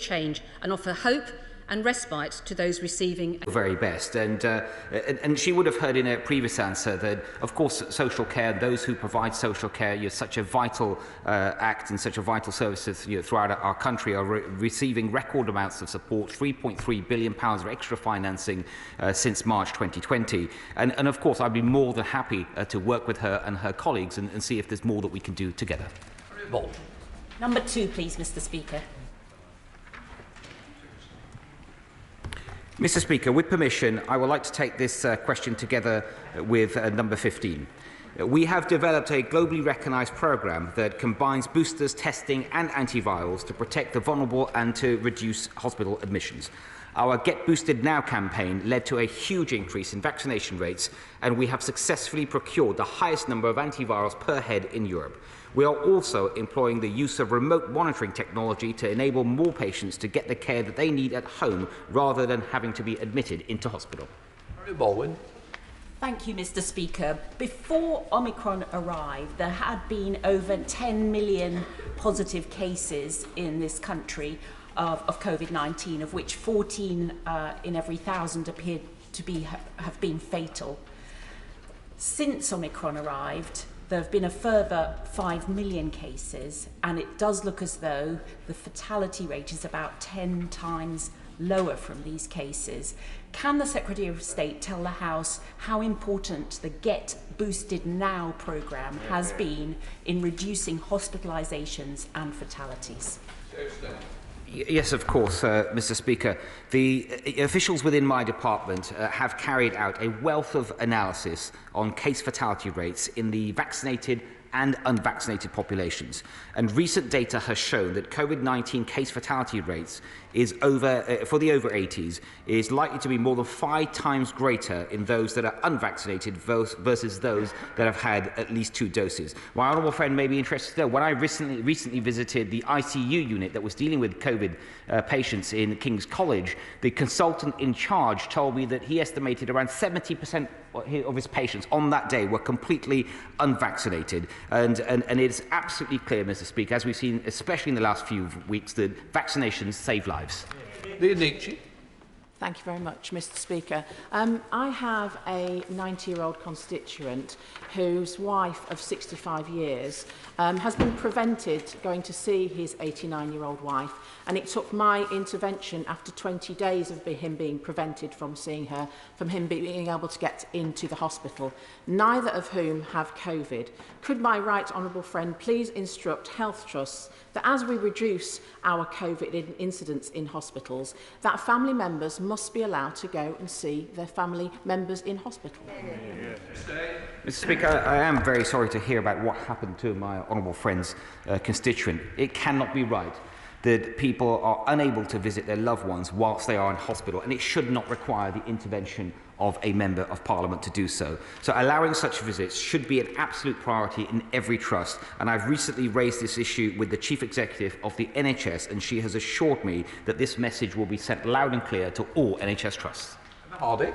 change and offer hope and respite to those receiving very best. And she would have heard in a previous answer that, of course, social care, those who provide social care, such a vital act and such a vital services throughout our country are receiving record amounts of support, £3.3 billion of extra financing since March 2020. And of course, I'd be more than happy to work with her and her colleagues and see if there's more that we can do together. Number 2, please, Mr. Speaker. Mr. Speaker, with permission, I would like to take this question together with number 15. We have developed a globally recognised programme that combines boosters, testing and antivirals to protect the vulnerable and to reduce hospital admissions. Our Get Boosted Now campaign led to a huge increase in vaccination rates, and we have successfully procured the highest number of antivirals per head in Europe. We are also employing the use of remote monitoring technology to enable more patients to get the care that they need at home rather than having to be admitted into hospital. Baldwin. Thank you, Mr. Speaker. Before Omicron arrived, there had been over 10 million positive cases in this country of COVID-19, of which 14 in every 1,000 appeared to have been fatal. Since Omicron arrived, there have been a further 5 million cases, and it does look as though the fatality rate is about 10 times lower from these cases. Can the Secretary of State tell the House how important the Get Boosted Now programme has been in reducing hospitalisations and fatalities? Yes, of course, Mr. Speaker. The officials within my department have carried out a wealth of analysis on case fatality rates in the vaccinated and unvaccinated populations. And recent data has shown that COVID-19 case fatality rates is for the over 80s is likely to be more than 5 times greater in those that are unvaccinated versus those that have had at least 2 doses. My honourable friend may be interested to know, when I recently visited the ICU unit that was dealing with COVID patients in King's College, the consultant in charge told me that he estimated around 70% of his patients on that day were completely unvaccinated. And it's absolutely clear, Mr. Speaker, as we've seen, especially in the last few weeks, that vaccinations save lives. Thank you very much, Mr. Speaker. I have a 90-year-old constituent whose wife of 65 years has been prevented going to see his 89-year-old wife, and it took my intervention after 20 days of him being prevented from seeing her, from him being able to get into the hospital, neither of whom have COVID. Could my right honourable friend please instruct health trusts that as we reduce our COVID incidents in hospitals, that family members must be allowed to go and see their family members in hospital? Mr. Speaker, I am very sorry to hear about what happened to my honourable friend's constituent. It cannot be right that people are unable to visit their loved ones whilst they are in hospital, and it should not require the intervention of a Member of Parliament to do so. So allowing such visits should be an absolute priority in every trust, and I've recently raised this issue with the Chief Executive of the NHS, and she has assured me that this message will be sent loud and clear to all NHS trusts. Hardy.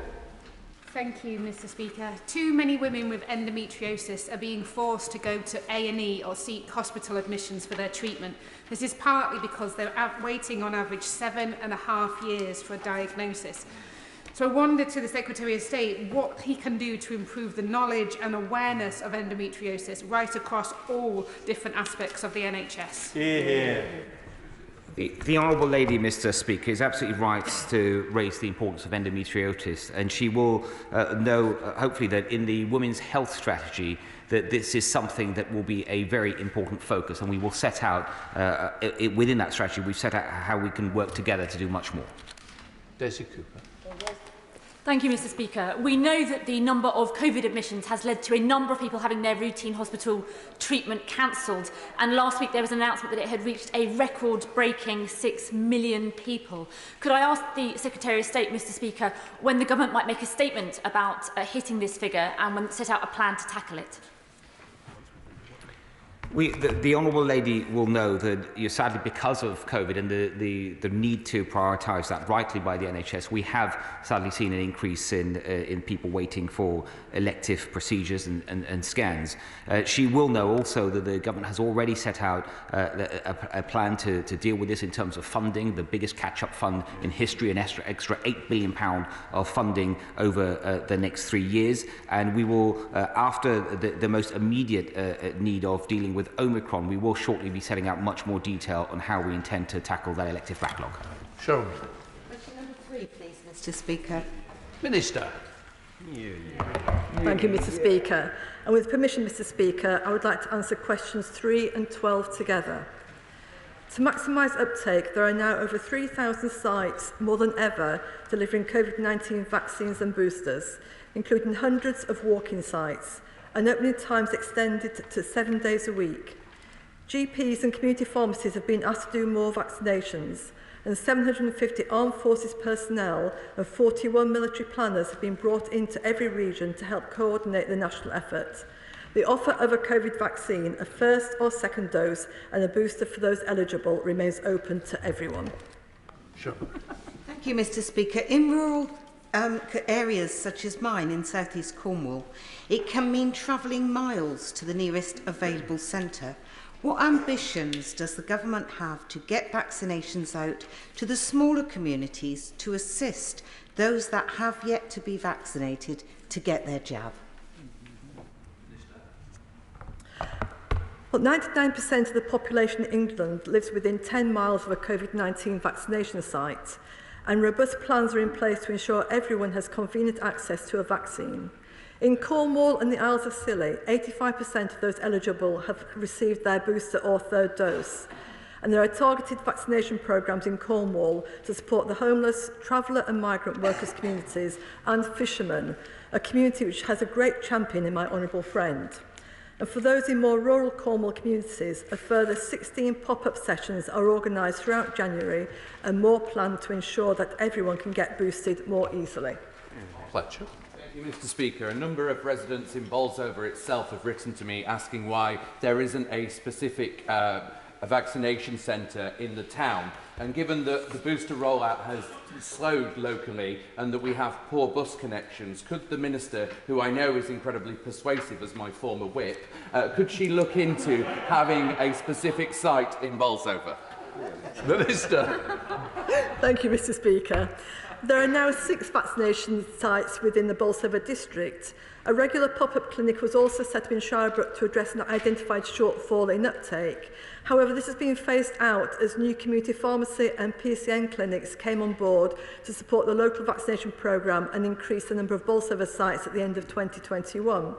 Thank you, Mr. Speaker. Too many women with endometriosis are being forced to go to A&E or seek hospital admissions for their treatment. This is partly because they're waiting on average 7.5 years for a diagnosis. So I wondered to the Secretary of State what he can do to improve the knowledge and awareness of endometriosis right across all different aspects of the NHS. Yeah. The Honourable Lady, Mr. Speaker, is absolutely right to raise the importance of endometriosis, and she will know, hopefully, that in the Women's Health Strategy that this is something that will be a very important focus, and we will set out, within that strategy, we've set out how we can work together to do much more. Daisy Cooper. Thank you, Mr. Speaker. We know that the number of COVID admissions has led to a number of people having their routine hospital treatment cancelled. And last week there was an announcement that it had reached a record-breaking 6 million people. Could I ask the Secretary of State, Mr. Speaker, when the government might make a statement about hitting this figure and when set out a plan to tackle it? The Honourable Lady will know that sadly, because of COVID and the need to prioritise that rightly by the NHS, we have sadly seen an increase in people waiting for elective procedures and scans. She will know also that the government has already set out a plan to deal with this in terms of funding, the biggest catch-up fund in history, an extra £8 billion of funding over the next 3 years. And we will, after the most immediate need of dealing with Omicron, we will shortly be setting out much more detail on how we intend to tackle that elective backlog. Sharon. Question number 3, please, Mr. Speaker. Minister. Thank you, Mr. Speaker. And with permission, Mr. Speaker, I would like to answer questions 3 and 12 together. To maximise uptake, there are now over 3,000 sites, more than ever, delivering COVID-19 vaccines and boosters, including hundreds of walk-in sites, and opening times extended to 7 days a week. GPs and community pharmacies have been asked to do more vaccinations, and 750 armed forces personnel and 41 military planners have been brought into every region to help coordinate the national effort. The offer of a COVID vaccine, a first or second dose, and a booster for those eligible remains open to everyone. Sure. Thank you, Mr. Speaker. In rural areas such as mine in South East Cornwall, it can mean travelling miles to the nearest available centre. What ambitions does the government have to get vaccinations out to the smaller communities to assist those that have yet to be vaccinated to get their jab? Well, 99% of the population in England lives within 10 miles of a COVID-19 vaccination site, and robust plans are in place to ensure everyone has convenient access to a vaccine. In Cornwall and the Isles of Scilly, 85% of those eligible have received their booster or third dose. And there are targeted vaccination programmes in Cornwall to support the homeless, traveller and migrant workers communities and fishermen, a community which has a great champion in my honourable friend. And for those in more rural Cornwall communities, a further 16 pop-up sessions are organised throughout January and more planned to ensure that everyone can get boosted more easily. Fletcher. Thank you, Mr. Speaker. A number of residents in Bolsover itself have written to me asking why there isn't a specific a vaccination centre in the town. And given that the booster rollout has slowed locally and that we have poor bus connections, could the Minister, who I know is incredibly persuasive as my former whip, could she look into having a specific site in Bolsover? Minister. Thank you, Mr. Speaker. There are now 6 vaccination sites within the Bolsover district. A regular pop-up clinic was also set up in Shirebrook to address an identified shortfall in uptake. However, this has been phased out as new community pharmacy and PCN clinics came on board to support the local vaccination programme and increase the number of Bolsover sites at the end of 2021.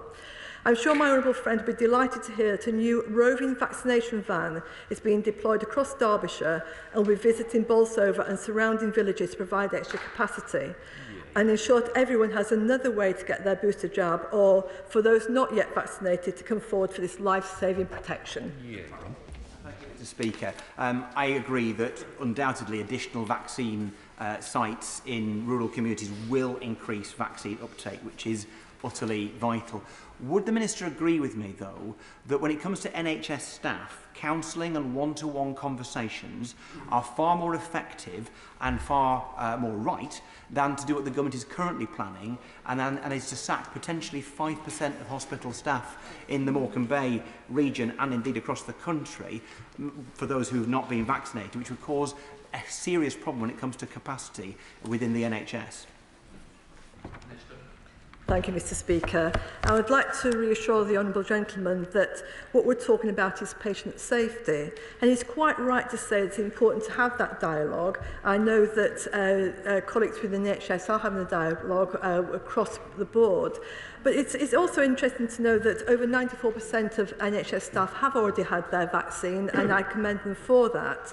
I'm sure my honourable friend would be delighted to hear that a new roving vaccination van is being deployed across Derbyshire and will be visiting Bolsover and surrounding villages to provide extra capacity and ensure that everyone has another way to get their booster jab, or for those not yet vaccinated to come forward for this life-saving protection. Thank you, Mr. Speaker. I agree that undoubtedly additional vaccine sites in rural communities will increase vaccine uptake, which is utterly vital. Would the Minister agree with me, though, that when it comes to NHS staff, counselling and one-to-one conversations are far more effective and far more right than to do what the government is currently planning, and is to sack potentially 5% of hospital staff in the Morecambe Bay region and indeed across the country for those who have not been vaccinated, which would cause a serious problem when it comes to capacity within the NHS? Thank you, Mr. Speaker. I would like to reassure the honourable gentleman that what we're talking about is patient safety, and he's quite right to say it's important to have that dialogue. I know that colleagues within the NHS are having a dialogue across the board, but it's also interesting to know that over 94% of NHS staff have already had their vaccine, and I commend them for that.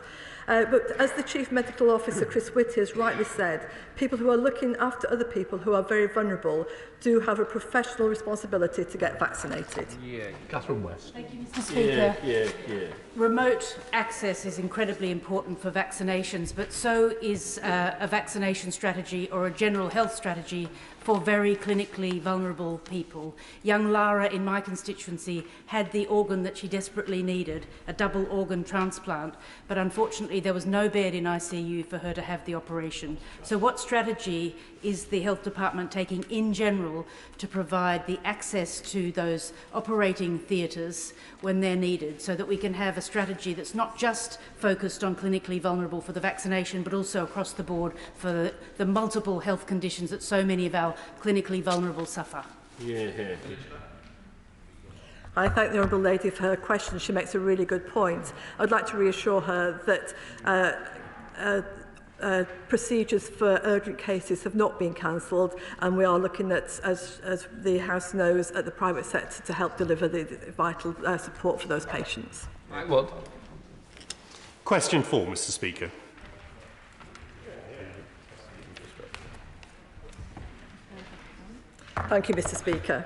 But as the Chief Medical Officer, Chris Whitty, has rightly said, people who are looking after other people who are very vulnerable do have a professional responsibility to get vaccinated. Yeah. Catherine West. Thank you, Mr. Speaker. Remote access is incredibly important for vaccinations, but so is a vaccination strategy or a general health strategy for very clinically vulnerable people. Young Lara in my constituency had the organ that she desperately needed, a double organ transplant, but unfortunately there was no bed in ICU for her to have the operation. So what strategy is the Health Department taking in general to provide the access to those operating theatres when they're needed, so that we can have a strategy that's not just focused on clinically vulnerable for the vaccination, but also across the board for the multiple health conditions that so many of our clinically vulnerable suffer? I thank the Honourable Lady for her question. She makes a really good point. I'd like to reassure her that procedures for urgent cases have not been cancelled, and we are looking at, as the House knows, at the private sector to help deliver the vital support for those patients. What? Question 4, Mr. Speaker. Thank you, Mr. Speaker.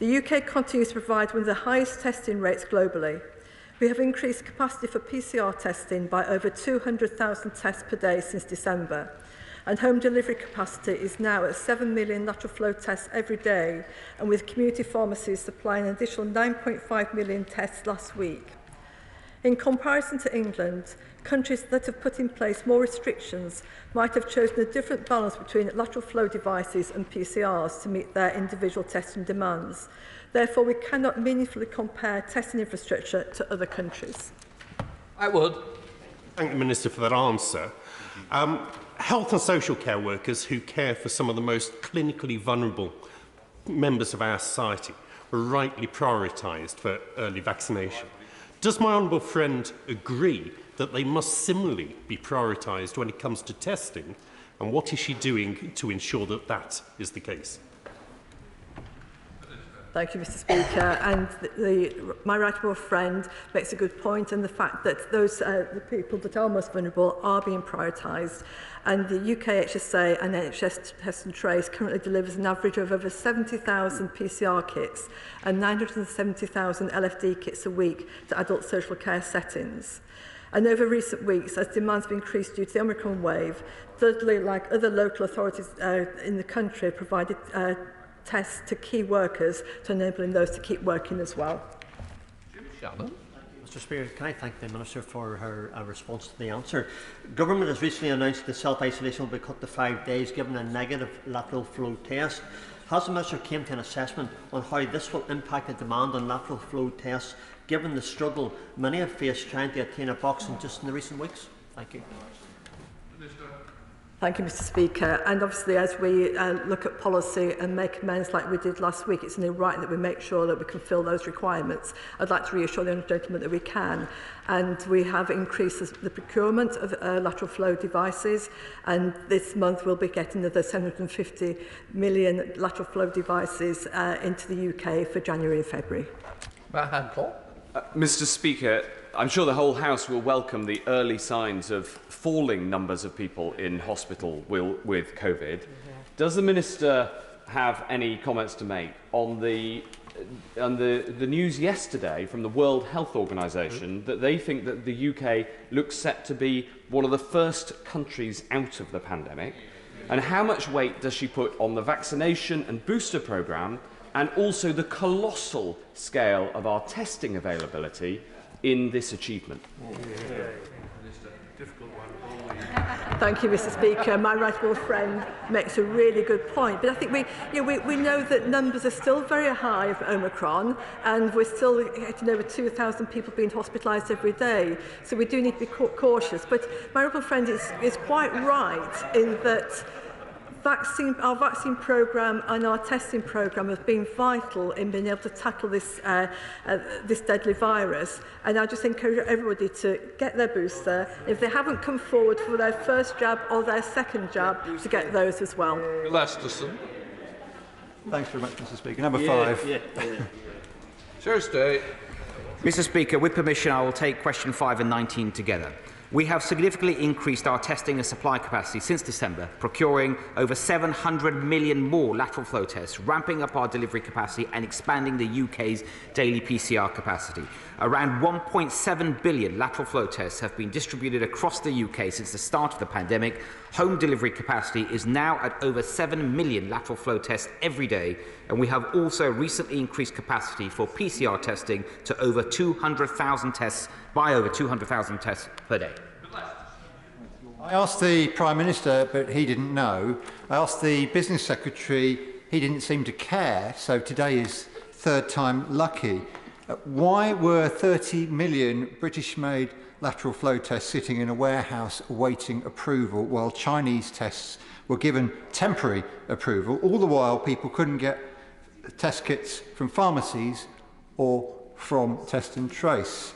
The UK continues to provide one of the highest testing rates globally. We have increased capacity for PCR testing by over 200,000 tests per day since December, and home delivery capacity is now at 7 million lateral flow tests every day, and with community pharmacies supplying an additional 9.5 million tests last week. In comparison to England, countries that have put in place more restrictions might have chosen a different balance between lateral flow devices and PCRs to meet their individual testing demands. Therefore, we cannot meaningfully compare testing infrastructure to other countries. I would. Thank the Minister for that answer. Health and social care workers who care for some of the most clinically vulnerable members of our society were rightly prioritised for early vaccination. Does my honourable friend agree that they must similarly be prioritised when it comes to testing, and what is she doing to ensure that that is the case? Thank you, Mr. Speaker. And my right honourable friend makes a good point, and the fact that those the people that are most vulnerable are being prioritised. And the UK HSA and NHS Test and Trace currently delivers an average of over 70,000 PCR kits and 970,000 LFD kits a week to adult social care settings. And over recent weeks, as demands have increased due to the Omicron wave, Dudley, like other local authorities in the country, provided tests to key workers to enabling those to keep working as well. Shannon? Mr. Speaker, can I thank the Minister for her response to the answer? Government has recently announced that self-isolation will be cut to 5 days given a negative lateral flow test. Has the Minister came to an assessment on how this will impact the demand on lateral flow tests given the struggle many have faced trying to attain a box in just in the recent weeks? Thank you. Thank you, Mr. Speaker. And obviously, as we look at policy and make amends like we did last week, it's only right that we make sure that we can fill those requirements. I'd like to reassure the Honourable Gentleman that we can. And we have increased the procurement of lateral flow devices. And this month we'll be getting another 750 million lateral flow devices into the UK for January and February. Mr. Speaker, I'm sure the whole House will welcome the early signs of falling numbers of people in hospital with COVID. Does the Minister have any comments to make on the news yesterday from the World Health Organization that they think that the UK looks set to be one of the first countries out of the pandemic? And how much weight does she put on the vaccination and booster programme and also the colossal scale of our testing availability in this achievement? Thank you, Mr. Speaker. My right honourable friend makes a really good point. But I think we know that numbers are still very high of Omicron, and we're still getting over 2,000 people being hospitalised every day. So we do need to be cautious. But my honourable friend is quite right in that our vaccine programme and our testing programme have been vital in being able to tackle this deadly virus. And I just encourage everybody to get their booster. If they haven't come forward for their first jab or their second jab, to get those as well. Lesterson. Thanks very much, Mr. Speaker. Number 5. Thursday. Mr. Speaker, with permission, I will take question 5 and 19 together. We have significantly increased our testing and supply capacity since December, procuring over 700 million more lateral flow tests, ramping up our delivery capacity and expanding the UK's daily PCR capacity. Around 1.7 billion lateral flow tests have been distributed across the UK since the start of the pandemic. Home delivery capacity is now at over 7 million lateral flow tests every day, and we have also recently increased capacity for PCR testing to over 200,000 tests by over 200,000 tests per day. I asked the Prime Minister, but he didn't know. I asked the Business Secretary, he didn't seem to care, so today is third time lucky. Why were 30 million British-made lateral flow tests sitting in a warehouse awaiting approval while Chinese tests were given temporary approval? All the while, people couldn't get test kits from pharmacies or from Test and Trace.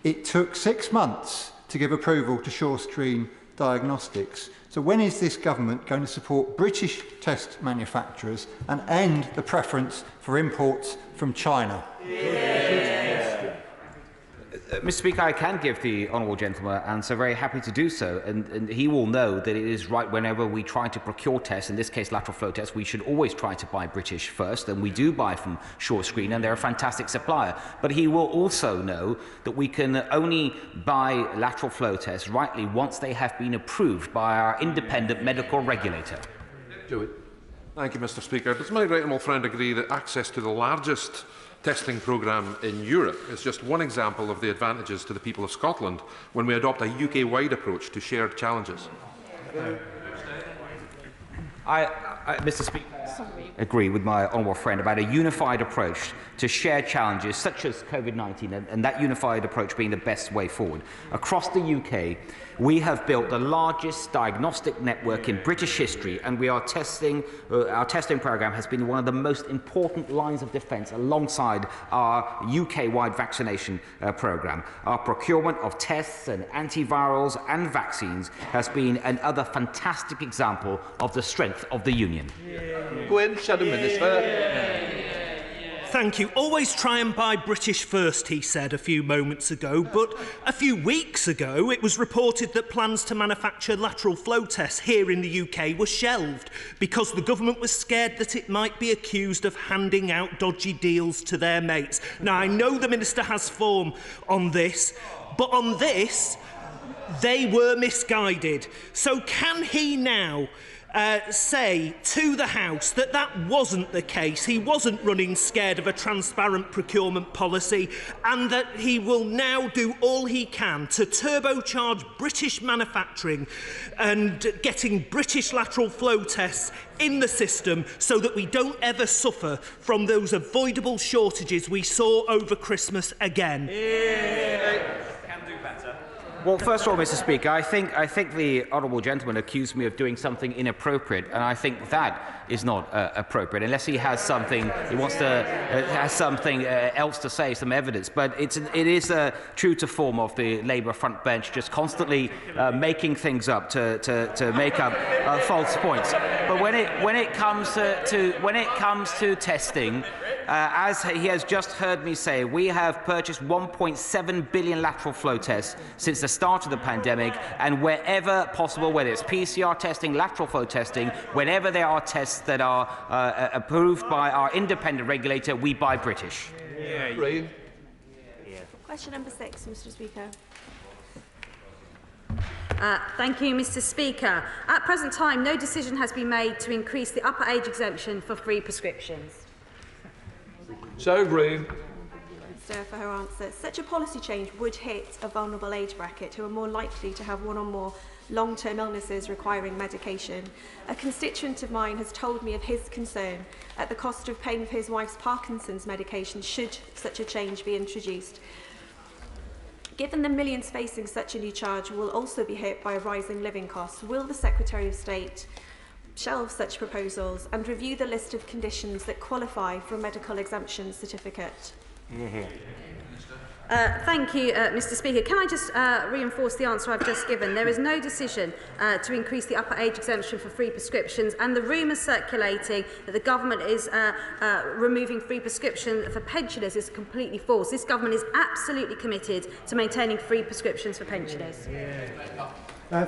It took 6 months to give approval to SureScreen Diagnostics. So when is this government going to support British test manufacturers and end the preference for imports from China? Mr. Speaker, I can give the honourable gentleman an answer, very happy to do so, and he will know that it is right whenever we try to procure tests, in this case lateral flow tests, we should always try to buy British first, and we do buy from SureScreen, and they're a fantastic supplier. But he will also know that we can only buy lateral flow tests rightly once they have been approved by our independent medical regulator. Do it. Thank you, Mr. Speaker. Does my right honourable friend agree that access to the largest testing programme in Europe is just one example of the advantages to the people of Scotland when we adopt a UK-wide approach to shared challenges? Mr. Speaker, agree with my honourable friend about a unified approach to shared challenges such as COVID-19, and that unified approach being the best way forward. Across the UK, we have built the largest diagnostic network in British history, and we are testing. Our testing programme has been one of the most important lines of defence alongside our UK-wide vaccination programme. Our procurement of tests and antivirals and vaccines has been another fantastic example of the strength of the Union. Gwyn, Shadow Minister. Thank you. Always try and buy British first, he said a few moments ago, but a few weeks ago it was reported that plans to manufacture lateral flow tests here in the UK were shelved because the government was scared that it might be accused of handing out dodgy deals to their mates. Now, I know the Minister has form on this, but on this, they were misguided. So can he now say to the House that that wasn't the case, he wasn't running scared of a transparent procurement policy, and that he will now do all he can to turbocharge British manufacturing and getting British lateral flow tests in the system so that we don't ever suffer from those avoidable shortages we saw over Christmas again? Well, first of all, Mr. Speaker, I think the honourable gentleman accused me of doing something inappropriate, and I think that is not appropriate, unless he has something he wants to has something else to say, some evidence. But it is true to form of the Labour front bench, just constantly making things up to make up false points. But when it comes to testing, as he has just heard me say, we have purchased 1.7 billion lateral flow tests since the start of the pandemic, and wherever possible, whether it's PCR testing, lateral flow testing, whenever there are tests that are approved by our independent regulator, we buy British. Question number 6, Mr. Speaker. Thank you, Mr. Speaker. At present time, no decision has been made to increase the upper age exemption for free prescriptions. So Green. For her answer. Such a policy change would hit a vulnerable age bracket who are more likely to have one or more long-term illnesses requiring medication. A constituent of mine has told me of his concern at the cost of paying for his wife's Parkinson's medication should such a change be introduced. Given the millions facing such a new charge will also be hit by rising living costs, will the Secretary of State shelve such proposals and review the list of conditions that qualify for a medical exemption certificate? Thank you, Mr Speaker. Can I just reinforce the answer I've just given? There is no decision to increase the upper age exemption for free prescriptions, and the rumours circulating that the government is removing free prescription for pensioners is completely false. This government is absolutely committed to maintaining free prescriptions for pensioners.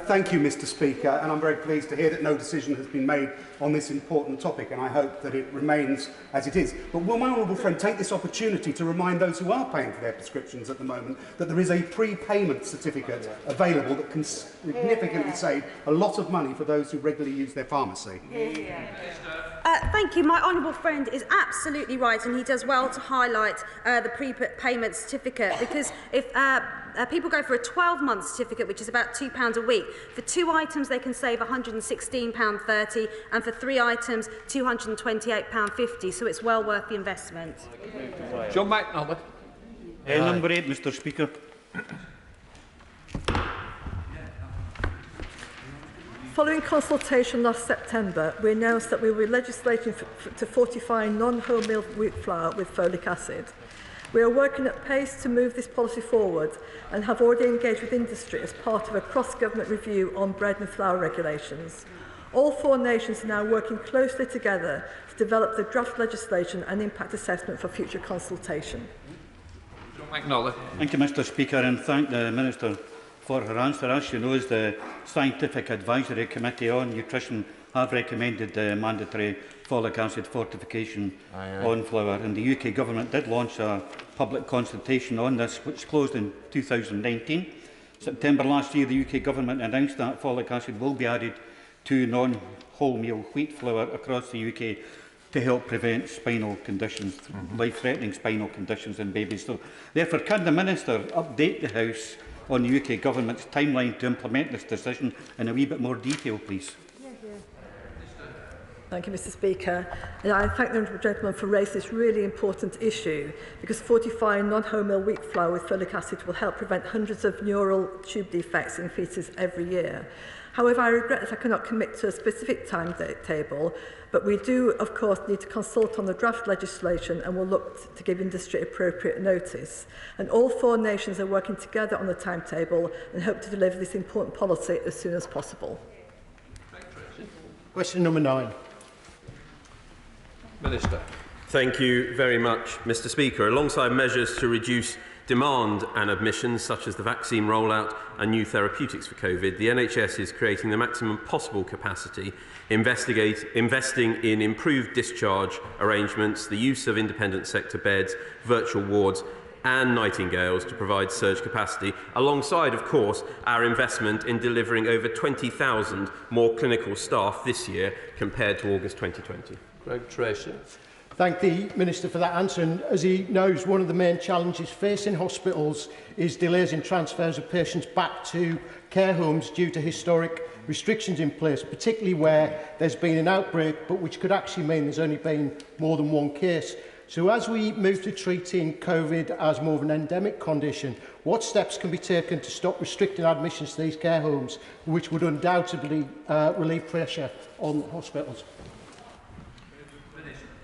Thank you, Mr Speaker, and I'm very pleased to hear that no decision has been made on this important topic, and I hope that it remains as it is. But will my honourable friend take this opportunity to remind those who are paying for their prescriptions at the moment that there is a prepayment certificate available that can significantly save a lot of money for those who regularly use their pharmacy? Thank you. My honourable friend is absolutely right, and he does well to highlight the prepayment certificate, because if people go for a 12-month certificate, which is about £2 a week, for 2 items they can save £116.30, and for 3 items £228.50, so it's well worth the investment. John McNulty. Number 8, Mr Speaker. Following consultation last September, we announced that we were legislating to fortify non-whole meal wheat flour with folic acid. We are working at pace to move this policy forward and have already engaged with industry as part of a cross-government review on bread and flour regulations. All 4 nations are now working closely together to develop the draft legislation and impact assessment for future consultation. Thank you, Mr Speaker, and thank the Minister for her answer. As she knows, the Scientific Advisory Committee on Nutrition have recommended mandatory folic acid fortification on flour, and the UK Government did launch a public consultation on this, which closed in 2019. September last year, the UK Government announced that folic acid will be added to non-wholemeal wheat flour across the UK to help prevent spinal conditions, life-threatening spinal conditions in babies. So, therefore, can the Minister update the House on the UK Government's timeline to implement this decision in a wee bit more detail, please? Thank you, Mr Speaker. And I thank the honourable gentleman for raising this really important issue, because fortifying non-wholemeal wheat flour with folic acid will help prevent hundreds of neural tube defects in fetuses every year. However, I regret that I cannot commit to a specific timetable, but we do, of course, need to consult on the draft legislation and will look to give industry appropriate notice. And all 4 nations are working together on the timetable and hope to deliver this important policy as soon as possible. Question number 9. Minister. Thank you very much, Mr Speaker. Alongside measures to reduce demand and admissions, such as the vaccine rollout and new therapeutics for COVID, the NHS is creating the maximum possible capacity, investing in improved discharge arrangements, the use of independent sector beds, virtual wards and nightingales to provide surge capacity, alongside, of course, our investment in delivering over 20,000 more clinical staff this year compared to August 2020. Greg Tracy. Thank the Minister for that answer. And as he knows, one of the main challenges facing hospitals is delays in transfers of patients back to care homes due to historic restrictions in place, particularly where there's been an outbreak, but which could actually mean there's only been more than one case. So as we move to treating COVID as more of an endemic condition, what steps can be taken to stop restricting admissions to these care homes, which would undoubtedly relieve pressure on hospitals?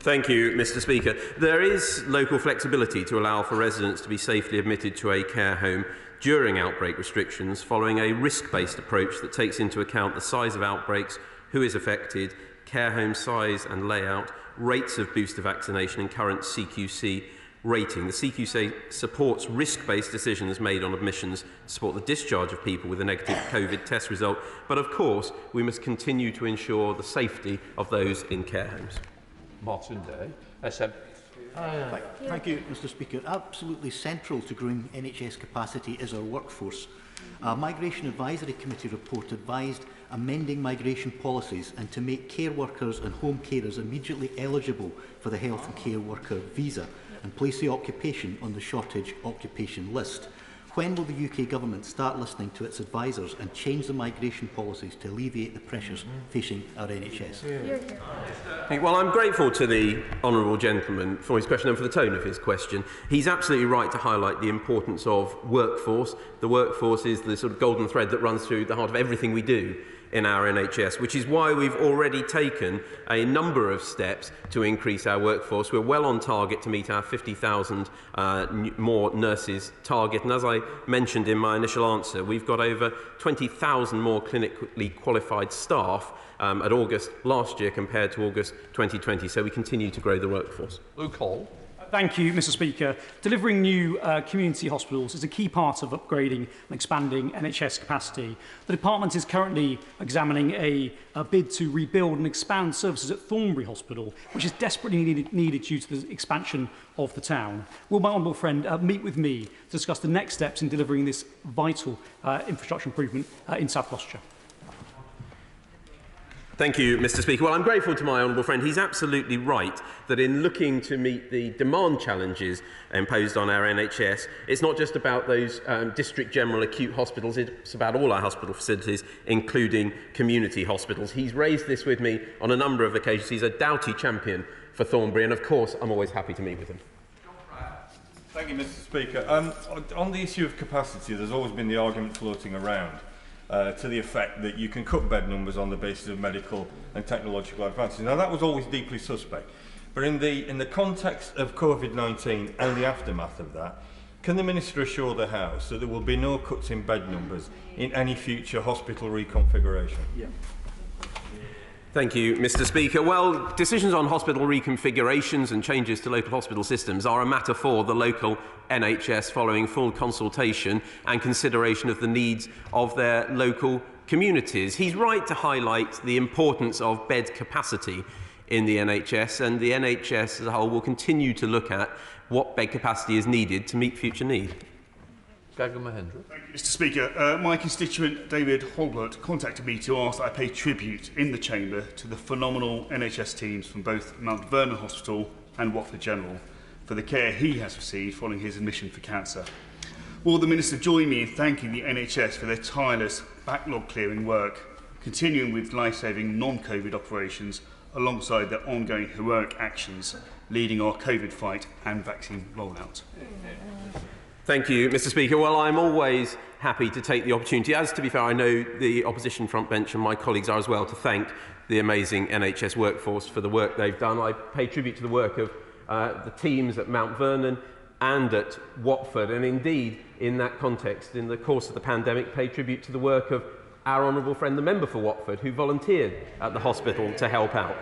Thank you, Mr Speaker. There is local flexibility to allow for residents to be safely admitted to a care home during outbreak restrictions, following a risk-based approach that takes into account the size of outbreaks, who is affected, care home size and layout, rates of booster vaccination and current CQC rating. The CQC supports risk-based decisions made on admissions to support the discharge of people with a negative COVID test result, but of course we must continue to ensure the safety of those in care homes. Martin Day, SM. Thank you, Mr Speaker. Absolutely central to growing NHS capacity is our workforce. A Migration Advisory Committee report advised amending migration policies and to make care workers and home carers immediately eligible for the health and care worker visa and place the occupation on the shortage occupation list. When will the UK Government start listening to its advisers and change the migration policies to alleviate the pressures facing our NHS? Well, I'm grateful to the honourable gentleman for his question and for the tone of his question. He's absolutely right to highlight the importance of workforce. The workforce is the sort of golden thread that runs through the heart of everything we do in our NHS, which is why we've already taken a number of steps to increase our workforce. We're well on target to meet our 50,000 more nurses target. And as I mentioned in my initial answer, we've got over 20,000 more clinically qualified staff at August last year compared to August 2020. So we continue to grow the workforce. Luke Hall. Thank you, Mr. Speaker. Delivering new community hospitals is a key part of upgrading and expanding NHS capacity. The Department is currently examining a bid to rebuild and expand services at Thornbury Hospital, which is desperately needed due to the expansion of the town. Will my honourable friend meet with me to discuss the next steps in delivering this vital infrastructure improvement in South Gloucestershire? Thank you, Mr. Speaker. Well, I'm grateful to my honourable friend. He's absolutely right that in looking to meet the demand challenges imposed on our NHS, it's not just about those district general acute hospitals, it's about all our hospital facilities, including community hospitals. He's raised this with me on a number of occasions. He's a doughty champion for Thornbury, and of course, I'm always happy to meet with him. Thank you, Mr. Speaker. On the issue of capacity, there's always been the argument floating around to the effect that you can cut bed numbers on the basis of medical and technological advances. Now, that was always deeply suspect. But in the context of COVID-19 and the aftermath of that, can the Minister assure the House that there will be no cuts in bed numbers in any future hospital reconfiguration? Yeah. Thank you, Mr. Speaker. Well, decisions on hospital reconfigurations and changes to local hospital systems are a matter for the local NHS following full consultation and consideration of the needs of their local communities. He's right to highlight the importance of bed capacity in the NHS, and the NHS as a whole will continue to look at what bed capacity is needed to meet future need. Thank you, Mr. Speaker. My constituent David Holbert contacted me to ask that I pay tribute in the Chamber to the phenomenal NHS teams from both Mount Vernon Hospital and Watford General for the care he has received following his admission for cancer. Will the Minister join me in thanking the NHS for their tireless backlog-clearing work, continuing with life-saving non-COVID operations alongside their ongoing heroic actions leading our COVID fight and vaccine rollout? Thank you, Mr. Speaker. Well, I'm always happy to take the opportunity, as to be fair, I know the opposition front bench and my colleagues are as well, to thank the amazing NHS workforce for the work they've done. I pay tribute to the work of the teams at Mount Vernon and at Watford, and indeed, in that context, in the course of the pandemic, pay tribute to the work of our honourable friend, the member for Watford, who volunteered at the hospital to help out.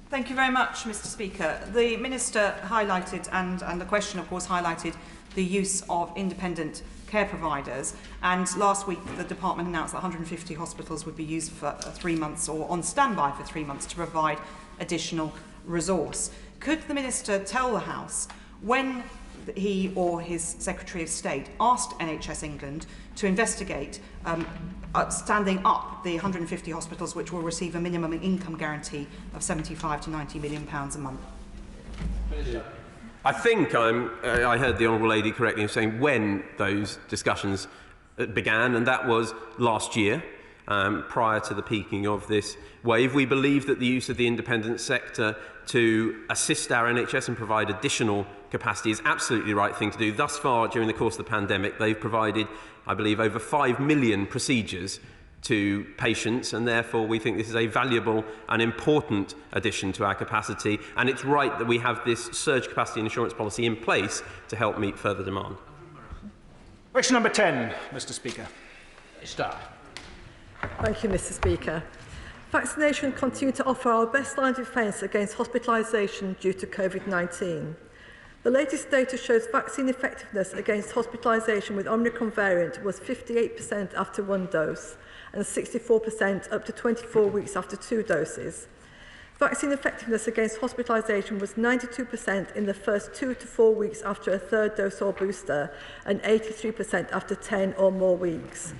Thank you very much, Mr. Speaker. The Minister highlighted, and the question, of course, highlighted the use of independent care providers. And last week, the Department announced that 150 hospitals would be used for 3 months or on standby for 3 months to provide additional resource. Could the Minister tell the House when he or his Secretary of State asked NHS England to investigate standing up the 150 hospitals which will receive a minimum income guarantee of £75 to £90 million a month? I think I heard the Honourable Lady correctly in saying when those discussions began, and that was last year, prior to the peaking of this wave. We believe that the use of the independent sector to assist our NHS and provide additional capacity is absolutely the right thing to do. Thus far, during the course of the pandemic, they've provided, I believe, over 5 million procedures to patients, and therefore we think this is a valuable and important addition to our capacity, and it's right that we have this surge capacity insurance policy in place to help meet further demand. Question number 10, Mr. Speaker. Thank you, Mr. Speaker. Vaccination continues to offer our best line of defence against hospitalisation due to COVID-19. The latest data shows vaccine effectiveness against hospitalisation with Omicron variant was 58% after 1 dose and 64% up to 24 weeks after 2 doses. Vaccine effectiveness against hospitalisation was 92% in the first 2 to 4 weeks after a 3rd dose or booster and 83% after 10 or more weeks.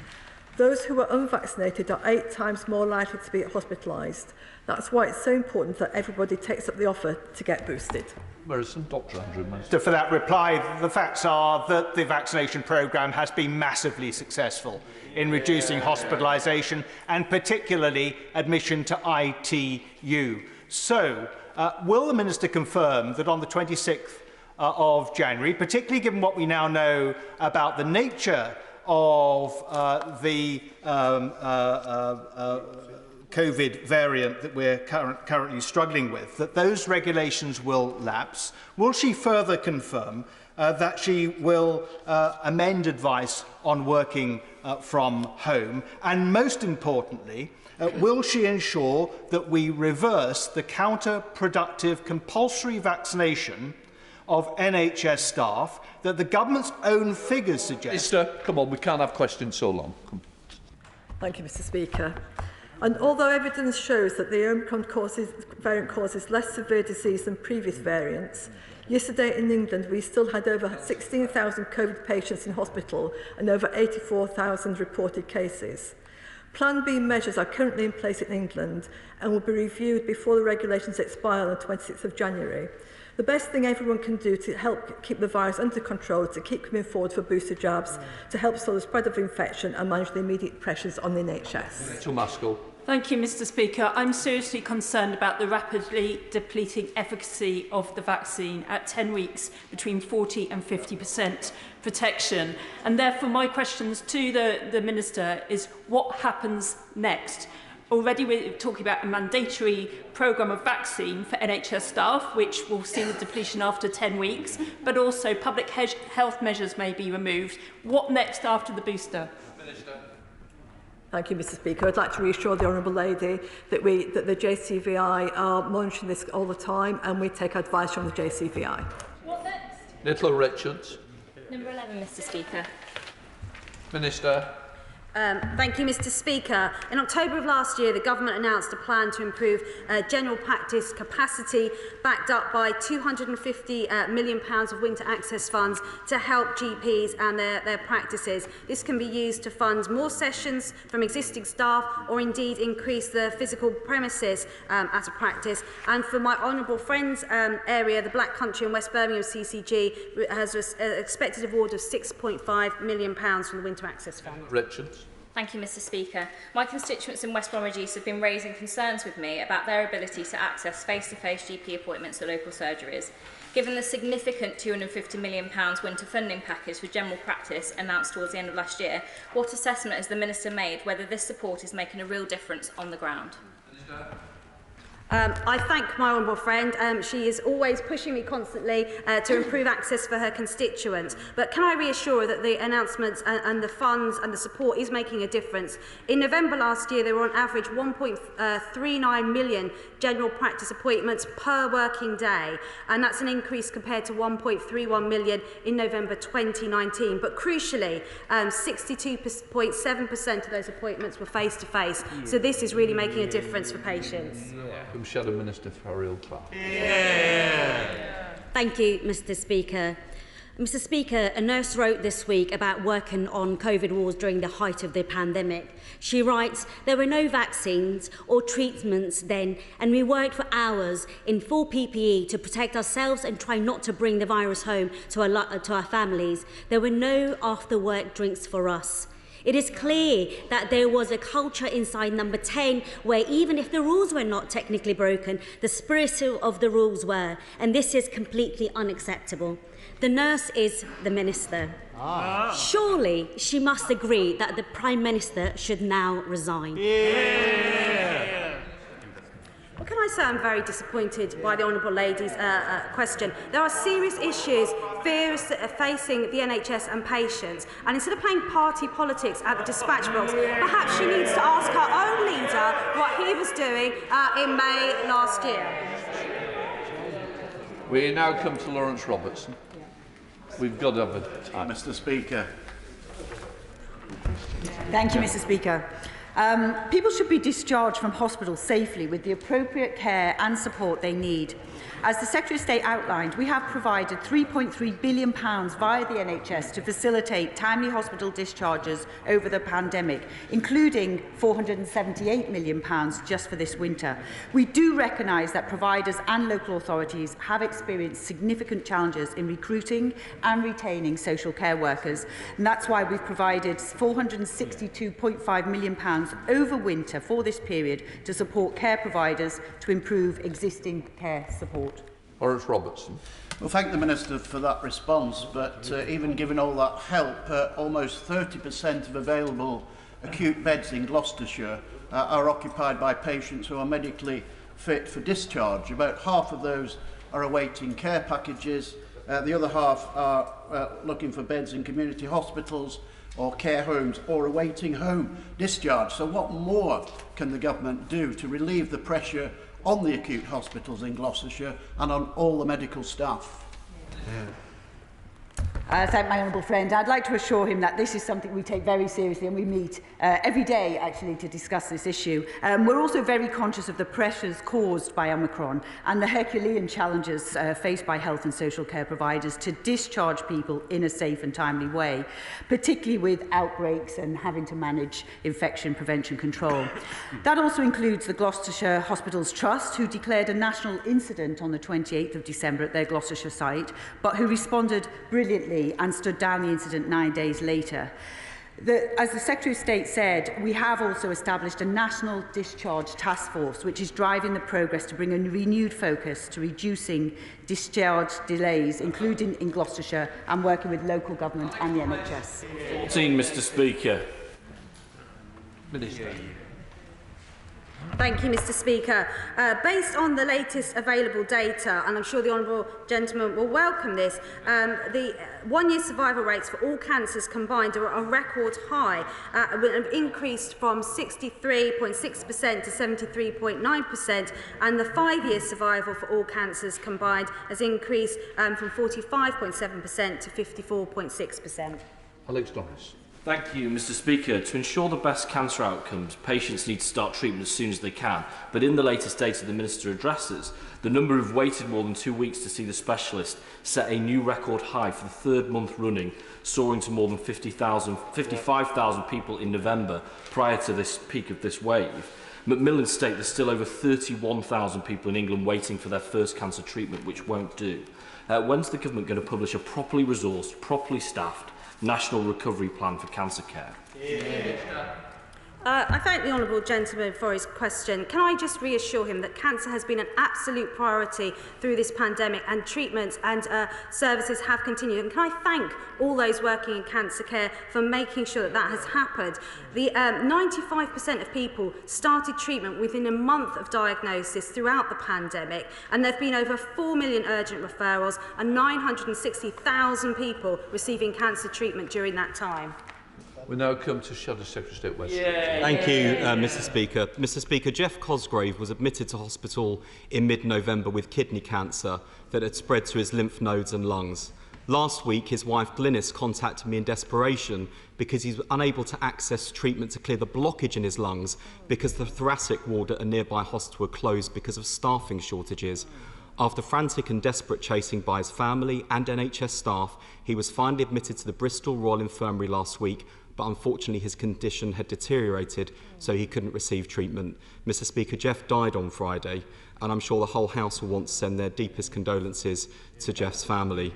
Those who are unvaccinated are 8 times more likely to be hospitalised. That's why it's so important that everybody takes up the offer to get boosted. Dr. Andrew Minister, for that reply, the facts are that the vaccination programme has been massively successful in reducing hospitalisation and particularly admission to ITU. So, will the Minister confirm that on the 26th of January, particularly given what we now know about the nature of the COVID variant that we're currently struggling with, that those regulations will lapse? Will she further confirm that she will amend advice on working from home? And most importantly, will she ensure that we reverse the counterproductive compulsory vaccination of NHS staff that the government's own figures suggest? Minister, come on, we can't have questions so long. Come. Thank you, Mr. Speaker. And although evidence shows that the Omicron variant causes less severe disease than previous variants, yesterday in England we still had over 16,000 COVID patients in hospital and over 84,000 reported cases. Plan B measures are currently in place in England and will be reviewed before the regulations expire on the 26th of January. The best thing everyone can do to help keep the virus under control is to keep coming forward for booster jabs to help slow the spread of infection and manage the immediate pressures on the NHS. Thank you, Mr. Speaker. I'm seriously concerned about the rapidly depleting efficacy of the vaccine at 10 weeks, between 40 and 50% protection. And therefore, my questions to the Minister is what happens next? Already we're talking about a mandatory programme of vaccine for NHS staff, which will see the depletion after 10 weeks, but also public health measures may be removed. What next after the booster? Minister. Thank you, Mr. Speaker. I'd like to reassure the Honourable Lady that the JCVI are monitoring this all the time and we take advice from the JCVI. What next? Little Richards. Number 11, Mr. Speaker. Minister. Thank you, Mr. Speaker. In October of last year, the government announced a plan to improve general practice capacity, backed up by £250 million of winter access funds to help GPs and their practices. This can be used to fund more sessions from existing staff or indeed increase the physical premises at a practice. And for my honourable friend's area, the Black Country and West Birmingham CCG has an expected award of £6.5 million from the winter access fund. Richards. Thank you, Mr. Speaker. My constituents in West Bromwich East have been raising concerns with me about their ability to access face-to-face GP appointments at local surgeries. Given the significant £250 million winter funding package for general practice announced towards the end of last year, what assessment has the Minister made whether this support is making a real difference on the ground? I thank my honourable friend. She is always pushing me constantly to improve access for her constituents. But can I reassure her that the announcements and the funds and the support is making a difference? In November last year, there were on average 1.39 million general practice appointments per working day. And that's an increase compared to 1.31 million in November 2019. But crucially, 62.7% of those appointments were face-to-face. So this is really making a difference for patients. Shadow Minister Farrell Clark. Thank you, Mr. Speaker. Mr. Speaker, a nurse wrote this week about working on COVID wards during the height of the pandemic. She writes, "There were no vaccines or treatments then, and we worked for hours in full PPE to protect ourselves and try not to bring the virus home to our families. There were no after-work drinks for us." It is clear that there was a culture inside number 10 where even if the rules were not technically broken, the spirit of the rules were, and this is completely unacceptable. The nurse is the Minister. Surely she must agree that the Prime Minister should now resign. Well, can I say I'm very disappointed by the Honourable Lady's question. There are serious issues facing the NHS and patients, and instead of playing party politics at the dispatch box, perhaps she needs to ask her own leader what he was doing in May last year. We now come to Lawrence Robertson. We've got to have a time. Mr. Speaker. Thank you, Mr. Speaker. People should be discharged from hospital safely with the appropriate care and support they need. As the Secretary of State outlined, we have provided £3.3 billion via the NHS to facilitate timely hospital discharges over the pandemic, including £478 million just for this winter. We do recognise that providers and local authorities have experienced significant challenges in recruiting and retaining social care workers, and that's why we've provided £462.5 million over winter for this period to support care providers to improve existing care support. Lawrence Robertson. Well, thank the Minister for that response, but even given all that help, almost 30% of available acute beds in Gloucestershire are occupied by patients who are medically fit for discharge. About half of those are awaiting care packages. The other half are looking for beds in community hospitals or care homes or awaiting home discharge. So what more can the government do to relieve the pressure on the acute hospitals in Gloucestershire and on all the medical staff? Thank my honourable friend. I'd like to assure him that this is something we take very seriously, and we meet every day actually to discuss this issue. We're also very conscious of the pressures caused by Omicron and the Herculean challenges faced by health and social care providers to discharge people in a safe and timely way, particularly with outbreaks and having to manage infection prevention control. That also includes the Gloucestershire Hospitals Trust, who declared a national incident on the 28th of December at their Gloucestershire site, but who responded brilliantly and stood down the incident 9 days later. As the Secretary of State said, we have also established a national discharge task force which is driving the progress to bring a renewed focus to reducing discharge delays, including in Gloucestershire, and working with local government and the NHS. 14, Mr Speaker. Minister. Thank you, Mr Speaker. Based on the latest available data, and I'm sure the honourable gentleman will welcome this, the one-year survival rates for all cancers combined are a record high, have increased from 63.6% to 73.9%, and the 5-year survival for all cancers combined has increased from 45.7% to 54.6%. Alex Doris. Thank you, Mr Speaker. To ensure the best cancer outcomes, patients need to start treatment as soon as they can. But in the latest data the Minister addresses, the number who've waited more than 2 weeks to see the specialist set a new record high for the third month running, soaring to more than 55,000 people in November prior to this peak of this wave. Macmillan state there's still over 31,000 people in England waiting for their first cancer treatment, which won't do. When's the government going to publish a properly resourced, properly staffed National Recovery Plan for Cancer Care? I thank the honourable gentleman for his question. Can I just reassure him that cancer has been an absolute priority through this pandemic, and treatments and services have continued? And can I thank all those working in cancer care for making sure that that has happened? The 95% of people started treatment within a month of diagnosis throughout the pandemic, and there have been over 4 million urgent referrals and 960,000 people receiving cancer treatment during that time. We now come to Shadow Secretary of State West. Thank you, Mr Speaker. Mr Speaker, Jeff Cosgrave was admitted to hospital in mid-November with kidney cancer that had spread to his lymph nodes and lungs. Last week, his wife Glynis contacted me in desperation because he was unable to access treatment to clear the blockage in his lungs because the thoracic ward at a nearby hospital had closed because of staffing shortages. After frantic and desperate chasing by his family and NHS staff, he was finally admitted to the Bristol Royal Infirmary last week, but unfortunately his condition had deteriorated, so he couldn't receive treatment. Mr Speaker, Jeff died on Friday, and I'm sure the whole House will want to send their deepest condolences to Jeff's family.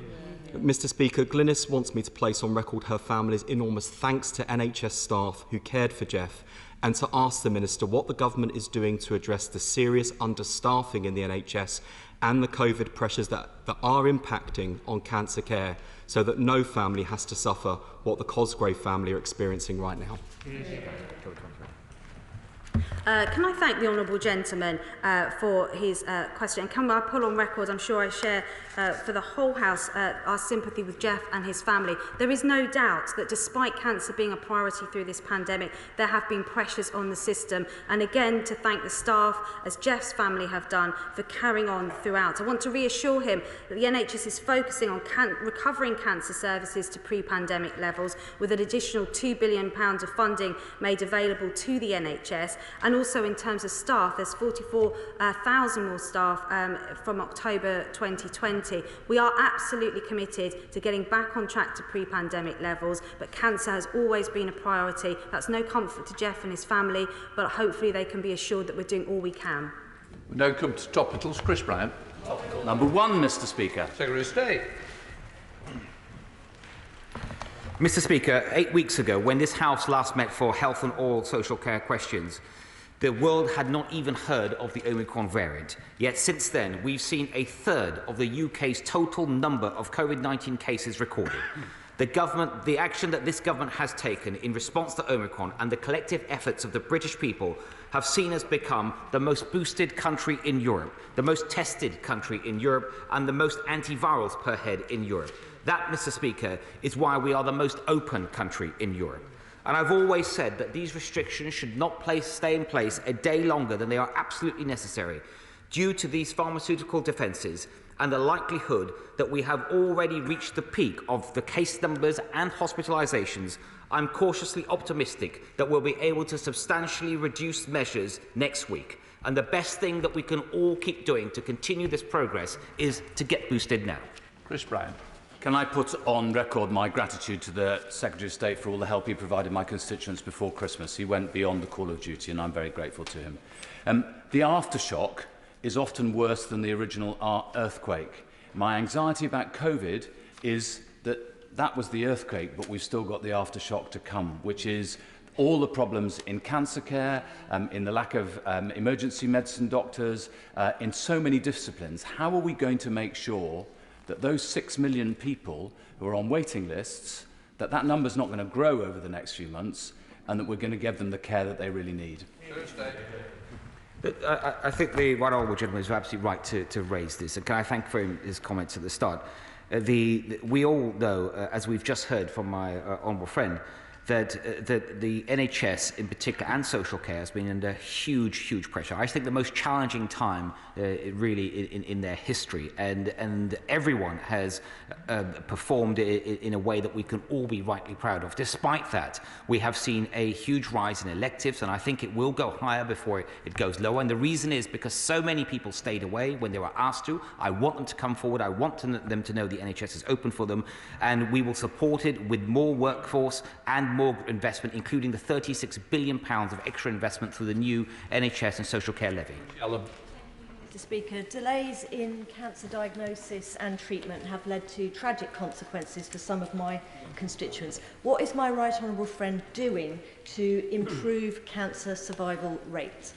Mr Speaker, Glynis wants me to place on record her family's enormous thanks to NHS staff who cared for Jeff, and to ask the Minister what the government is doing to address the serious understaffing in the NHS and the COVID pressures that are impacting on cancer care, so that no family has to suffer what the Cosgrave family are experiencing right now. Can I thank the honourable gentleman for his question? And can I pull on record, I'm sure I share for the whole House our sympathy with Jeff and his family. There is no doubt that despite cancer being a priority through this pandemic, there have been pressures on the system. And again, to thank the staff, as Jeff's family have done, for carrying on throughout. I want to reassure him that the NHS is focusing on recovering cancer services to pre-pandemic levels, with an additional £2 billion of funding made available to the NHS. And also in terms of staff, there's 44,000 more staff from October 2020. We are absolutely committed to getting back on track to pre-pandemic levels, but cancer has always been a priority. That's no comfort to Jeff and his family, but hopefully they can be assured that we're doing all we can. We now come to topicals. Chris Bryant. Topical number 1, Mr Speaker. Secretary of State. Mr Speaker, 8 weeks ago, when this House last met for health and oral social care questions, The world had not even heard of the Omicron variant. Yet since then, we've seen a third of the UK's total number of COVID-19 cases recorded. The action that this government has taken in response to Omicron and the collective efforts of the British people have seen us become the most boosted country in Europe, the most tested country in Europe, and the most antivirals per head in Europe. That, Mr. Speaker, is why we are the most open country in Europe. And I've always said that these restrictions should not stay in place a day longer than they are absolutely necessary, due to these pharmaceutical defences and the likelihood that we have already reached the peak of the case numbers and hospitalisations. I'm cautiously optimistic that we'll be able to substantially reduce measures next week. And the best thing that we can all keep doing to continue this progress is to get boosted now. Chris Bryan. Can I put on record my gratitude to the Secretary of State for all the help he provided my constituents before Christmas. He went beyond the call of duty, and I'm very grateful to him. The aftershock is often worse than the original earthquake. My anxiety about COVID is that was the earthquake, but we've still got the aftershock to come, which is all the problems in cancer care, in the lack of emergency medicine doctors, in so many disciplines. How are we going to make sure that those 6 million people who are on waiting lists, that number's not going to grow over the next few months, and that we're going to give them the care that they really need? I think the right honourable gentleman is absolutely right to raise this, and can I thank for his comments at the start. We all know, as we've just heard from my honourable friend, that the NHS in particular and social care has been under huge pressure. I think the most challenging time really in their history, and everyone has performed in a way that we can all be rightly proud of. Despite that, we have seen a huge rise in electives, and I think it will go higher before it goes lower. And the reason is because so many people stayed away when they were asked to. I want them to come forward. I want them to know the NHS is open for them, and we will support it with more workforce and more investment, including the £36 billion of extra investment through the new NHS and social care levy. Mr. Speaker, delays in cancer diagnosis and treatment have led to tragic consequences for some of my constituents. What is my right honourable friend doing to improve cancer survival rates?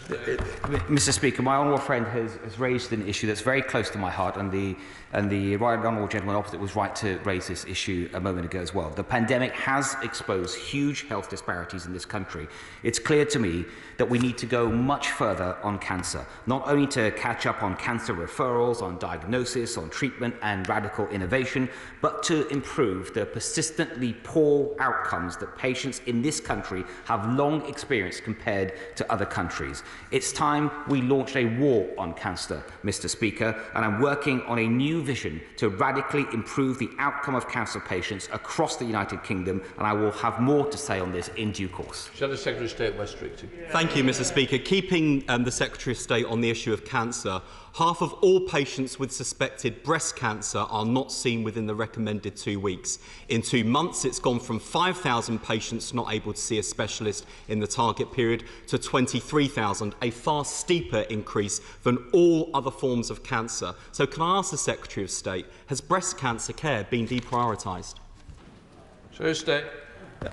Mr. Speaker, my honourable friend has raised an issue that's very close to my heart, and the right honourable gentleman opposite was right to raise this issue a moment ago as well. The pandemic has exposed huge health disparities in this country. It's clear to me that we need to go much further on cancer, not only to catch up on cancer referrals, on diagnosis, on treatment and radical innovation, but to improve the persistently poor outcomes that patients in this country have long experienced compared to other countries. It's time we launched a war on cancer, Mr. Speaker, and I'm working on a new vision to radically improve the outcome of cancer patients across the United Kingdom, and I will have more to say on this in due course. Shadow Secretary of State West Street. Thank you, Mr. Speaker. Keeping the Secretary of State on the issue of cancer, half of all patients with suspected breast cancer are not seen within the recommended 2 weeks. In 2 months, it's gone from 5,000 patients not able to see a specialist in the target period to 23,000, a far steeper increase than all other forms of cancer. So can I ask the Secretary of State, has breast cancer care been deprioritised? Secretary of State.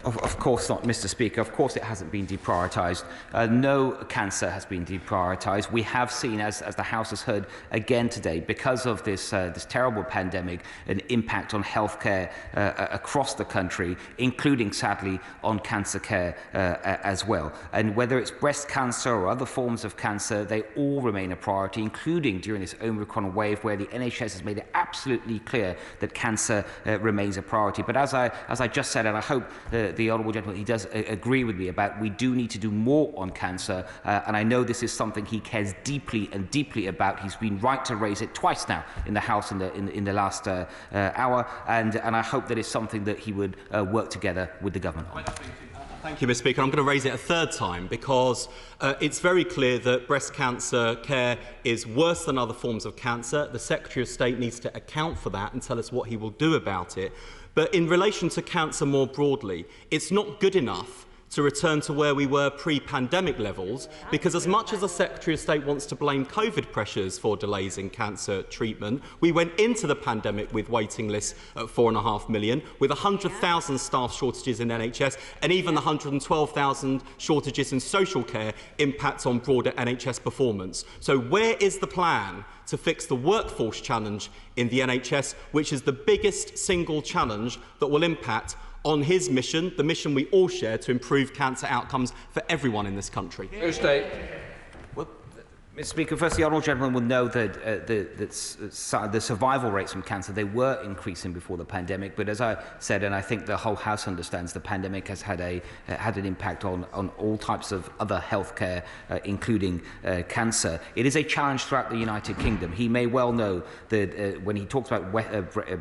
Of course not, Mr. Speaker. Of course it hasn't been deprioritised. No cancer has been deprioritised. We have seen, as the House has heard again today, because of this terrible pandemic, an impact on healthcare across the country, including, sadly, on cancer care as well. And whether it's breast cancer or other forms of cancer, they all remain a priority, including during this Omicron wave, where the NHS has made it absolutely clear that cancer remains a priority. But as I just said, and I hope the honourable gentleman, he does agree with me about we do need to do more on cancer, and I know this is something he cares deeply about. He's been right to raise it twice now in the House in the last hour, and I hope that it's something that he would work together with the government on. Thank you, Mr. Speaker. I'm going to raise it a third time because it's very clear that breast cancer care is worse than other forms of cancer. The Secretary of State needs to account for that and tell us what he will do about it. But in relation to cancer more broadly, it's not good enough to return to where we were pre-pandemic levels, because as much as the Secretary of State wants to blame COVID pressures for delays in cancer treatment, we went into the pandemic with waiting lists at 4.5 million, with 100,000 staff shortages in NHS, and even the 112,000 shortages in social care impact on broader NHS performance. So where is the plan to fix the workforce challenge in the NHS, which is the biggest single challenge that will impact on his mission, the mission we all share, to improve cancer outcomes for everyone in this country? Well, Mr. Speaker, first, the honourable gentleman will know that the survival rates from cancer, they were increasing before the pandemic, but as I said, and I think the whole House understands, the pandemic has had an impact on all types of other healthcare, including cancer. It is a challenge throughout the United Kingdom. He may well know that when he talks about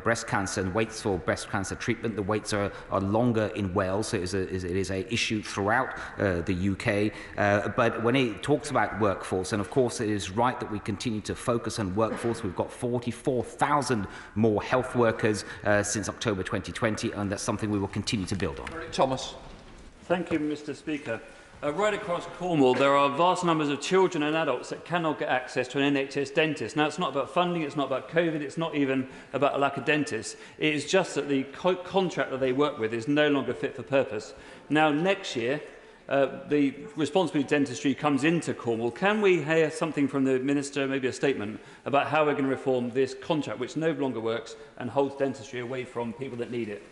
breast cancer and waits for breast cancer treatment, the waits are longer in Wales, so it is an issue throughout the UK. But when he talks about workforce, and of course, it is right that we continue to focus on workforce. We've got 44,000 more health workers since October 2020, and that's something we will continue to build on. Thomas. Thank you, Mr. Speaker. Right across Cornwall, there are vast numbers of children and adults that cannot get access to an NHS dentist. Now, it's not about funding, it's not about COVID, it's not even about a lack of dentists. It is just that the contract that they work with is no longer fit for purpose. Now, next year, the responsibility dentistry comes into Cornwall. Can we hear something from the Minister, maybe a statement, about how we're going to reform this contract, which no longer works and holds dentistry away from people that need it?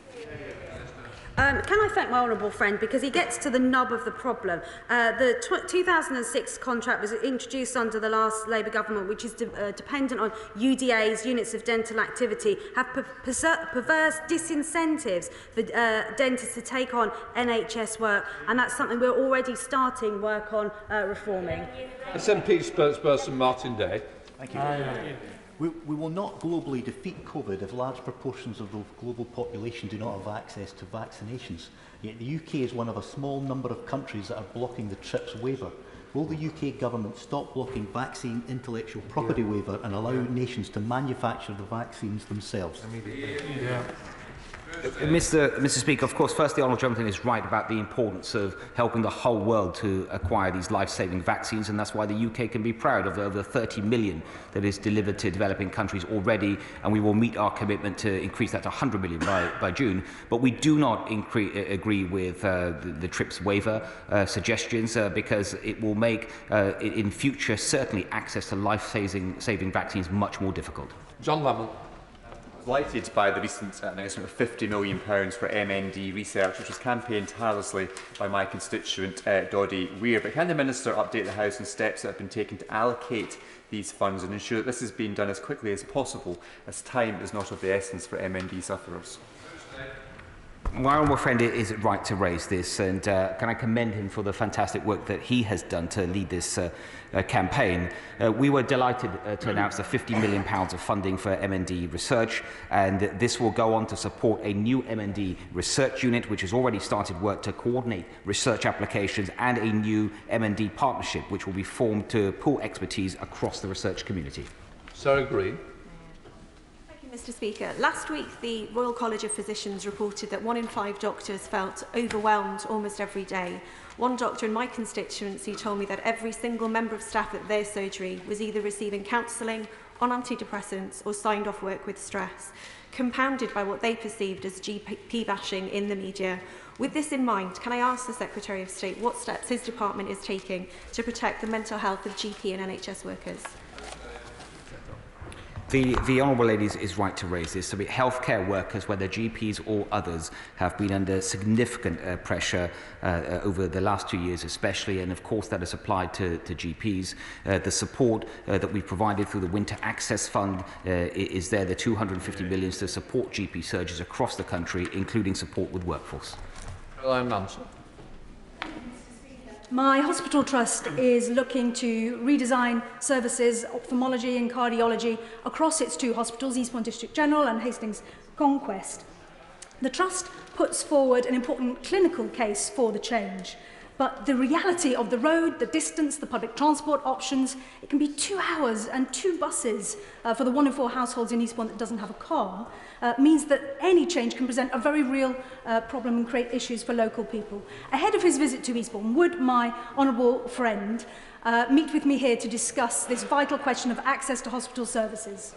Can I thank my honourable friend, because he gets to the nub of the problem. The 2006 contract was introduced under the last Labour government, which is dependent on UDAs, units of dental activity, have perverse disincentives for dentists to take on NHS work, and that's something we're already starting work on reforming. SNP spokesperson Martin Day. Thank you. We will not globally defeat COVID if large proportions of the global population do not have access to vaccinations. Yet the UK is one of a small number of countries that are blocking the TRIPS waiver. Will the UK government stop blocking vaccine intellectual property waiver and allow nations to manufacture the vaccines themselves? Mr. Speaker, of course, first, the honourable gentleman is right about the importance of helping the whole world to acquire these life-saving vaccines, and that's why the UK can be proud of the over 30 million that is delivered to developing countries already, and we will meet our commitment to increase that to 100 million by June. But we do not agree with the TRIPS waiver suggestions because it will make, in future, certainly access to life-saving vaccines much more difficult. John Lamont. Delighted by the recent announcement of £50 million for MND research, which was campaigned tirelessly by my constituent Doddy Weir. But can the Minister update the House on steps that have been taken to allocate these funds and ensure that this is being done as quickly as possible, as time is not of the essence for MND sufferers? My honourable friend is right to raise this, and can I commend him for the fantastic work that he has done to lead this campaign. We were delighted to announce the £50 million of funding for MND research, and this will go on to support a new MND research unit, which has already started work to coordinate research applications, and a new MND partnership, which will be formed to pool expertise across the research community. Sarah Green. Mr. Speaker, last week the Royal College of Physicians reported that 1 in 5 doctors felt overwhelmed almost every day. One doctor in my constituency told me that every single member of staff at their surgery was either receiving counselling, on antidepressants or signed off work with stress, compounded by what they perceived as GP bashing in the media. With this in mind, can I ask the Secretary of State what steps his department is taking to protect the mental health of GP and NHS workers? The honourable lady is right to raise this. So healthcare workers, whether GPs or others, have been under significant pressure over the last 2 years especially, and of course that is applied to GPs. The support that we provided through the Winter Access Fund is there, the 250 million to support GP surgeries across the country, including support with workforce. My hospital trust is looking to redesign services, ophthalmology and cardiology, across its 2 hospitals, Eastbourne District General and Hastings Conquest. The trust puts forward an important clinical case for the change. But the reality of the road, the distance, the public transport options, it can be 2 hours and 2 buses for the 1 in 4 households in Eastbourne that doesn't have a car, means that any change can present a very real problem and create issues for local people. Ahead of his visit to Eastbourne, would my honourable friend meet with me here to discuss this vital question of access to hospital services?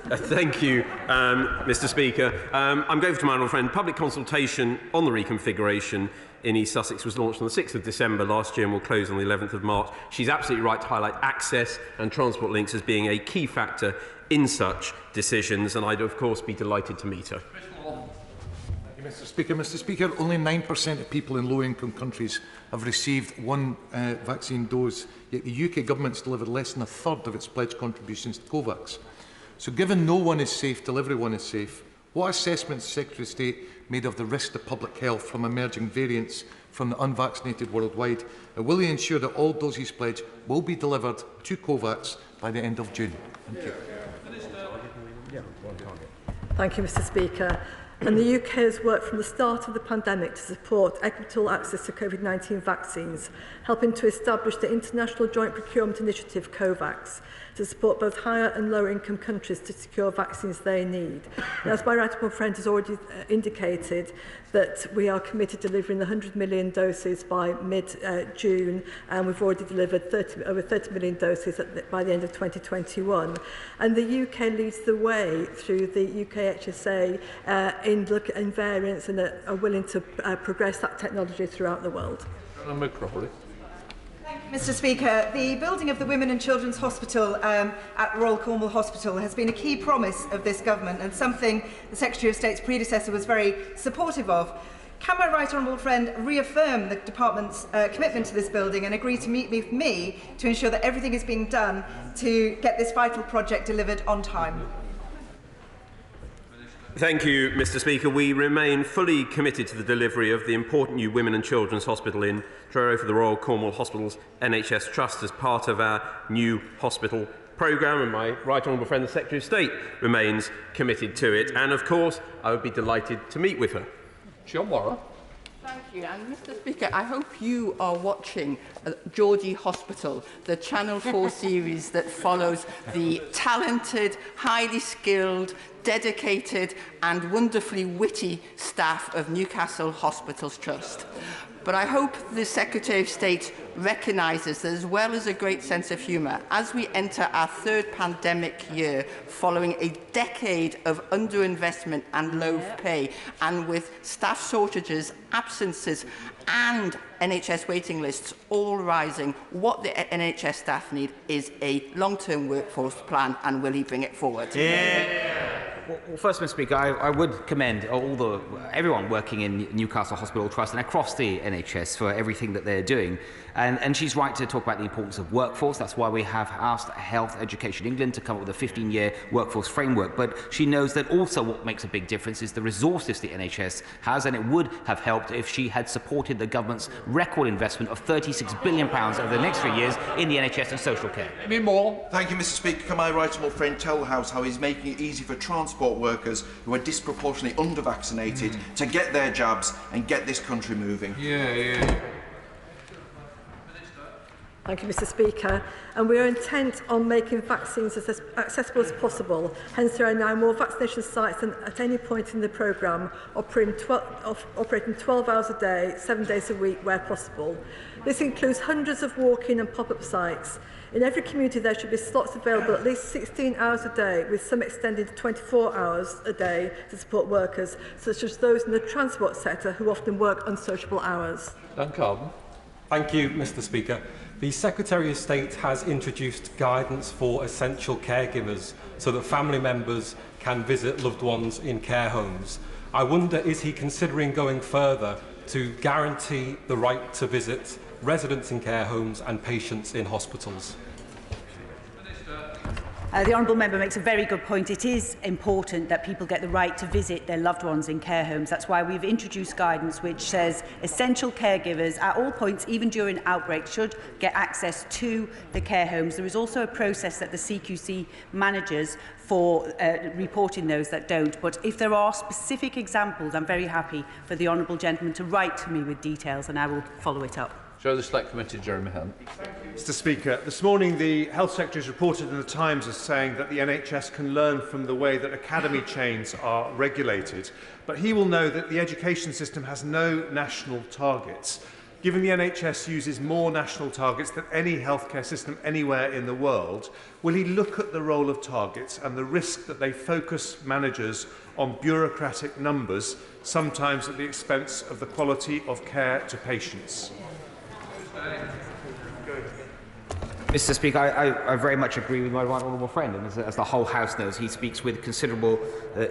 Thank you, Mr. Speaker. I'm going to my honourable friend. Public consultation on the reconfiguration in East Sussex was launched on the 6th of December last year and will close on the 11th of March. She's absolutely right to highlight access and transport links as being a key factor in such decisions, and I'd of course be delighted to meet her. Thank you, Mr. Speaker. Mr. Speaker, only 9% of people in low-income countries have received one vaccine dose, yet the UK government's delivered less than a third of its pledged contributions to COVAX. So given no one is safe till everyone is safe, what assessments has the Secretary of State made of the risk to public health from emerging variants from the unvaccinated worldwide? And will he ensure that all doses pledged will be delivered to COVAX by the end of June? Thank you. Thank you, Mr. Speaker. And the UK has worked from the start of the pandemic to support equitable access to COVID-19 vaccines, helping to establish the International Joint Procurement Initiative, COVAX, to support both higher and lower income countries to secure vaccines they need. And as my right honourable friend has already indicated, that we are committed to delivering the 100 million doses by mid-June, and we've already delivered over 30 million doses by the end of 2021. And the UK leads the way through the UK HSA in variants, and are willing to progress that technology throughout the world. Mr. Speaker, the building of the Women and Children's Hospital at Royal Cornwall Hospital has been a key promise of this government and something the Secretary of State's predecessor was very supportive of. Can my right honourable friend reaffirm the department's commitment to this building and agree to meet with me to ensure that everything is being done to get this vital project delivered on time? Thank you, Mr. Speaker. We remain fully committed to the delivery of the important new Women and Children's Hospital in Truro for the Royal Cornwall Hospitals NHS Trust as part of our new hospital programme, and my right honourable friend, the Secretary of State, remains committed to it. And of course, I would be delighted to meet with her. John Warren. Thank you. And Mr. Speaker, I hope you are watching Georgie Hospital, the Channel 4 series that follows the talented, highly skilled, dedicated and wonderfully witty staff of Newcastle Hospitals Trust. But I hope the Secretary of State recognises that, as well as a great sense of humour, as we enter our 3rd pandemic year following a decade of underinvestment and low pay, and with staff shortages, absences and NHS waiting lists all rising, what the NHS staff need is a long-term workforce plan, and will he bring it forward? Well, first, Mr. Speaker, I would commend everyone working in Newcastle Hospital Trust and across the NHS for everything that they're doing. And she's right to talk about the importance of workforce. That's why we have asked Health Education England to come up with a 15-year workforce framework. But she knows that also what makes a big difference is the resources the NHS has, and it would have helped if she had supported the government's record investment of £36 billion over the next 3 years in the NHS and social care. Any more? Thank you, Mr. Speaker. Can my right honourable friend tell the House how he's making it easy for transport workers who are disproportionately under-vaccinated to get their jabs and get this country moving? Thank you, Mr. Speaker. And we are intent on making vaccines as accessible as possible. Hence, there are now more vaccination sites than at any point in the programme, operating 12 hours a day, 7 days a week where possible. This includes hundreds of walk-in and pop-up sites. In every community, there should be slots available at least 16 hours a day, with some extended to 24 hours a day to support workers, such as those in the transport sector who often work unsociable hours. Dan Carden. Thank you, Mr. Speaker. The Secretary of State has introduced guidance for essential caregivers so that family members can visit loved ones in care homes. I wonder, is he considering going further to guarantee the right to visit residents in care homes and patients in hospitals? The Honourable Member makes a very good point. It is important that people get the right to visit their loved ones in care homes. That's why we've introduced guidance which says essential caregivers at all points, even during outbreaks, should get access to the care homes. There is also a process that the CQC manages for reporting those that don't. But if there are specific examples, I'm very happy for the Honourable Gentleman to write to me with details and I will follow it up. Show the Select Committee, Jeremy Hunt. Mr Speaker, this morning the Health Secretary has reported in the Times as saying that the NHS can learn from the way that academy chains are regulated, but he will know that the education system has no national targets. Given the NHS uses more national targets than any healthcare system anywhere in the world, will he look at the role of targets and the risk that they focus managers on bureaucratic numbers, sometimes at the expense of the quality of care to patients? Mr Speaker, I very much agree with my right honourable friend, and as the whole House knows, he speaks with considerable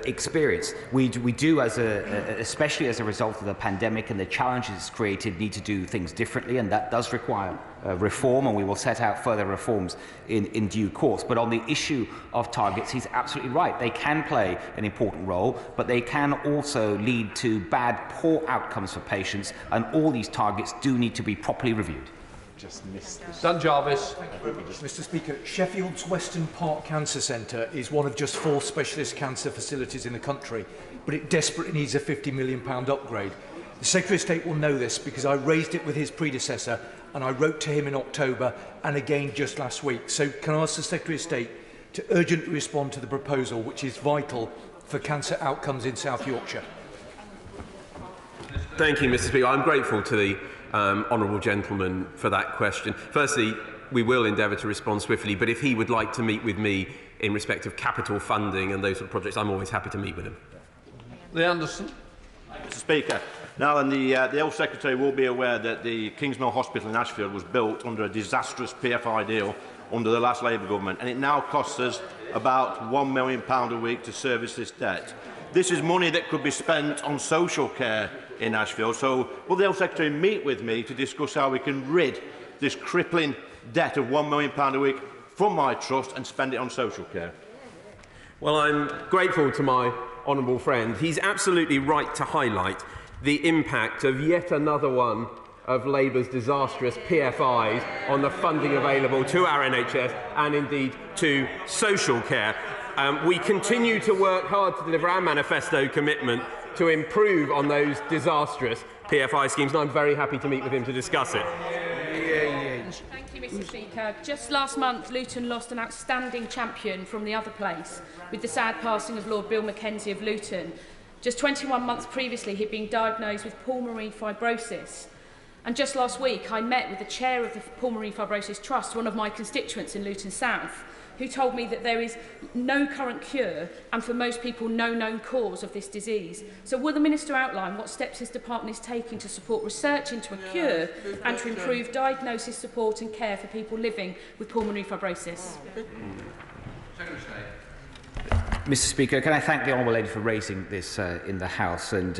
experience. We do, especially as a result of the pandemic and the challenges it's created, need to do things differently, and that does require reform, and we will set out further reforms in due course. But on the issue of targets, he's absolutely right. They can play an important role, but they can also lead to poor outcomes for patients, and all these targets do need to be properly reviewed. Just missed this. Dan Jarvis. Mr Speaker, Sheffield's Western Park Cancer Centre is one of just 4 specialist cancer facilities in the country, but it desperately needs a £50 million upgrade. The Secretary of State will know this because I raised it with his predecessor and I wrote to him in October and again just last week. So can I ask the Secretary of State to urgently respond to the proposal, which is vital for cancer outcomes in South Yorkshire? Thank you, Mr Speaker. I'm grateful to the honourable gentleman for that question. Firstly, we will endeavour to respond swiftly, but if he would like to meet with me in respect of capital funding and those sort of projects, I'm always happy to meet with him. Lee Anderson. Mr Speaker, now then the Health Secretary will be aware that the Kingsmill Hospital in Ashfield was built under a disastrous PFI deal under the last Labour government, and it now costs us about £1 million a week to service this debt. This is money that could be spent on social care in Ashfield. So will the Health Secretary meet with me to discuss how we can rid this crippling debt of £1 million a week from my trust and spend it on social care? Well, I'm grateful to my honourable friend. He's absolutely right to highlight the impact of yet another one of Labour's disastrous PFIs on the funding available to our NHS and indeed to social care. We continue to work hard to deliver our manifesto commitment to improve on those disastrous PFI schemes, and I'm very happy to meet with him to discuss it. Thank you, Mr Speaker. Just last month, Luton lost an outstanding champion from the other place with the sad passing of Lord Bill Mackenzie of Luton. Just 21 months previously, he'd been diagnosed with pulmonary fibrosis. And just last week, I met with the chair of the Pulmonary Fibrosis Trust, one of my constituents in Luton South, who told me that there is no current cure and for most people no known cause of this disease. So will the Minister outline what steps his department is taking to support research into a cure and to improve diagnosis, support and care for people living with pulmonary fibrosis? Mr Speaker, can I thank the Honourable Lady for raising this in the House? And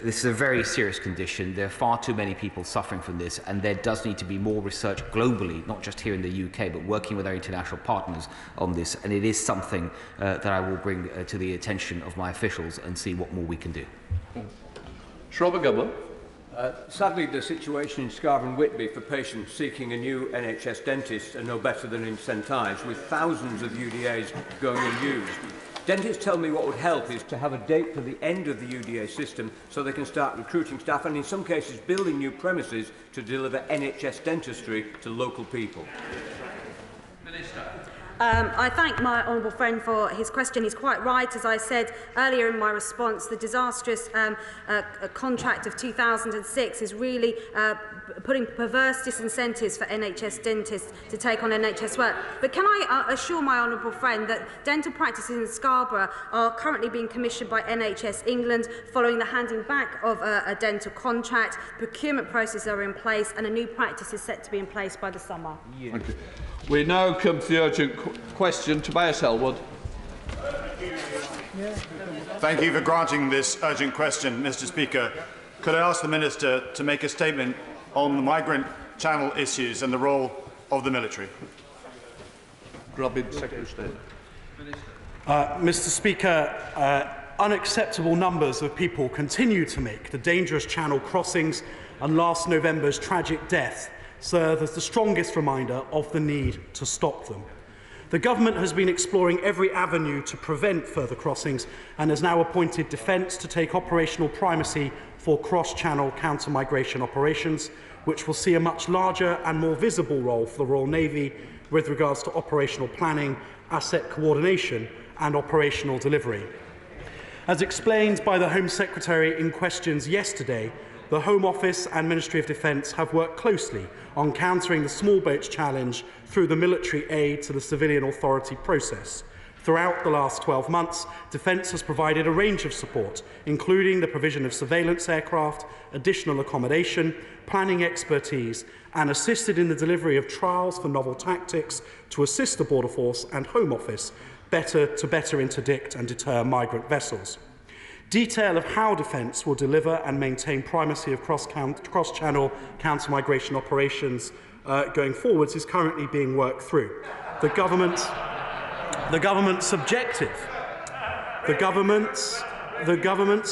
this is a very serious condition. There are far too many people suffering from this, and there does need to be more research globally, not just here in the UK, but working with our international partners on this. And it is something that I will bring to the attention of my officials and see what more we can do. Robert Gubble. Sadly, the situation in Scarborough and Whitby for patients seeking a new NHS dentist are no better than in St Ives, with thousands of UDAs going unused. Dentists tell me what would help is to have a date for the end of the UDA system so they can start recruiting staff and in some cases building new premises to deliver NHS dentistry to local people. Minister. I thank my honourable friend for his question. He's quite right. As I said earlier in my response, the disastrous contract of 2006 is really putting perverse disincentives for NHS dentists to take on NHS work. But can I assure my honourable friend that dental practices in Scarborough are currently being commissioned by NHS England following the handing back of a dental contract. Procurement processes are in place and a new practice is set to be in place by the summer. Okay. We now come to the urgent question. Tobias Elwood. Thank you for granting this urgent question, Mr Speaker. Could I ask the Minister to make a statement on the migrant channel issues and the role of the military? Robin, Secretary of State. Mr. Speaker, unacceptable numbers of people continue to make the dangerous channel crossings, and last November's tragic death serve as the strongest reminder of the need to stop them. The government has been exploring every avenue to prevent further crossings and has now appointed Defence to take operational primacy for cross-channel counter-migration operations, which will see a much larger and more visible role for the Royal Navy with regards to operational planning, asset coordination and operational delivery. As explained by the Home Secretary in questions yesterday, the Home Office and Ministry of Defence have worked closely on countering the small boats challenge through the military aid to the civilian authority process. Throughout the last 12 months, Defence has provided a range of support, including the provision of surveillance aircraft, additional accommodation, planning expertise, and assisted in the delivery of trials for novel tactics to assist the Border Force and Home Office to better interdict and deter migrant vessels. Detail of how Defence will deliver and maintain primacy of cross-channel counter-migration operations going forwards is currently being worked through. The government's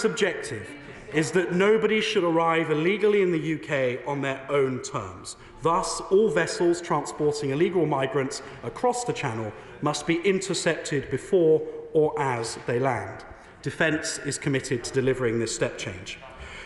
objective is that nobody should arrive illegally in the UK on their own terms. Thus, all vessels transporting illegal migrants across the Channel must be intercepted before or as they land. Defence is committed to delivering this step change.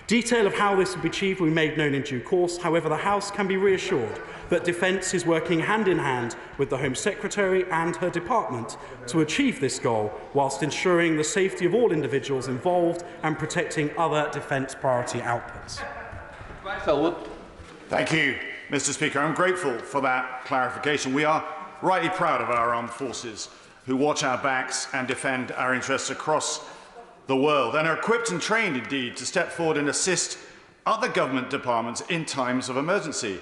Detail of how this will be achieved will be made known in due course. However, the House can be reassured that Defence is working hand in hand with the Home Secretary and her department to achieve this goal, whilst ensuring the safety of all individuals involved and protecting other defence priority outputs. Thank you, Mr. Speaker. I'm grateful for that clarification. We are rightly proud of our armed forces who watch our backs and defend our interests across the world, and are equipped and trained indeed to step forward and assist other government departments in times of emergency.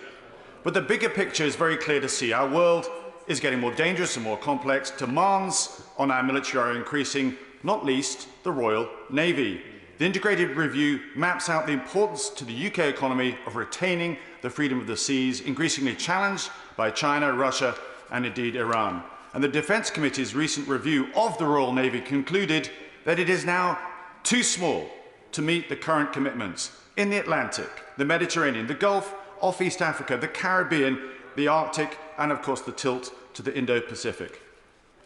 But the bigger picture is very clear to see. Our world is getting more dangerous and more complex. Demands on our military are increasing, not least the Royal Navy. The integrated review maps out the importance to the UK economy of retaining the freedom of the seas, increasingly challenged by China, Russia and indeed Iran. And the Defence Committee's recent review of the Royal Navy concluded that it is now too small to meet the current commitments in the Atlantic, the Mediterranean, the Gulf, off East Africa, the Caribbean, the Arctic, and of course the tilt to the Indo-Pacific.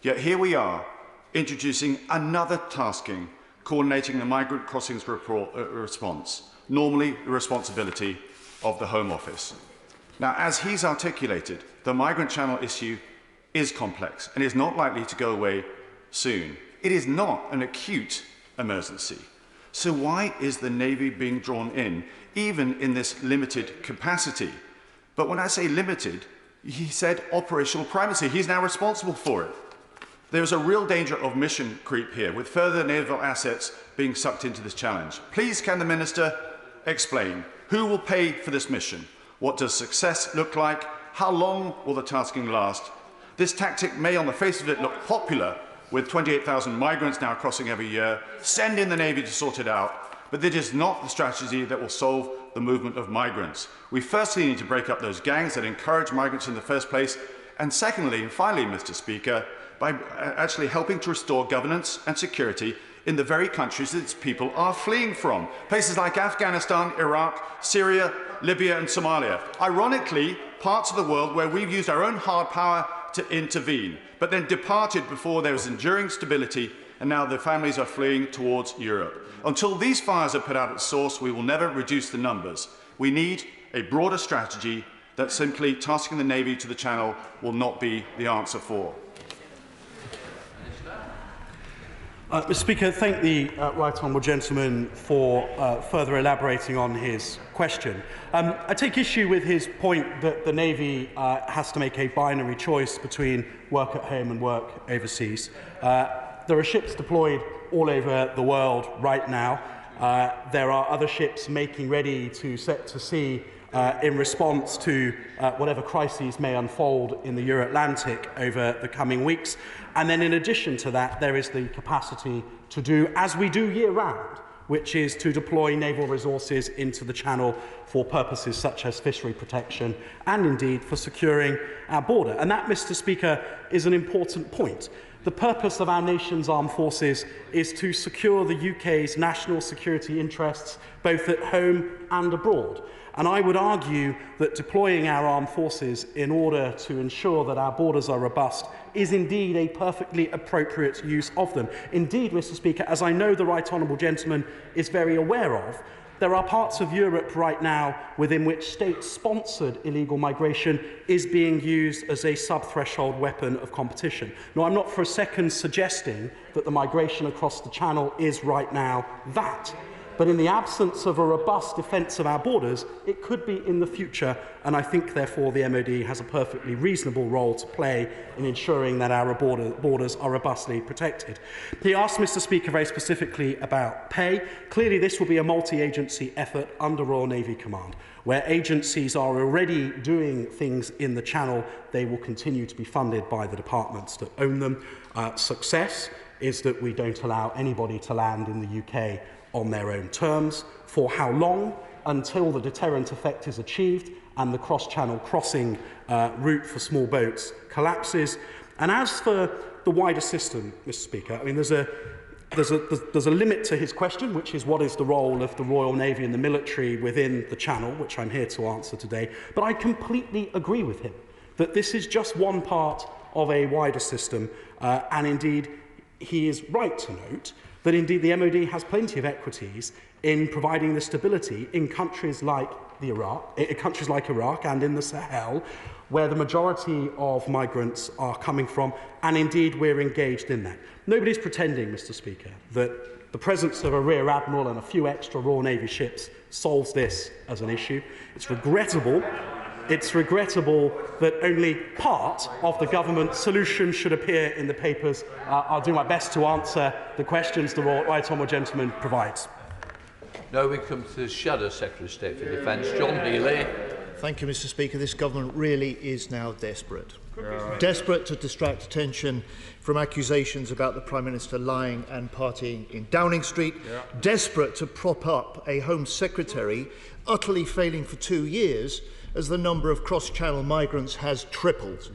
Yet here we are, introducing another tasking, coordinating the migrant crossings response, normally the responsibility of the Home Office. Now, as he's articulated, the migrant channel issue is complex and is not likely to go away soon. It is not an acute emergency. So why is the Navy being drawn in, even in this limited capacity? But when I say limited, he said operational primacy. He's now responsible for it. There's a real danger of mission creep here, with further naval assets being sucked into this challenge. Please, can the Minister explain who will pay for this mission? What does success look like? How long will the tasking last? This tactic may, on the face of it, look popular, with 28,000 migrants now crossing every year. Send in the Navy to sort it out. But it is not the strategy that will solve the movement of migrants. We firstly need to break up those gangs that encourage migrants in the first place. And secondly, and finally, Mr. Speaker, by actually helping to restore governance and security in the very countries that its people are fleeing from. Places like Afghanistan, Iraq, Syria, Libya and Somalia. Ironically, parts of the world where we've used our own hard power to intervene, but then departed before there was enduring stability, and now the families are fleeing towards Europe. Until these fires are put out at source, we will never reduce the numbers. We need a broader strategy that simply tasking the Navy to the Channel will not be the answer for. Mr. Speaker, thank the right honourable gentleman for further elaborating on his question. I take issue with his point that the Navy has to make a binary choice between work at home and work overseas. There are ships deployed all over the world right now. There are other ships making ready to set to sea in response to whatever crises may unfold in the Euro-Atlantic over the coming weeks. And then in addition to that, there is the capacity to do, as we do year-round, which is to deploy naval resources into the Channel for purposes such as fishery protection and indeed for securing our border. And that, Mr. Speaker, is an important point. The purpose of our nation's armed forces is to secure the UK's national security interests both at home and abroad. And I would argue that deploying our armed forces in order to ensure that our borders are robust is indeed a perfectly appropriate use of them. Indeed, Mr. Speaker, as I know the Right Honourable Gentleman is very aware of, there are parts of Europe right now within which state-sponsored illegal migration is being used as a sub-threshold weapon of competition. Now, I'm not for a second suggesting that the migration across the Channel is right now that. But in the absence of a robust defence of our borders, it could be in the future, and I think, therefore, the MOD has a perfectly reasonable role to play in ensuring that our borders are robustly protected. He asked, Mr. Speaker, very specifically about pay. Clearly, this will be a multi-agency effort under Royal Navy Command. Where agencies are already doing things in the Channel, they will continue to be funded by the departments that own them. Success is that we don't allow anybody to land in the UK on their own terms. For how long? Until the deterrent effect is achieved and the cross-channel crossing route for small boats collapses. And as for the wider system, Mr. Speaker, I mean, there's a limit to his question, which is what is the role of the Royal Navy and the military within the Channel, which I'm here to answer today. But I completely agree with him that this is just one part of a wider system, and indeed he is right to note that indeed the MOD has plenty of equities in providing the stability in countries like Iraq and in the Sahel, where the majority of migrants are coming from, and indeed we're engaged in that. Nobody's pretending, Mr. Speaker, that the presence of a Rear Admiral and a few extra Royal Navy ships solves this as an issue. It's regrettable that only part of the government solution should appear in the papers. I'll do my best to answer the questions the Right Honourable Gentleman provides. Now we come to the Shadow Secretary of State for Defence, John Dealey. Thank you, Mr. Speaker. This government really is now desperate. Desperate to distract attention from accusations about the Prime Minister lying and partying in Downing Street. Desperate to prop up a Home Secretary utterly failing for 2 years as the number of cross-channel migrants has tripled.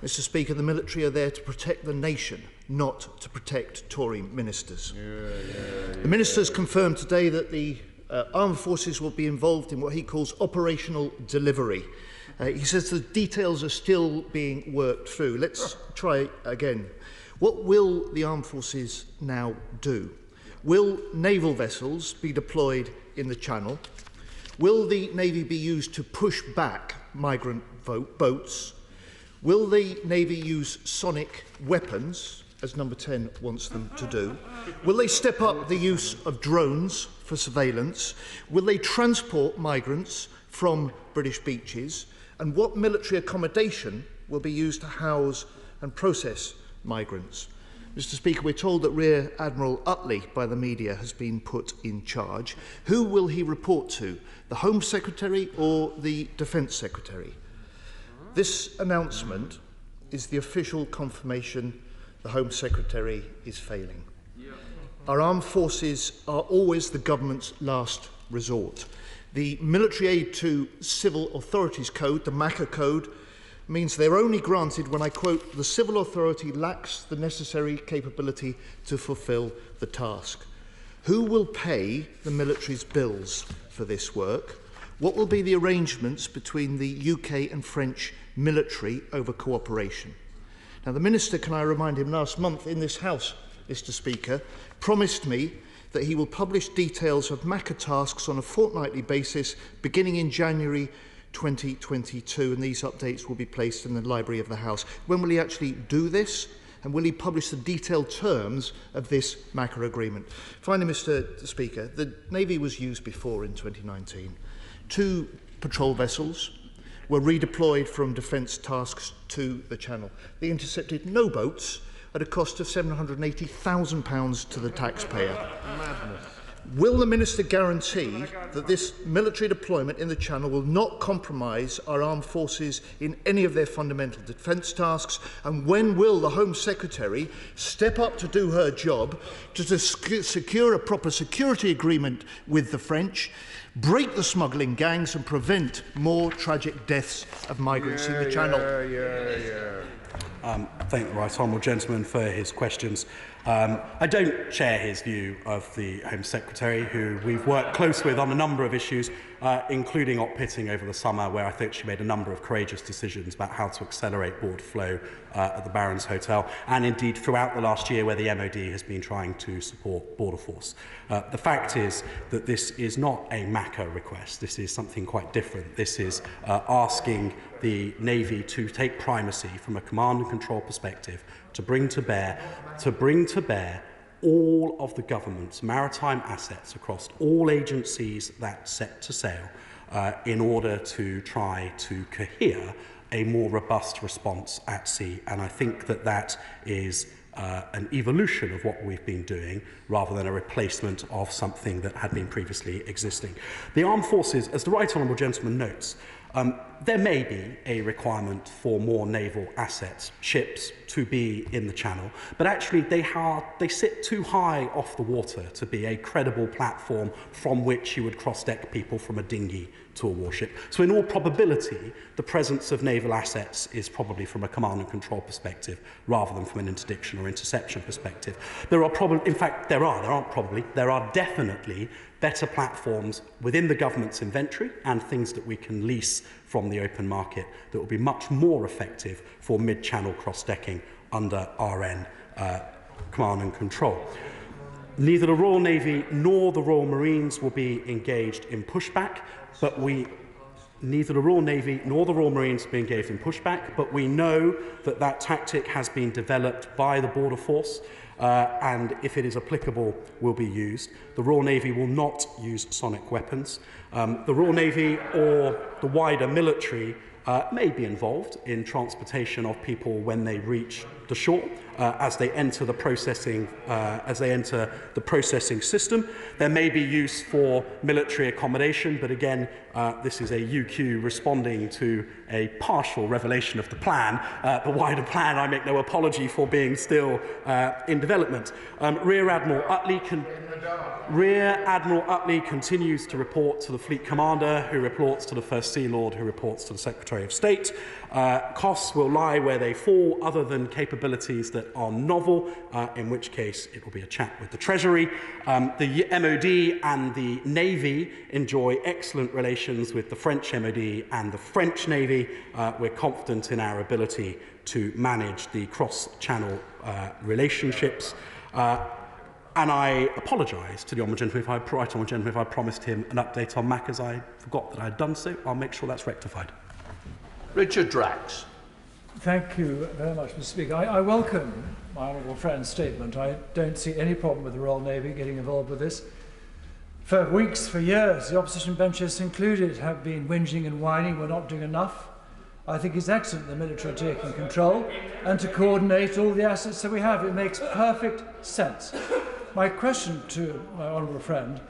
Mr. Speaker, the military are there to protect the nation, not to protect Tory ministers. The minister has confirmed today that the armed forces will be involved in what he calls operational delivery. He says the details are still being worked through. Let's try again. What will the armed forces now do? Will naval vessels be deployed in the Channel? Will the Navy be used to push back migrant boats? Will the Navy use sonic weapons, as Number 10 wants them to do? Will they step up the use of drones for surveillance? Will they transport migrants from British beaches? And what military accommodation will be used to house and process migrants? Mr. Speaker, we're told that Rear Admiral Utley, by the media, has been put in charge. Who will he report to? The Home Secretary or the Defence Secretary? This announcement is the official confirmation the Home Secretary is failing. Our armed forces are always the government's last resort. The Military Aid to Civil Authorities Code, the MACA Code, means they're only granted when, I quote, the civil authority lacks the necessary capability to fulfil the task. Who will pay the military's bills for this work? What will be the arrangements between the UK and French military over cooperation? Now, the Minister, can I remind him, last month in this House, Mr. Speaker, promised me that he will publish details of MACA tasks on a fortnightly basis beginning in January 2022, and these updates will be placed in the library of the House. When will he actually do this? And will he publish the detailed terms of this MACA agreement? Finally, Mr. Speaker, the Navy was used before in 2019. 2 patrol vessels were redeployed from defence tasks to the Channel. They intercepted no boats at a cost of £780,000 to the taxpayer. Will the Minister guarantee that this military deployment in the Channel will not compromise our armed forces in any of their fundamental defence tasks? And when will the Home Secretary step up to do her job to secure a proper security agreement with the French, break the smuggling gangs and prevent more tragic deaths of migrants in the Channel? Thank the Right Honourable Gentleman for his questions. I don't share his view of the Home Secretary, who we've worked close with on a number of issues, including op pitting over the summer, where I think she made a number of courageous decisions about how to accelerate border flow at the Barons Hotel, and indeed throughout the last year, where the MOD has been trying to support Border Force. The fact is that this is not a MACA request. This is something quite different. This is asking the Navy to take primacy from a command and control perspective, to bring to bear all of the government's maritime assets across all agencies that set to sail in order to try to cohere a more robust response at sea. And I think that that is an evolution of what we've been doing rather than a replacement of something that had been previously existing. The armed forces, as the Right Honourable Gentleman notes, there may be a requirement for more naval assets, ships, to be in the Channel, but actually they sit too high off the water to be a credible platform from which you would cross-deck people from a dinghy to a warship. So in all probability, the presence of naval assets is probably from a command and control perspective rather than from an interdiction or interception perspective. There are definitely better platforms within the government's inventory and things that we can lease from the open market that will be much more effective for mid-channel cross-decking under RN command and control. Neither the Royal Navy nor the Royal Marines will be engaged in pushback, but neither the Royal Navy nor the Royal Marines will be engaged in pushback, but we know that that tactic has been developed by the Border Force, and if it is applicable, will be used. The Royal Navy will not use sonic weapons. The Royal Navy or the wider military may be involved in transportation of people when they reach the shore, as they enter the processing system. There may be use for military accommodation, but again, this is a UQ responding to a partial revelation of the plan. The wider plan, I make no apology for being still in development. Rear Admiral Utley continues to report to the Fleet Commander, who reports to the First Sea Lord, who reports to the Secretary of State. Costs will lie where they fall, other than capabilities that are novel, in which case it will be a chat with the Treasury. The MOD and the Navy enjoy excellent relations with the French MOD and the French Navy. We're confident in our ability to manage the cross-channel relationships. And I apologise to the Honourable Gentleman if I promised him an update on MAC, as I forgot that I had done so. I'll make sure that's rectified. Richard Drax. Thank you very much, Mr. Speaker. I welcome my honourable friend's statement. I don't see any problem with the Royal Navy getting involved with this. For weeks, for years, the opposition benches included have been whinging and whining, we're not doing enough. I think it's excellent the military are taking control and to coordinate all the assets that we have. It makes perfect sense. My question to my honourable friend,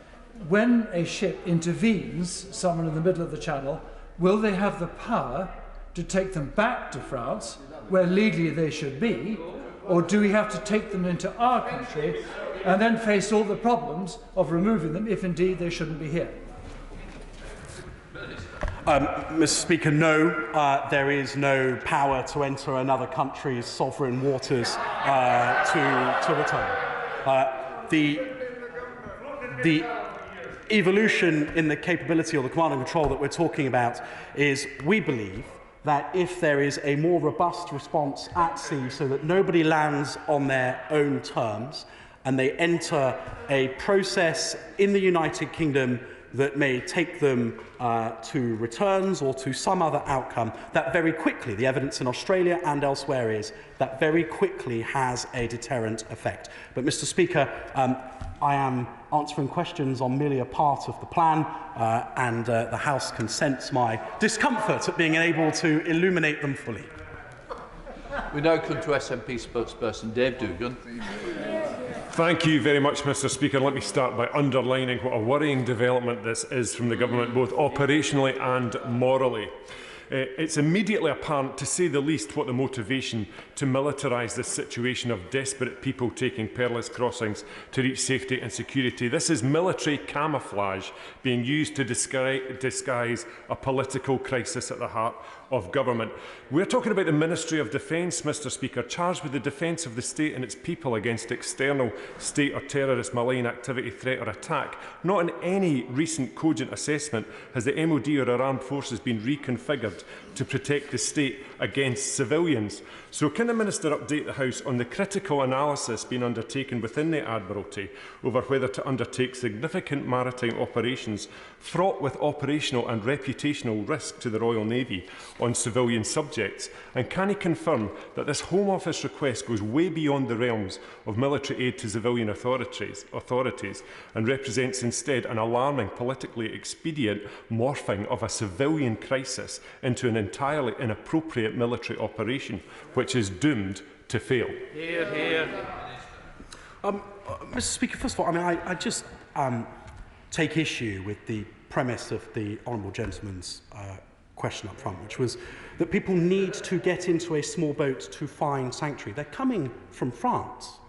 when a ship intervenes, someone in the middle of the Channel, will they have the power to take them back to France, where legally they should be, or do we have to take them into our country and then face all the problems of removing them if indeed they shouldn't be here? Mr. Speaker, no, there is no power to enter another country's sovereign waters to return. The evolution in the capability or the command and control that we're talking about is, we believe, that if there is a more robust response at sea so that nobody lands on their own terms and they enter a process in the United Kingdom that may take them to returns or to some other outcome, that very quickly, the evidence in Australia and elsewhere is, that very quickly has a deterrent effect. But, Mr. Speaker, I am answering questions on merely a part of the plan, and the House can sense my discomfort at being able to illuminate them fully. We now come to SNP spokesperson Dave Dugan. Thank you very much, Mr. Speaker. Let me start by underlining what a worrying development this is from the government, both operationally and morally. It's immediately apparent, to say the least, what the motivation to militarise this situation of desperate people taking perilous crossings to reach safety and security. This is military camouflage being used to disguise a political crisis at the heart of government. We're talking about the Ministry of Defence, Mr. Speaker, charged with the defence of the state and its people against external state or terrorist malign activity, threat or attack. Not in any recent cogent assessment has the MOD or our armed forces been reconfigured to protect the state against civilians. So can the Minister update the House on the critical analysis being undertaken within the Admiralty over whether to undertake significant maritime operations fraught with operational and reputational risk to the Royal Navy on civilian subjects? And can he confirm that this Home Office request goes way beyond the realms of military aid to civilian authorities and represents instead an alarming, politically expedient morphing of a civilian crisis into an entirely inappropriate military operation, which is doomed to fail? Hear, hear. Mr. Speaker, first of all, I just take issue with the premise of the honourable gentleman's question up front, which was that people need to get into a small boat to find sanctuary. They're coming from France.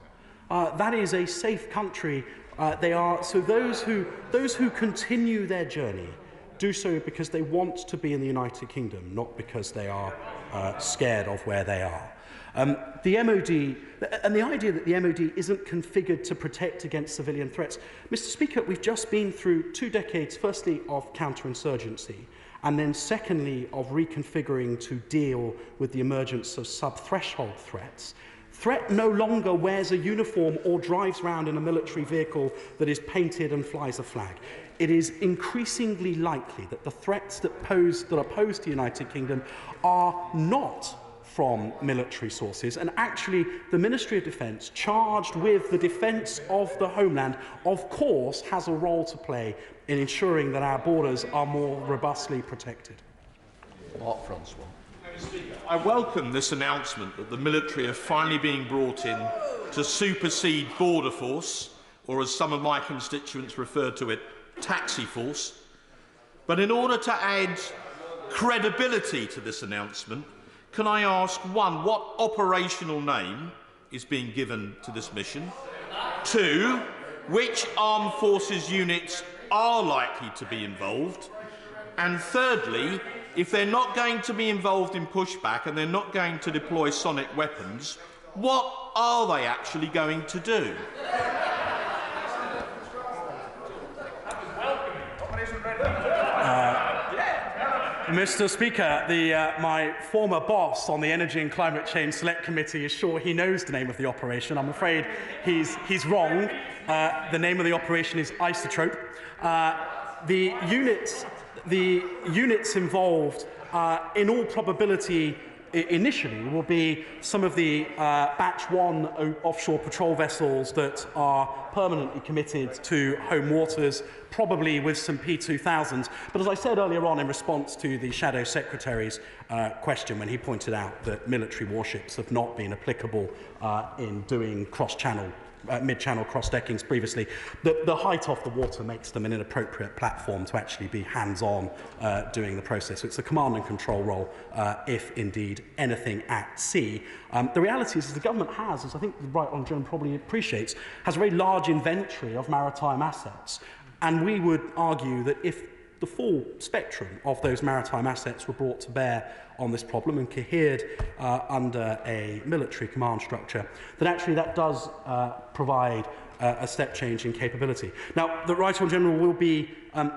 That is a safe country. So those who continue their journey do so because they want to be in the United Kingdom, not because they are scared of where they are. The MOD, and the idea that the MOD isn't configured to protect against civilian threats. Mr. Speaker, we've just been through 2 decades, firstly of counterinsurgency, and then secondly of reconfiguring to deal with the emergence of sub-threshold threats. Threat no longer wears a uniform or drives around in a military vehicle that is painted and flies a flag. It is increasingly likely that the threats that are posed to the United Kingdom are not from military sources, and actually the Ministry of Defence, charged with the defence of the homeland, of course has a role to play in ensuring that our borders are more robustly protected. Mark Francois. I welcome this announcement that the military are finally being brought in to supersede border force, or as some of my constituents refer to it, taxi force. But in order to add credibility to this announcement, can I ask, one, what operational name is being given to this mission? 2, which armed forces units are likely to be involved? And thirdly, if they're not going to be involved in pushback and they're not going to deploy sonic weapons, what are they actually going to do? Mr. Speaker, my former boss on the Energy and Climate Change Select Committee is sure he knows the name of the operation. I'm afraid he's wrong. The name of the operation is Isotrope. The units involved, in all probability, initially will be some of the Batch 1 offshore patrol vessels that are permanently committed to home waters, probably with some P2000s. But as I said earlier on in response to the Shadow Secretary's question when he pointed out that military warships have not been applicable in doing cross-channel mid-channel cross-deckings previously, the height of the water makes them an inappropriate platform to actually be hands-on doing the process. So it's a command and control role, if indeed anything at sea. The reality is the government has, as I think the Right Honourable Gentleman probably appreciates, has a very large inventory of maritime assets. And we would argue that if the full spectrum of those maritime assets were brought to bear on this problem and cohered under a military command structure, then actually that does provide a step change in capability. Now, the Right Honourable General will be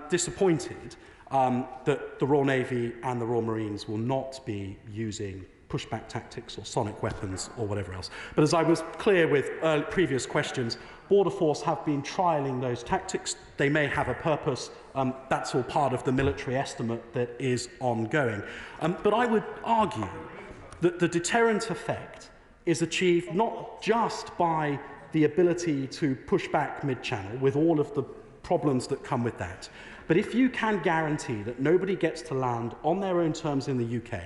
disappointed that the Royal Navy and the Royal Marines will not be using pushback tactics or sonic weapons or whatever else. But as I was clear with previous questions, Border Force have been trialling those tactics. They may have a purpose. That's all part of the military estimate that is ongoing. But I would argue that the deterrent effect is achieved not just by the ability to push back mid-channel with all of the problems that come with that, but if you can guarantee that nobody gets to land on their own terms in the UK,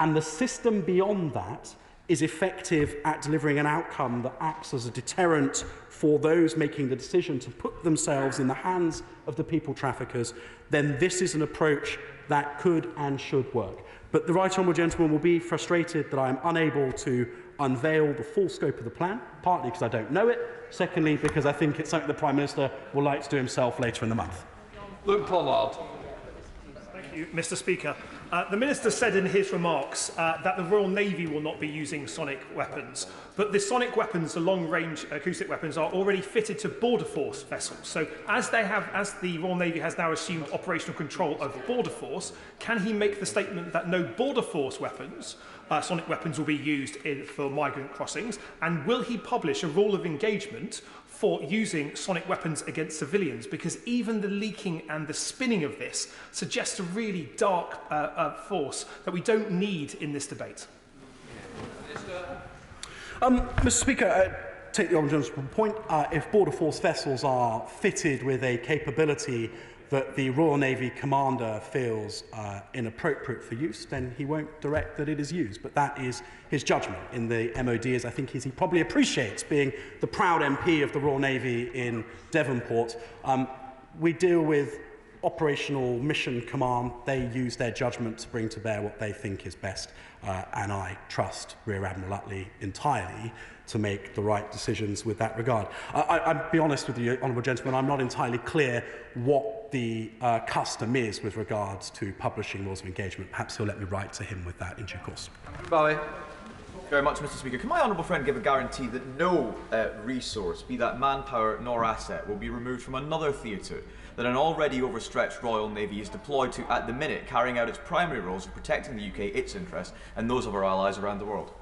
and the system beyond that is effective at delivering an outcome that acts as a deterrent for those making the decision to put themselves in the hands of the people traffickers, then this is an approach that could and should work. But the Right Honourable Gentleman will be frustrated that I am unable to unveil the full scope of the plan, partly because I don't know it, secondly because I think it's something the Prime Minister will like to do himself later in the month. Luke Pollard. Thank you, Mr. Speaker. The Minister said in his remarks that the Royal Navy will not be using sonic weapons, but the sonic weapons, the long-range acoustic weapons, are already fitted to border force vessels. So as the Royal Navy has now assumed operational control of border force, can he make the statement that no border force weapons, sonic weapons, will be used for migrant crossings? And will he publish a rule of engagement for using sonic weapons against civilians? Because even the leaking and the spinning of this suggests a really dark force that we don't need in this debate. Mr. Speaker, take the Honourable Gentleman's point. If border force vessels are fitted with a capability that the Royal Navy commander feels inappropriate for use, then he won't direct that it is used. But that is his judgment in the MOD, as I think he probably appreciates, being the proud MP of the Royal Navy in Devonport. We deal with operational mission command. They use their judgment to bring to bear what they think is best, and I trust Rear Admiral Utley entirely to make the right decisions with that regard. I'll be honest with you, Honourable Gentleman, I'm not entirely clear what the custom is with regards to publishing rules of engagement. Perhaps he'll let me write to him with that in due course. Bowie. Very much, Mr. Speaker. Can my honourable friend give a guarantee that no resource, be that manpower nor asset, will be removed from another theatre that an already overstretched Royal Navy is deployed to at the minute, carrying out its primary roles of protecting the UK, its interests, and those of our allies around the world?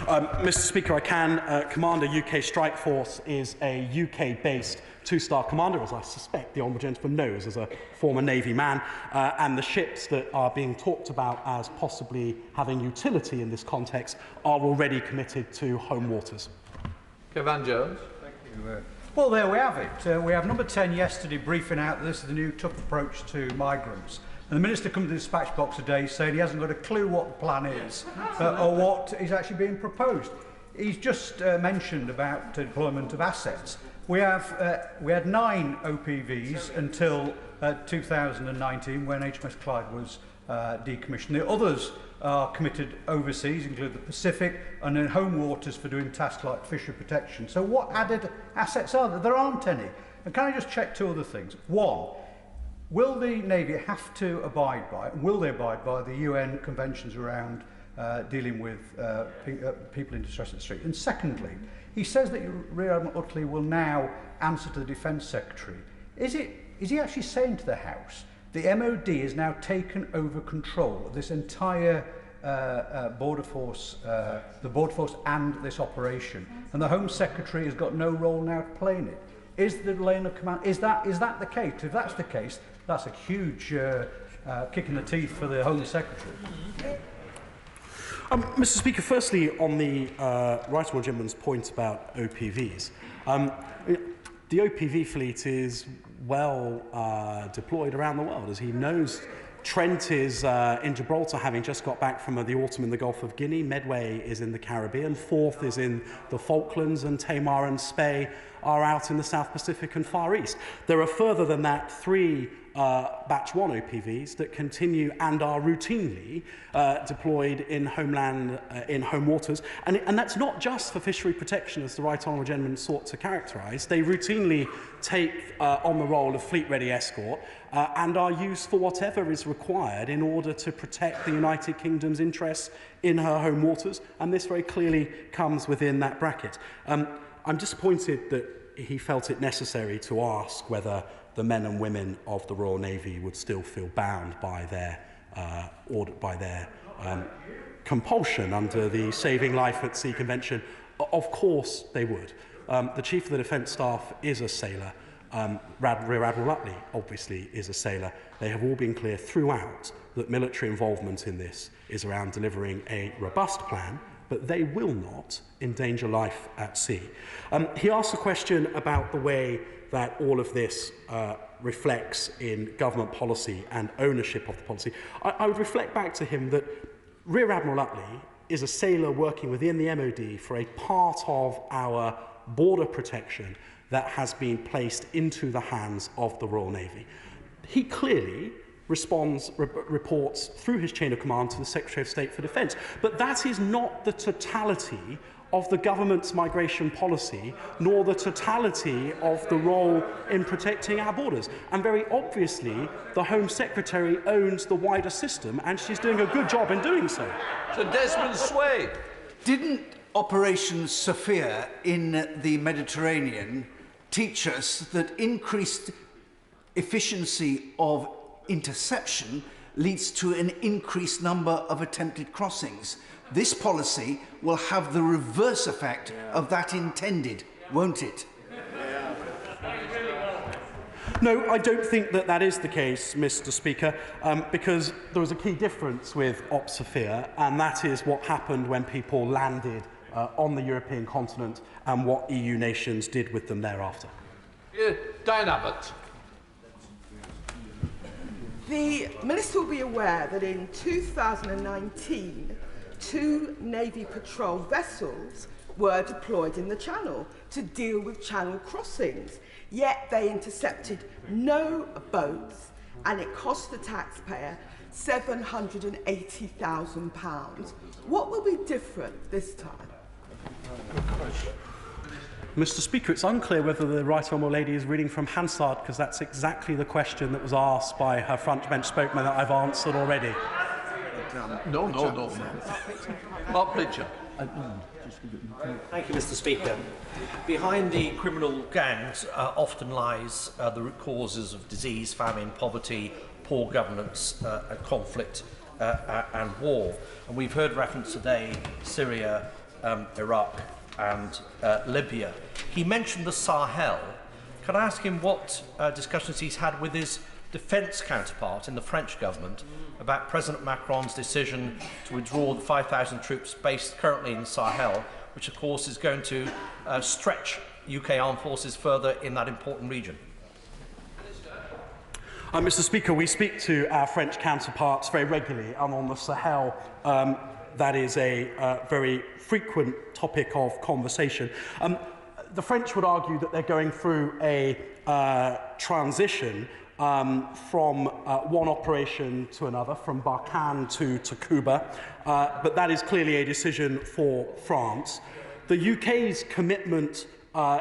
Mr. Speaker, I can. Commander UK Strike Force is a UK-based two-star commander, as I suspect the Honourable Gentleman knows as a former Navy man, and the ships that are being talked about as possibly having utility in this context are already committed to home waters. Kevin Jones. Thank you. Well, there we have it. We have number 10 yesterday briefing out that this is the new tough approach to migrants. And the Minister comes to the dispatch box today saying he hasn't got a clue what the plan is or what is actually being proposed. He's just mentioned about deployment of assets. We had 9 OPVs until 2019 when HMS Clyde was decommissioned. The others are committed overseas, include the Pacific and in home waters for doing tasks like fishery protection. So what added assets are there? There aren't any. And can I just check 2 other things? One, will the Navy have to abide by, and will they abide by the UN conventions around dealing with people in distress at the street? And secondly, he says that Rear Admiral Utley will now answer to the Defence Secretary. Is he actually saying to the House the MOD has now taken over control of this entire border force, the border force and this operation, and the Home Secretary has got no role now to play in it? Is the line of command, is that the case? If that's the case, that's a huge kick in the teeth for the Home Secretary. Mr. Speaker, firstly, on the Right Honourable Gentleman's point about OPVs, the OPV fleet is well deployed around the world. As he knows, Trent is in Gibraltar, having just got back from the autumn in the Gulf of Guinea. Medway is in the Caribbean. Forth is in the Falklands, and Tamar and Spey are out in the South Pacific and Far East. There are further than that 3 Batch 1 OPVs that continue and are routinely deployed in homeland, in home waters. And that's not just for fishery protection, as the Right Honourable Gentleman sought to characterise. They routinely take on the role of fleet-ready escort and are used for whatever is required in order to protect the United Kingdom's interests in her home waters, and this very clearly comes within that bracket. I'm disappointed that he felt it necessary to ask whether the men and women of the Royal Navy would still feel bound by their compulsion under the Saving Life at Sea Convention. Of course they would. The Chief of the Defence Staff is a sailor. Rear Admiral Utley obviously is a sailor. They have all been clear throughout that military involvement in this is around delivering a robust plan, but they will not endanger life at sea. He asked a question about the way that all of this reflects in government policy and ownership of the policy. I would reflect back to him that Rear Admiral Utley is a sailor working within the MOD for a part of our border protection that has been placed into the hands of the Royal Navy. He clearly reports through his chain of command to the Secretary of State for Defence. But that is not the totality of the government's migration policy, nor the totality of the role in protecting our borders. And very obviously, the Home Secretary owns the wider system, and she's doing a good job in doing so. So Desmond Swade. Didn't Operation Sophia in the Mediterranean teach us that increased efficiency of interception leads to an increased number of attempted crossings? This policy will have the reverse effect of that intended, won't it? No, I don't think that that is the case, Mr. Speaker, because there was a key difference with Op Sophia, and that is what happened when people landed on the European continent and what EU nations did with them thereafter. Diane Abbott. The Minister will be aware that in 2019, 2 Navy patrol vessels were deployed in the Channel to deal with Channel crossings, yet they intercepted no boats and it cost the taxpayer £780,000. What will be different this time? Mr. Speaker, it's unclear whether the Right Honourable Lady is reading from Hansard, because that's exactly the question that was asked by her front bench spokesman that I've answered already. No. Mark Pritchard. Thank you, Mr. Speaker. Behind the criminal gangs often lies the root causes of disease, famine, poverty, poor governance, conflict and war. And we've heard reference today Syria, Iraq and Libya. He mentioned the Sahel. Can I ask him what discussions he's had with his defence counterpart in the French government about President Macron's decision to withdraw the 5,000 troops based currently in the Sahel, which of course is going to stretch UK armed forces further in that important region? Mr. Speaker, we speak to our French counterparts very regularly, and on the Sahel, that is a very frequent topic of conversation. The French would argue that they're going through a transition from one operation to another, from Barkhane to Takuba, but that is clearly a decision for France. The UK's commitment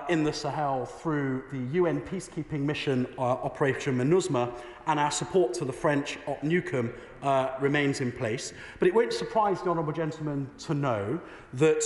in the Sahel through the UN peacekeeping mission Operation MINUSMA and our support to the French Op Nucum remains in place. But it won't surprise the honourable gentleman to know that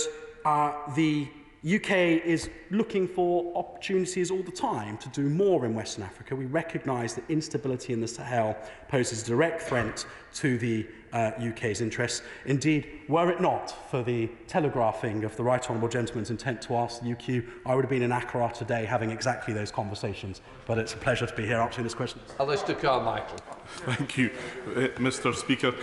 the UK is looking for opportunities all the time to do more in Western Africa. We recognise that instability in the Sahel poses a direct threat to the UK's interests. Indeed, were it not for the telegraphing of the Right Honourable Gentleman's intent to ask the UQ, I would have been in Accra today having exactly those conversations. But it's a pleasure to be here answering this question. Alistair Carmichael. Thank you, Mr. Speaker.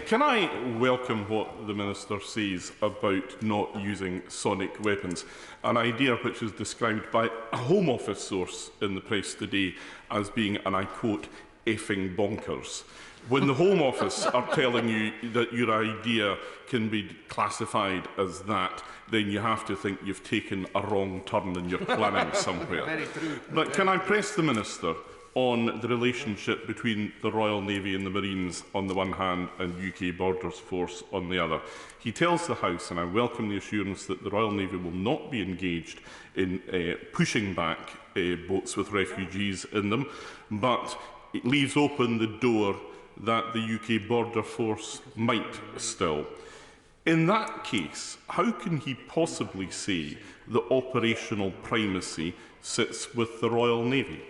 Can I welcome what the Minister says about not using sonic weapons, an idea which is described by a Home Office source in the press today as being, and I quote, effing bonkers. When the Home Office are telling you that your idea can be classified as that, then you have to think you've taken a wrong turn in your planning somewhere. Very true. But can I press the Minister on the relationship between the Royal Navy and the Marines on the one hand and UK Borders Force on the other? He tells the House, and I welcome the assurance that the Royal Navy will not be engaged in pushing back boats with refugees in them, but it leaves open the door that the UK Border Force might still. In that case, how can he possibly say that operational primacy sits with the Royal Navy?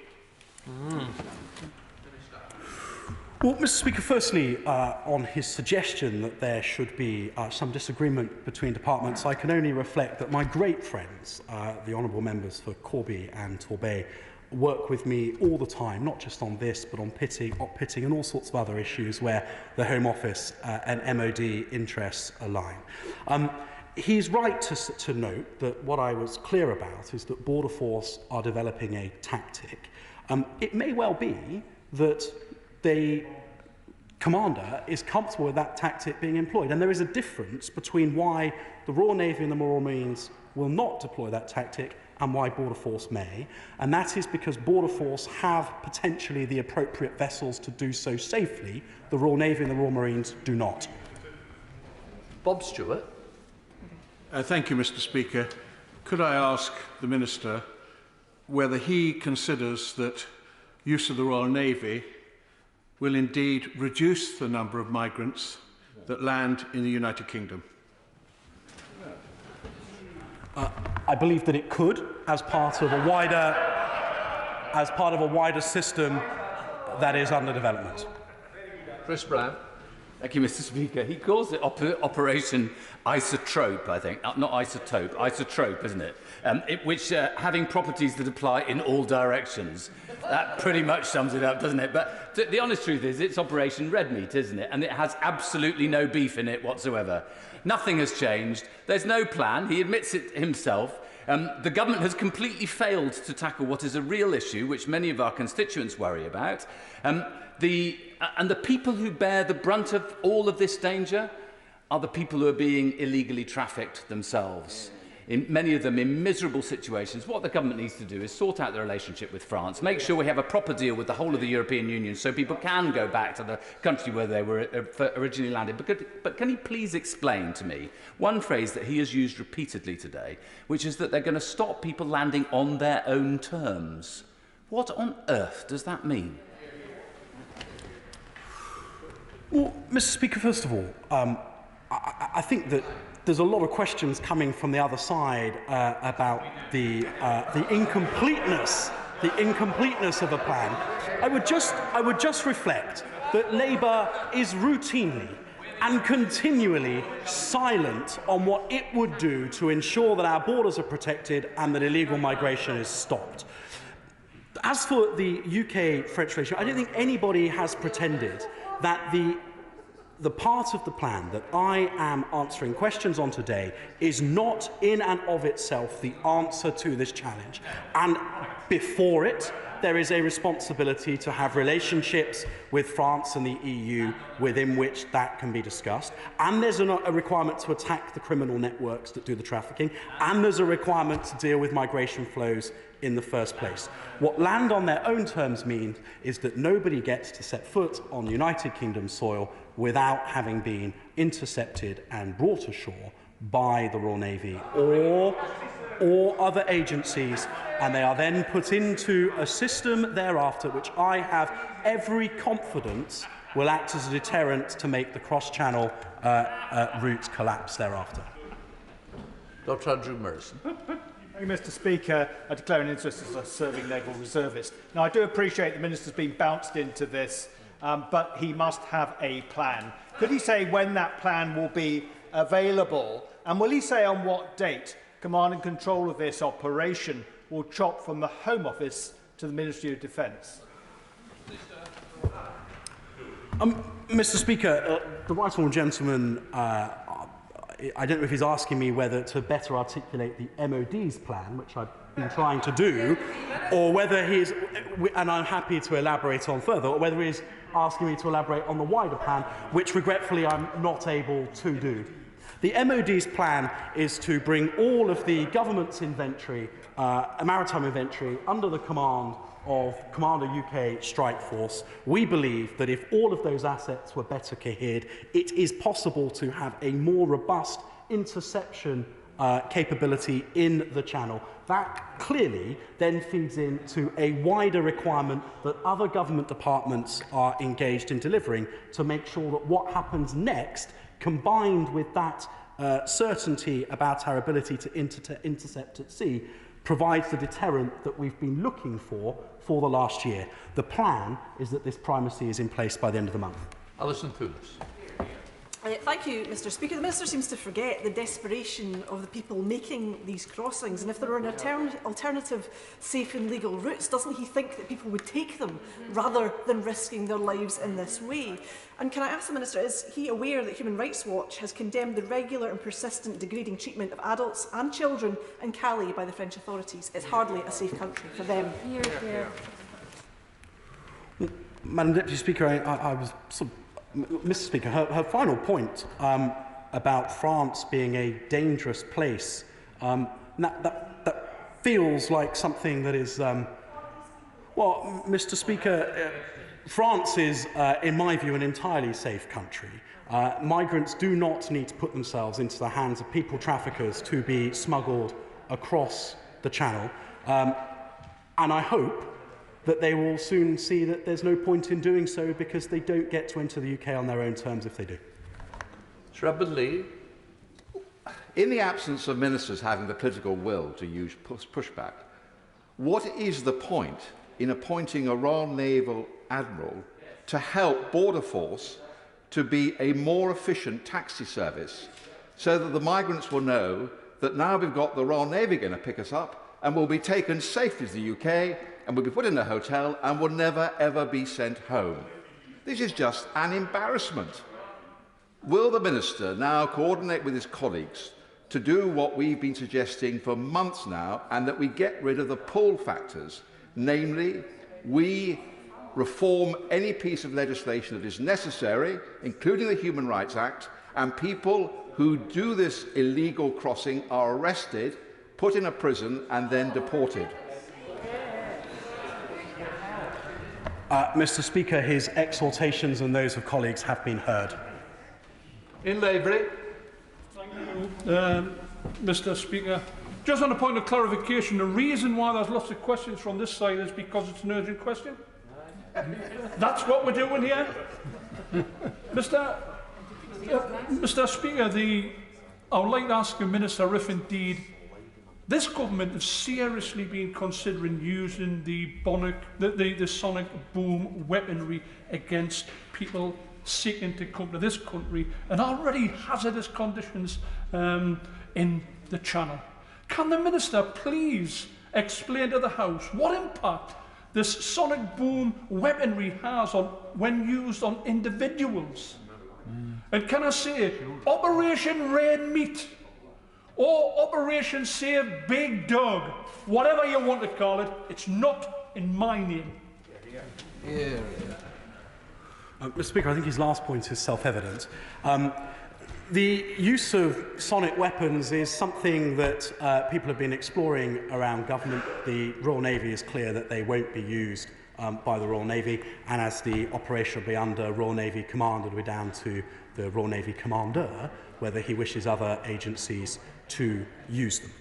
Well, Mr. Speaker, firstly, on his suggestion that there should be some disagreement between departments, I can only reflect that my great friends, the honourable members for Corby and Torbay, work with me all the time, not just on this, but on op-pitting and all sorts of other issues where the Home Office and MOD interests align. He's right to note that what I was clear about is that Border Force are developing a tactic. It may well be that they commander is comfortable with that tactic being employed. And there is a difference between why the Royal Navy and the Royal Marines will not deploy that tactic and why Border Force may. And that is because Border Force have potentially the appropriate vessels to do so safely. The Royal Navy and the Royal Marines do not. Bob Stewart. Thank you, Mr. Speaker. Could I ask the Minister whether he considers that use of the Royal Navy will indeed reduce the number of migrants that land in the United Kingdom? I believe that it could, as part of a wider system that is under development. Chris Brown. Thank you, Mr. Speaker. He calls it Operation Isotrope, I think. Not isotope, isotrope, isn't it? Which having properties that apply in all directions. That pretty much sums it up, doesn't it? But the honest truth is, it's Operation Red Meat, isn't it? And it has absolutely no beef in it whatsoever. Nothing has changed. There's no plan. He admits it himself. The government has completely failed to tackle what is a real issue, which many of our constituents worry about. And the people who bear the brunt of all of this danger are the people who are being illegally trafficked themselves. Many of them in miserable situations. What the government needs to do is sort out the relationship with France, make sure we have a proper deal with the whole of the European Union so people can go back to the country where they were originally landed. But can he please explain to me one phrase that he has used repeatedly today, which is that they're going to stop people landing on their own terms? What on earth does that mean? Well, Mr. Speaker, first of all, I think that there's a lot of questions coming from the other side about the incompleteness of a plan. I would just reflect that Labour is routinely and continually silent on what it would do to ensure that our borders are protected and that illegal migration is stopped. As for the UK-French relationship, I don't think anybody has pretended that the part of the plan that I am answering questions on today is not in and of itself the answer to this challenge. And before it, there is a responsibility to have relationships with France and the EU within which that can be discussed. And there's a requirement to attack the criminal networks that do the trafficking. And there's a requirement to deal with migration flows in the first place. What land on their own terms means is that nobody gets to set foot on United Kingdom soil without having been intercepted and brought ashore by the Royal Navy or other agencies, and they are then put into a system thereafter which I have every confidence will act as a deterrent to make the cross-channel route collapse thereafter. Dr. Andrew Merson. Thank you, Mr. Speaker. I declare an interest as a serving naval reservist. Now, I do appreciate the Minister's been bounced into this, but he must have a plan. Could he say when that plan will be available? And will he say on what date command and control of this operation will chop from the Home Office to the Ministry of Defence? Mr. Speaker, the right honourable gentleman, I don't know if he's asking me whether to better articulate the MOD's plan, which I've been trying to do, or whether he's, and I'm happy to elaborate on further, or whether he's asking me to elaborate on the wider plan, which regretfully I'm not able to do. The MOD's plan is to bring all of the government's inventory, maritime inventory, under the command of Commander UK Strike Force. We believe that if all of those assets were better cohered, it is possible to have a more robust interception capability in the channel. That clearly then feeds into a wider requirement that other government departments are engaged in delivering to make sure that what happens next, combined with that certainty about our ability to intercept at sea, provides the deterrent that we've been looking for the last year. The plan is that this primacy is in place by the end of the month. Alison Poulos. Thank you, Mr. Speaker. The Minister seems to forget the desperation of the people making these crossings, and if there were an alternative safe and legal routes, doesn't he think that people would take them rather than risking their lives in this way? And can I ask the Minister, is he aware that Human Rights Watch has condemned the regular and persistent degrading treatment of adults and children in Calais by the French authorities? It's hardly a safe country for them. Madam Deputy Speaker, I was sort of Mr. Speaker, her final point about France being a dangerous place, that feels like something that is, well, Mr. Speaker, France is, in my view, an entirely safe country. Migrants do not need to put themselves into the hands of people traffickers to be smuggled across the Channel. And I hope that they will soon see that there's no point in doing so because they don't get to enter the UK on their own terms if they do. Lee. In the absence of ministers having the political will to use pushback, what is the point in appointing a Royal Naval Admiral to help Border Force to be a more efficient taxi service so that the migrants will know that now we've got the Royal Navy going to pick us up and we'll be taken safely to the UK and we'll be put in a hotel and will never ever be sent home? This is just an embarrassment. Will the Minister now coordinate with his colleagues to do what we've been suggesting for months now, and that we get rid of the pull factors? Namely, we reform any piece of legislation that is necessary, including the Human Rights Act, and people who do this illegal crossing are arrested, put in a prison and then deported. Mr. Speaker, his exhortations and those of colleagues have been heard. In Lavery. Mr. Speaker, just on a point of clarification, the reason why there's lots of questions from this side is because it's an urgent question. That's what we're doing here. Mr. Speaker, I would like to ask the Minister if indeed this government has seriously been considering using the sonic boom weaponry against people seeking to come to this country in already hazardous conditions in the Channel. Can the Minister please explain to the House what impact this sonic boom weaponry has when used on individuals? And can I say, Operation Rain Meat or Operation Save Big Dog, whatever you want to call it, it's not in my name. Mr. Speaker, I think his last point is self-evident. The use of sonic weapons is something that people have been exploring around government. The Royal Navy is clear that they won't be used by the Royal Navy, and as the operation will be under Royal Navy Command, it'll be down to the Royal Navy Commander whether he wishes other agencies to use them.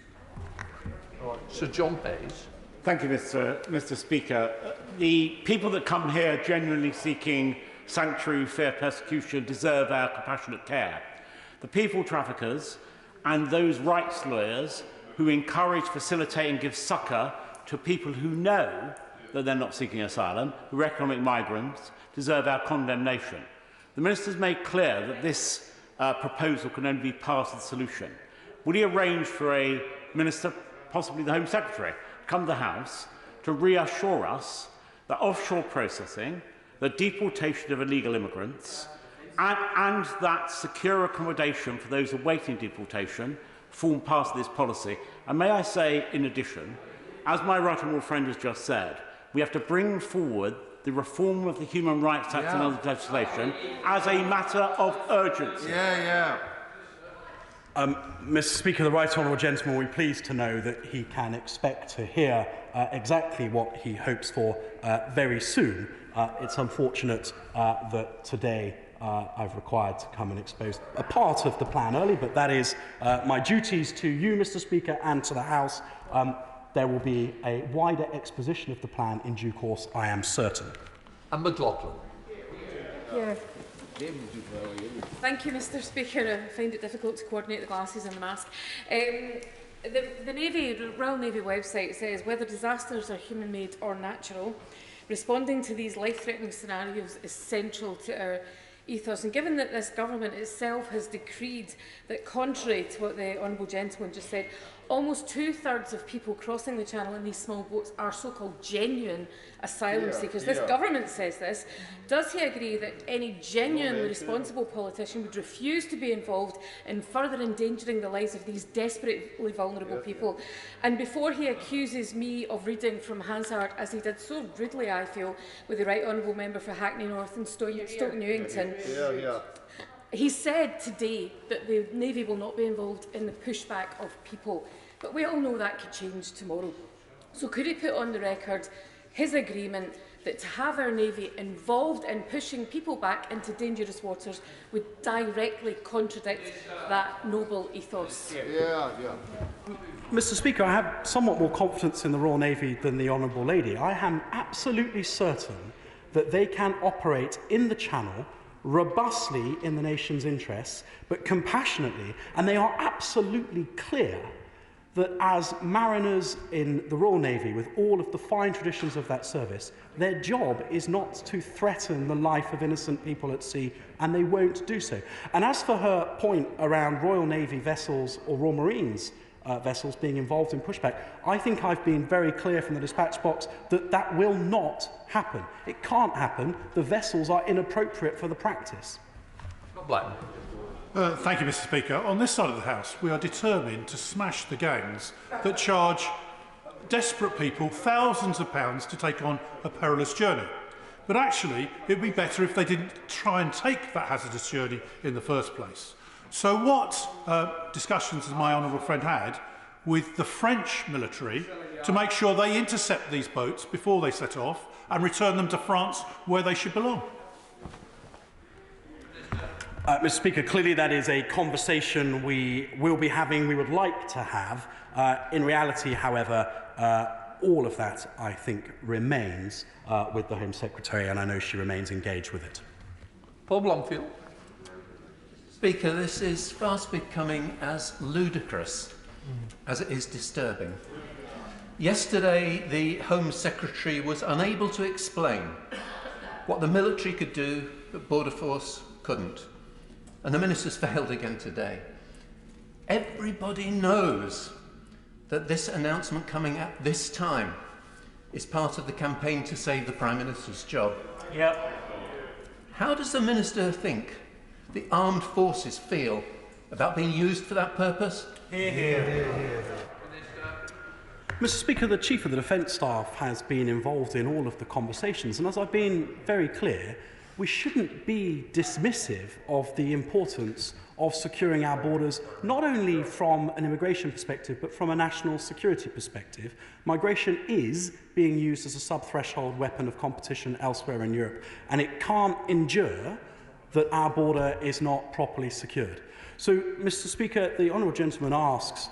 Sir John Hayes. Thank you, Mr. Speaker. The people that come here genuinely seeking sanctuary, fair persecution, deserve our compassionate care. The people traffickers and those rights lawyers who encourage, facilitate and give succour to people who know that they're not seeking asylum, who are economic migrants, deserve our condemnation. The Minister's made clear that this proposal can only be part of the solution. Would he arrange for a Minister, possibly the Home Secretary, to come to the House to reassure us that offshore processing, the deportation of illegal immigrants, and that secure accommodation for those awaiting deportation form part of this policy? And may I say, in addition, as my right honourable friend has just said, we have to bring forward the reform of the Human Rights Act and other legislation as a matter of urgency. Mr. Speaker, the right honourable gentleman will be pleased to know that he can expect to hear exactly what he hopes for very soon. It's unfortunate that today I've required to come and expose a part of the plan early, but that is my duties to you, Mr. Speaker, and to the House. There will be a wider exposition of the plan in due course, I am certain. And McLaughlin. Yeah. Thank you, Mr. Speaker. I find it difficult to coordinate the glasses and the mask. The Royal Navy website says whether disasters are human-made or natural, responding to these life-threatening scenarios is central to our ethos. And given that this government itself has decreed that, contrary to what the honourable gentleman just said, almost 2/3 of people crossing the Channel in these small boats are so-called genuine asylum seekers. This government says this. Does he agree that any genuinely responsible politician would refuse to be involved in further endangering the lives of these desperately vulnerable people? And before he accuses me of reading from Hansard, as he did so rudely, I feel, with the Right Honourable Member for Hackney North and Stoke Newington, he said today that the Navy will not be involved in the pushback of people, but we all know that could change tomorrow. So could he put on the record his agreement that to have our Navy involved in pushing people back into dangerous waters would directly contradict that noble ethos? Mr. Speaker, I have somewhat more confidence in the Royal Navy than the Honourable Lady. I am absolutely certain that they can operate in the Channel robustly in the nation's interests, but compassionately, and they are absolutely clear that as mariners in the Royal Navy, with all of the fine traditions of that service, their job is not to threaten the life of innocent people at sea, and they won't do so. And as for her point around Royal Navy vessels or Royal Marines vessels being involved in pushback, I think I've been very clear from the dispatch box that that will not happen. It can't happen. The vessels are inappropriate for the practice. Blackman. Thank you, Mr. Speaker. On this side of the House, we are determined to smash the gangs that charge desperate people thousands of pounds to take on a perilous journey. But actually, it would be better if they didn't try and take that hazardous journey in the first place. So what discussions has my honourable friend had with the French military to make sure they intercept these boats before they set off and return them to France where they should belong? Mr. Speaker, clearly that is a conversation we will be having, we would like to have. In reality, however, all of that, I think, remains with the Home Secretary, and I know she remains engaged with it. Paul Blomfield. Speaker, this is fast becoming as ludicrous as it is disturbing. Yesterday, the Home Secretary was unable to explain what the military could do, but Border Force couldn't. And the Minister's failed again today. Everybody knows that this announcement coming at this time is part of the campaign to save the Prime Minister's job. Yep. How does the Minister think the armed forces feel about being used for that purpose? Hear, hear, hear, hear. Mr. Speaker, the Chief of the Defence Staff has been involved in all of the conversations, and as I've been very clear, we shouldn't be dismissive of the importance of securing our borders, not only from an immigration perspective, but from a national security perspective. Migration is being used as a sub-threshold weapon of competition elsewhere in Europe, and it can't endure that our border is not properly secured. So, Mr. Speaker, the honourable gentleman asks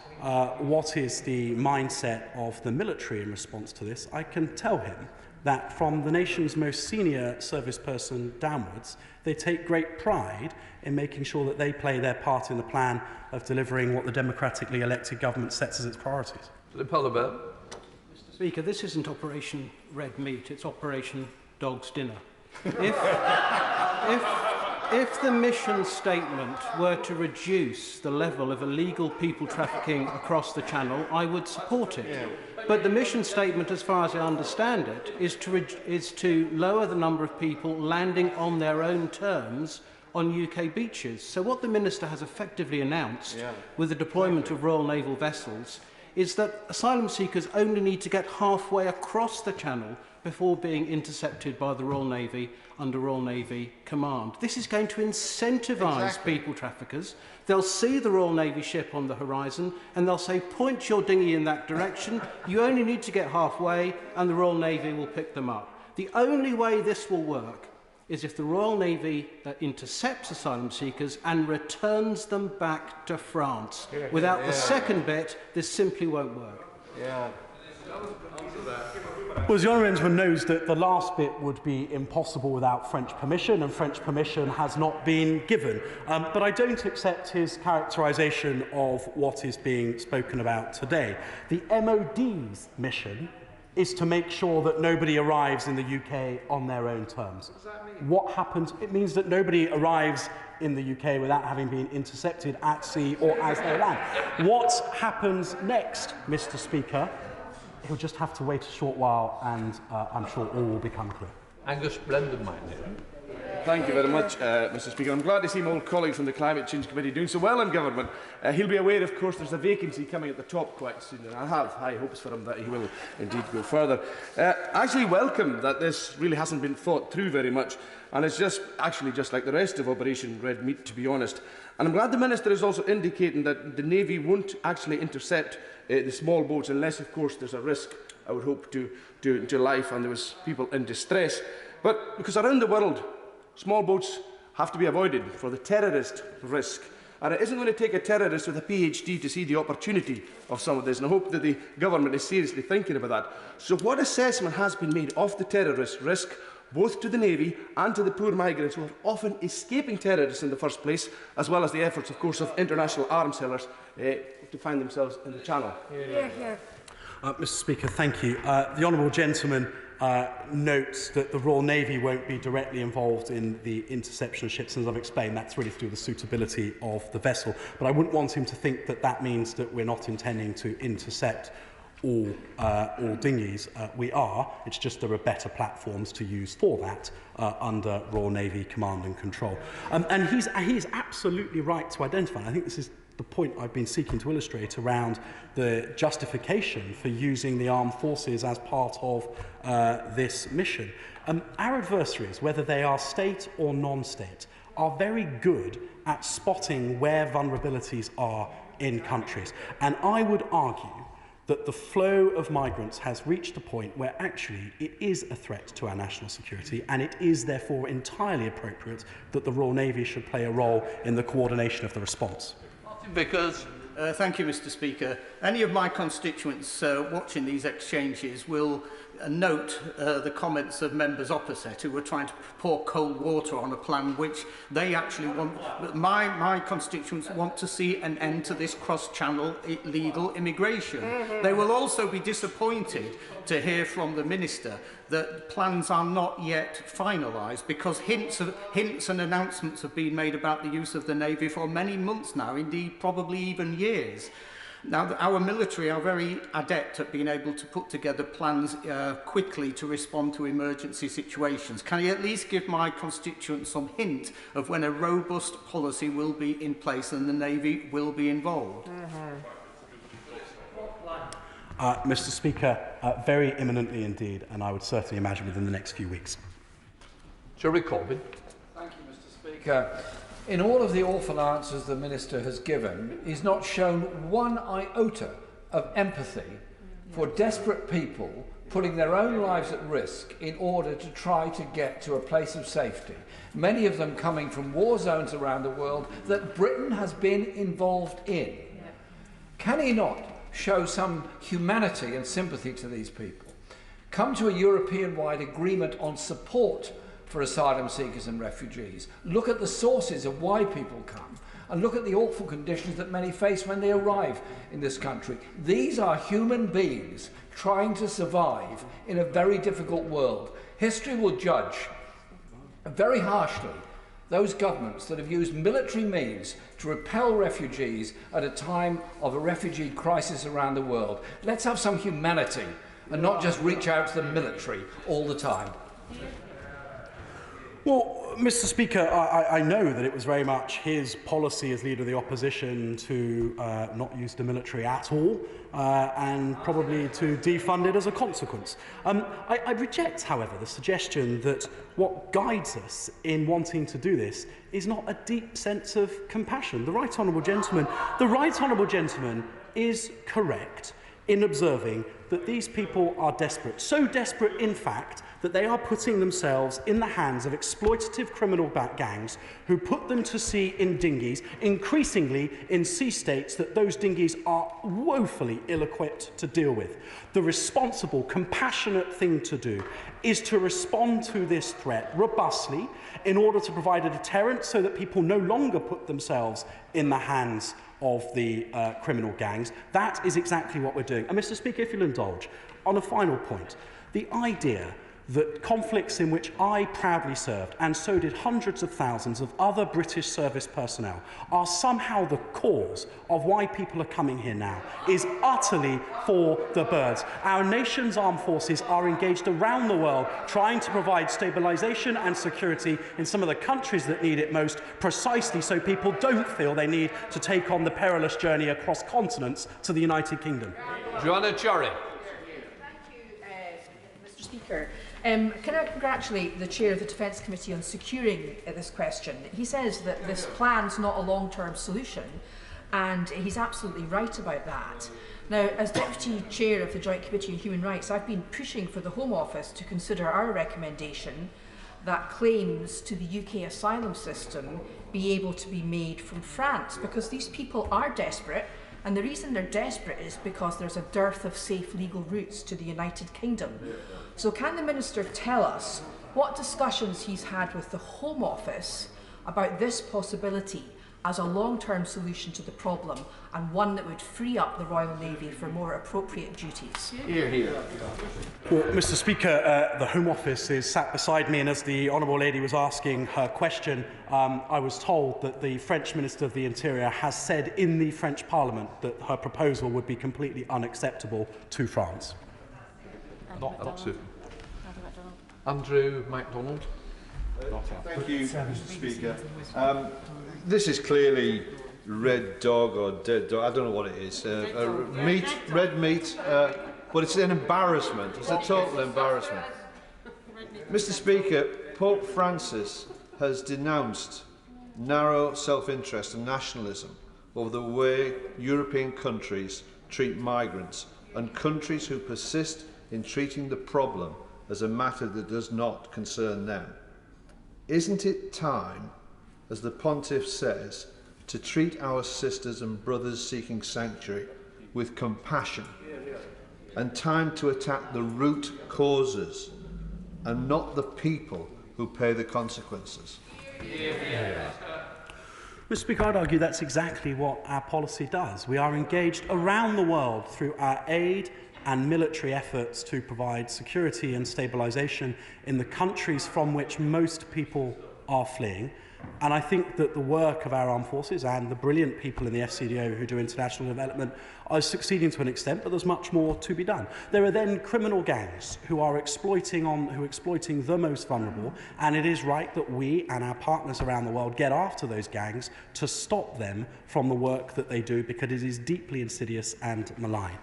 what is the mindset of the military in response to this. I can tell him that from the nation's most senior service person downwards, they take great pride in making sure that they play their part in the plan of delivering what the democratically elected government sets as its priorities. Mr. Speaker, this isn't Operation Red Meat, it's Operation Dog's Dinner. If the mission statement were to reduce the level of illegal people trafficking across the Channel, I would support it. Yeah. But the mission statement, as far as I understand it, is to lower the number of people landing on their own terms on UK beaches. So what the Minister has effectively announced with the deployment of Royal Naval vessels is that asylum seekers only need to get halfway across the Channel before being intercepted by the Royal Navy under Royal Navy command. This is going to incentivise people traffickers. They'll see the Royal Navy ship on the horizon and they'll say, point your dinghy in that direction, you only need to get halfway and the Royal Navy will pick them up. The only way this will work is if the Royal Navy intercepts asylum seekers and returns them back to France. Without the second bit, this simply won't work. Well, as the honourable gentleman knows that the last bit would be impossible without French permission, and French permission has not been given. But I don't accept his characterisation of what is being spoken about today. The MOD's mission is to make sure that nobody arrives in the UK on their own terms. What does that mean? What happens? It means that nobody arrives in the UK without having been intercepted at sea or as they land. What happens next, Mr. Speaker? He'll just have to wait a short while, and I'm sure all will become clear. Angus Blendon, my name. Thank you very much, Mr. Speaker. I'm glad to see my old colleague from the Climate Change Committee doing so well in government. He'll be aware, of course, there's a vacancy coming at the top quite soon, and I have high hopes for him that he will indeed go further. I actually welcome that this really hasn't been thought through very much, and it's just like the rest of Operation Red Meat, to be honest. And I'm glad the Minister is also indicating that the Navy won't actually intercept the small boats unless, of course, there's a risk, I would hope, to life and there was people in distress. But because around the world, small boats have to be avoided for the terrorist risk. And it isn't going to take a terrorist with a PhD to see the opportunity of some of this, and I hope that the government is seriously thinking about that. So what assessment has been made of the terrorist risk, both to the Navy and to the poor migrants who are often escaping terrorists in the first place, as well as the efforts, of course, of international arms sellers to find themselves in the Channel? Mr. Speaker, thank you. The honourable gentleman notes that the Royal Navy won't be directly involved in the interception of ships, and as I've explained, that's really to do with the suitability of the vessel. But I wouldn't want him to think that that means that we're not intending to intercept all dinghies. We are. It's just there are better platforms to use for that under Royal Navy command and control. And he's absolutely right to identify. I think this is the point I've been seeking to illustrate around the justification for using the armed forces as part of this mission. Our adversaries, whether they are state or non-state, are very good at spotting where vulnerabilities are in countries. And I would argue that the flow of migrants has reached a point where actually it is a threat to our national security, and it is therefore entirely appropriate that the Royal Navy should play a role in the coordination of the response. Because thank you, Mr. Speaker. Any of my constituents watching these exchanges will note the comments of members opposite who were trying to pour cold water on a plan which they actually want. My constituents want to see an end to this cross-channel illegal immigration. They will also be disappointed to hear from the Minister that plans are not yet finalised, because hints and announcements have been made about the use of the Navy for many months now, indeed probably even years. Now, our military are very adept at being able to put together plans quickly to respond to emergency situations. Can you at least give my constituents some hint of when a robust policy will be in place and the Navy will be involved? Mr. Speaker, very imminently indeed, and I would certainly imagine within the next few weeks. Jerry Corbyn. Thank you, Mr. Speaker. In all of the awful answers the Minister has given, he's not shown one iota of empathy for desperate people putting their own lives at risk in order to try to get to a place of safety, many of them coming from war zones around the world that Britain has been involved in. Can he not show some humanity and sympathy to these people? Come to a European-wide agreement on support for asylum seekers and refugees. Look at the sources of why people come, and look at the awful conditions that many face when they arrive in this country. These are human beings trying to survive in a very difficult world. History will judge very harshly those governments that have used military means to repel refugees at a time of a refugee crisis around the world. Let's have some humanity and not just reach out to the military all the time. Well, Mr. Speaker, I know that it was very much his policy as Leader of the Opposition to not use the military at all, and probably to defund it as a consequence. I reject, however, the suggestion that what guides us in wanting to do this is not a deep sense of compassion. The Right Honourable Gentleman is correct in observing that these people are desperate. So desperate, in fact, that they are putting themselves in the hands of exploitative criminal gangs who put them to sea in dinghies, increasingly in sea states that those dinghies are woefully ill-equipped to deal with. The responsible, compassionate thing to do is to respond to this threat robustly in order to provide a deterrent so that people no longer put themselves in the hands of the criminal gangs. That is exactly what we're doing. And Mr. Speaker, if you'll indulge, On a final point, the idea that conflicts in which I proudly served, and so did hundreds of thousands of other British service personnel, are somehow the cause of why people are coming here now is utterly for the birds. Our nation's armed forces are engaged around the world trying to provide stabilisation and security in some of the countries that need it most, precisely so people don't feel they need to take on the perilous journey across continents to the United Kingdom. Joanna Chorry. Mr. Speaker. Can I congratulate the Chair of the Defence Committee on securing this question? He says that this plan's not a long-term solution, and he's absolutely right about that. Now, as Deputy Chair of the Joint Committee on Human Rights, I've been pushing for the Home Office to consider our recommendation that claims to the UK asylum system be able to be made from France, because these people are desperate. And the reason they're desperate is because there's a dearth of safe legal routes to the United Kingdom. So can the Minister tell us what discussions he's had with the Home Office about this possibility as a long-term solution to the problem, and one that would free up the Royal Navy for more appropriate duties? Hear, hear. Well, Mr. Speaker, the Home Office is sat beside me, and as the Honourable Lady was asking her question, I was told that the French Minister of the Interior has said in the French Parliament that her proposal would be completely unacceptable to France. Not to. Andrew MacDonald. Thank you, Mr. Speaker. This is clearly red dog or dead dog. I don't know what it is. Red meat, but it's an embarrassment. It's a total embarrassment. Mr. Speaker, Pope Francis has denounced narrow self-interest and nationalism over the way European countries treat migrants, and countries who persist in treating the problem as a matter that does not concern them. Isn't it time, as the Pontiff says, to treat our sisters and brothers seeking sanctuary with compassion, and time to attack the root causes and not the people who pay the consequences? Mr. Speaker, I'd argue that's exactly what our policy does. We are engaged around the world through our aid and military efforts to provide security and stabilisation in the countries from which most people are fleeing. And I think that the work of our armed forces and the brilliant people in the FCDO who do international development are succeeding to an extent, but there's much more to be done. There are then criminal gangs who are exploiting the most vulnerable, and it is right that we and our partners around the world get after those gangs to stop them from the work that they do, because it is deeply insidious and malign.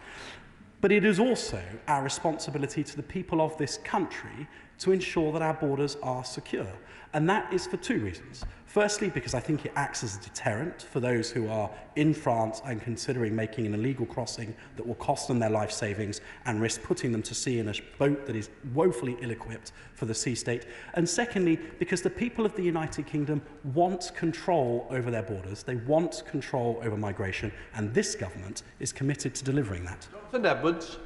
But it is also our responsibility to the people of this country to ensure that our borders are secure. And that is for two reasons. Firstly, because I think it acts as a deterrent for those who are in France and considering making an illegal crossing that will cost them their life savings and risk putting them to sea in a boat that is woefully ill-equipped for the sea state. And secondly, because the people of the United Kingdom want control over their borders. They want control over migration, and this government is committed to delivering that. Jonathan Edwards.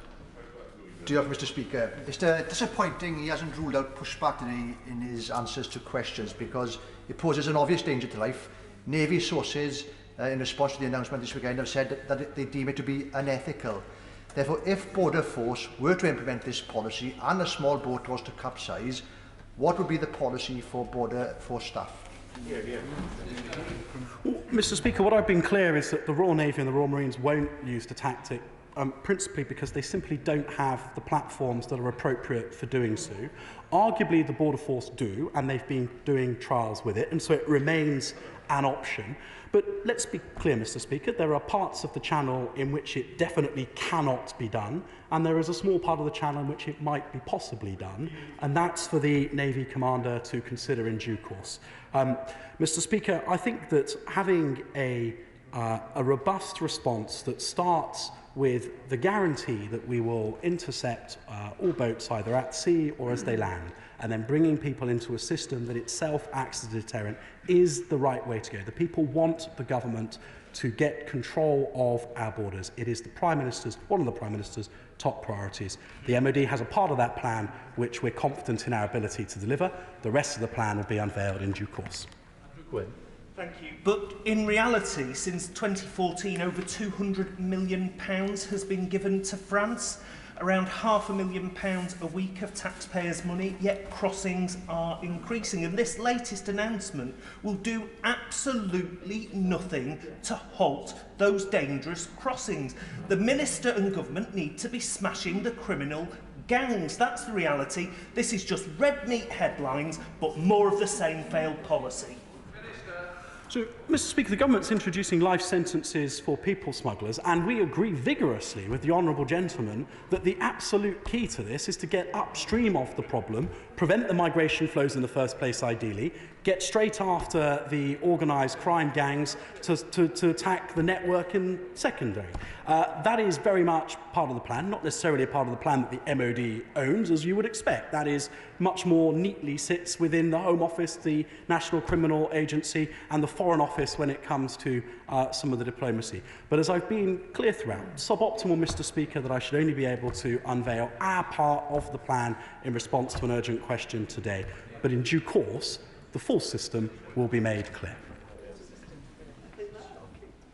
Diolch, Mr. Speaker. It's disappointing he hasn't ruled out pushback in his answers to questions, because it poses an obvious danger to life. Navy sources, in response to the announcement this weekend, have said that they deem it to be unethical. Therefore, if Border Force were to implement this policy and a small boat was to capsize, what would be the policy for Border Force staff? Well, Mr. Speaker, what I've been clear is that the Royal Navy and the Royal Marines won't use the tactic, principally because they simply don't have the platforms that are appropriate for doing so. Arguably, the Border Force do, and they've been doing trials with it, and so it remains an option. But let's be clear, Mr. Speaker, there are parts of the Channel in which it definitely cannot be done, and there is a small part of the Channel in which it might be possibly done, and that's for the Navy Commander to consider in due course. Mr. Speaker, I think that having a robust response that starts with the guarantee that we will intercept all boats either at sea or as they land, and then bringing people into a system that itself acts as a deterrent is the right way to go. The people want the government to get control of our borders. It is the Prime Minister's, one of the Prime Minister's top priorities. The MOD has a part of that plan which we're confident in our ability to deliver. The rest of the plan will be unveiled in due course. Thank you. But in reality, since 2014, over £200 million has been given to France. around £500,000 a week of taxpayers' money, yet crossings are increasing. And this latest announcement will do absolutely nothing to halt those dangerous crossings. The Minister and Government need to be smashing the criminal gangs. That's the reality. This is just red meat headlines, but more of the same failed policy. So, Mr. Speaker, the government's introducing life sentences for people smugglers, and we agree vigorously with the honourable gentleman that the absolute key to this is to get upstream of the problem, prevent the migration flows in the first place ideally, get straight after the organised crime gangs to attack the network in secondary. That is very much part of the plan, not necessarily a part of the plan that the MOD owns, as you would expect. That is much more neatly sits within the Home Office, the National Criminal Agency and the Foreign Office when it comes to some of the diplomacy. But as I've been clear throughout, suboptimal, Mr. Speaker, that I should only be able to unveil our part of the plan in response to an urgent question today. But in due course, the full system will be made clear.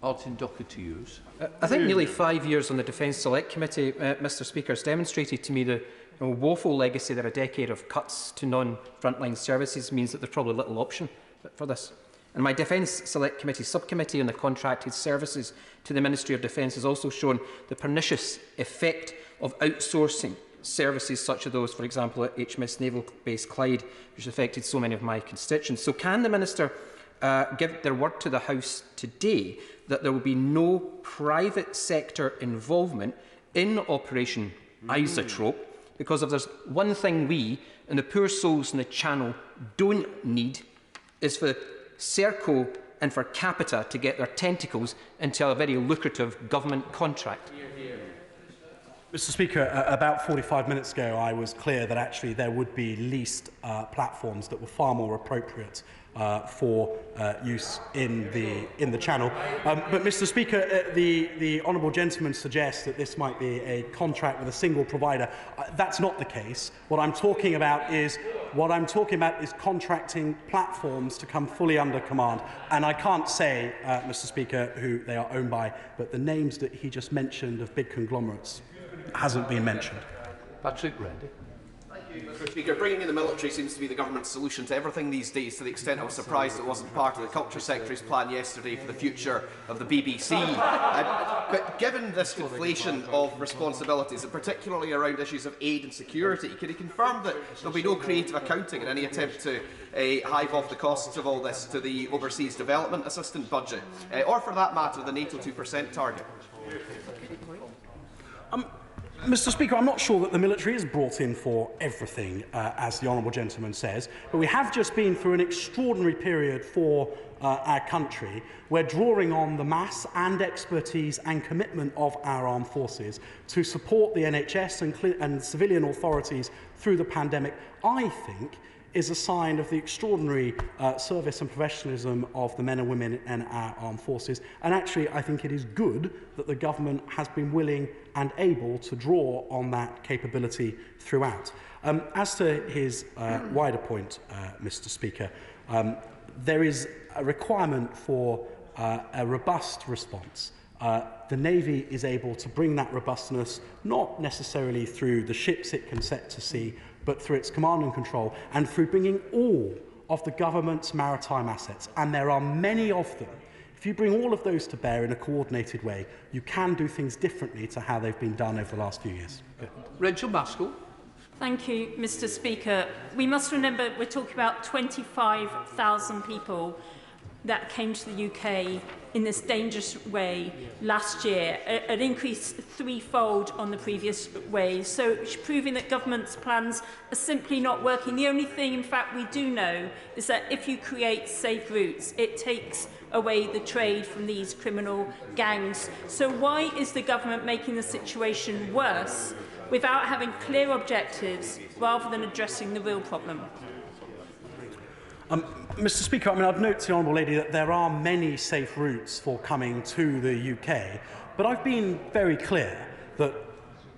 Martin Docker to use. I think nearly 5 years on the Defence Select Committee, Mr. Speaker, has demonstrated to me the woeful legacy that a decade of cuts to non-frontline services means that there's probably little option for this. And my Defence Select Committee subcommittee on the contracted services to the Ministry of Defence has also shown the pernicious effect of outsourcing services such as those, for example, at HMS Naval Base Clyde, which affected so many of my constituents. So can the Minister give their word to the House today that there will be no private sector involvement in Operation Isotrope? Because if there's one thing we and the poor souls in the Channel don't need, is for Serco and for Capita to get their tentacles into a very lucrative government contract. Mr. Speaker, about 45 minutes ago, I was clear that actually there would be leased platforms that were far more appropriate for use in the Channel. But, Mr. Speaker, the honourable gentleman suggests that this might be a contract with a single provider. That's not the case. What I'm talking about is contracting platforms to come fully under command. And I can't say, Mr. Speaker, who they are owned by, but the names that he just mentioned of big conglomerates hasn't been mentioned. Patrick Reddy. Mr. Speaker, bringing in the military seems to be the government's solution to everything these days, to the extent I was surprised it wasn't part of the Culture Secretary's plan yesterday for the future of the BBC. But given this conflation of responsibilities, and particularly around issues of aid and security, can he confirm that there will be no creative accounting in any attempt to hive off the costs of all this to the Overseas Development Assistant budget, or for that matter, the NATO 2% target? Mr. Speaker, I'm not sure that the military is brought in for everything, as the honourable gentleman says, but we have just been through an extraordinary period for our country. We're drawing on the mass and expertise and commitment of our armed forces to support the NHS and civilian authorities through the pandemic. I think is a sign of the extraordinary service and professionalism of the men and women in our armed forces. And actually, I think it is good that the government has been willing and able to draw on that capability throughout. As to his wider point, Mr. Speaker, there is a requirement for a robust response. The Navy is able to bring that robustness not necessarily through the ships it can set to sea, but through its command and control and through bringing all of the government's maritime assets. And there are many of them. If you bring all of those to bear in a coordinated way, you can do things differently to how they've been done over the last few years. Rachel Maskell. Thank you, Mr. Speaker. We must remember we're talking about 25,000 people that came to the UK in this dangerous way last year, an increase threefold on the previous way. So it's proving that government's plans are simply not working. The only thing, in fact, we do know is that if you create safe routes, it takes away the trade from these criminal gangs. So why is the government making the situation worse without having clear objectives rather than addressing the real problem? Mr. Speaker, I'd note to the Honourable Lady that there are many safe routes for coming to the UK, but I've been very clear that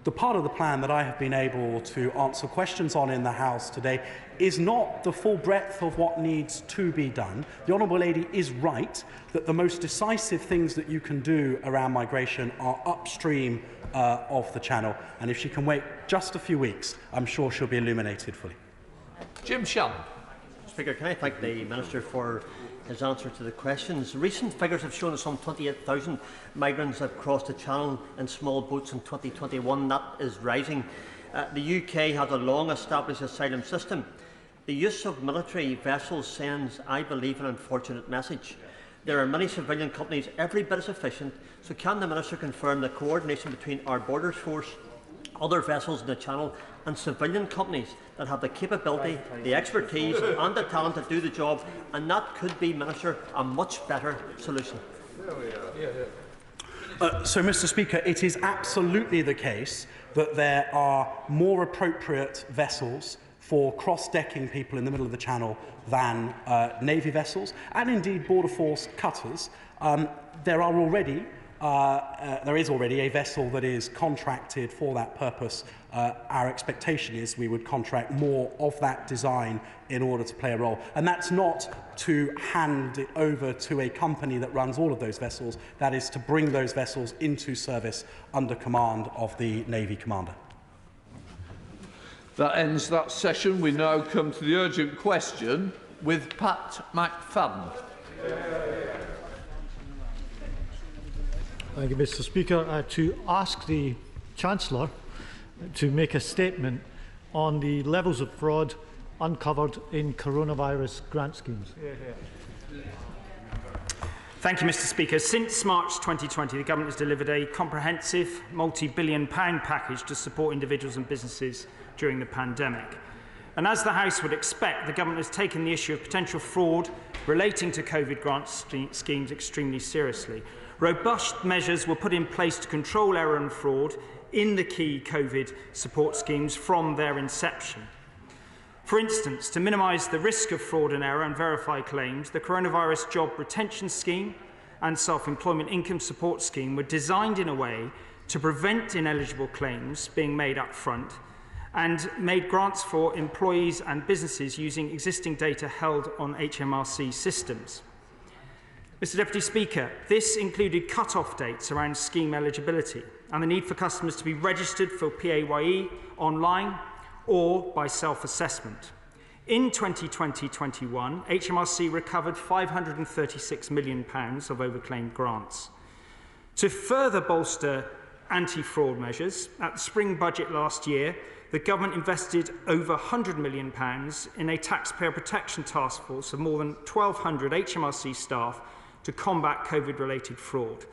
the part of the plan that I have been able to answer questions on in the House today is not the full breadth of what needs to be done. The Honourable Lady is right that the most decisive things that you can do around migration are upstream of the Channel, and if she can wait just a few weeks, I'm sure she'll be illuminated fully. Jim Shannon. Speaker, can I thank the Minister for his answer to the questions. Recent figures have shown that some 28,000 migrants have crossed the Channel in small boats in 2021. That is rising. The UK has a long-established asylum system. The use of military vessels sends, I believe, an unfortunate message. There are many civilian companies every bit as efficient, so can the Minister confirm that coordination between our Borders Force, other vessels in the Channel and civilian companies that have the capability, the expertise and the talent to do the job, and that could be, Minister, a much better solution? So, Mr. Speaker, it is absolutely the case that there are more appropriate vessels for cross-decking people in the middle of the Channel than Navy vessels, and indeed Border Force cutters. There is already a vessel that is contracted for that purpose. Our expectation is we would contract more of that design in order to play a role. And that's not to hand it over to a company that runs all of those vessels. That is to bring those vessels into service under command of the Navy Commander. That ends that session. We now come to the urgent question with Pat McFadden. Thank you, Mr. Speaker. To ask the Chancellor to make a statement on the levels of fraud uncovered in coronavirus grant schemes. Thank you, Mr. Speaker. Since March 2020, the Government has delivered a comprehensive multi-billion-pound package to support individuals and businesses during the pandemic. And as the House would expect, the Government has taken the issue of potential fraud relating to COVID grant schemes extremely seriously. Robust measures were put in place to control error and fraud in the key COVID support schemes from their inception. For instance, to minimise the risk of fraud and error and verify claims, the Coronavirus Job Retention Scheme and Self-Employment Income Support Scheme were designed in a way to prevent ineligible claims being made up front and made grants for employees and businesses using existing data held on HMRC systems. Mr. Deputy Speaker, this included cut-off dates around scheme eligibility and the need for customers to be registered for PAYE online or by self-assessment. In 2020-21, HMRC recovered £536 million of overclaimed grants. To further bolster anti-fraud measures, at the spring budget last year, the Government invested over £100 million in a taxpayer protection task force of more than 1,200 HMRC staff to combat COVID-related fraud.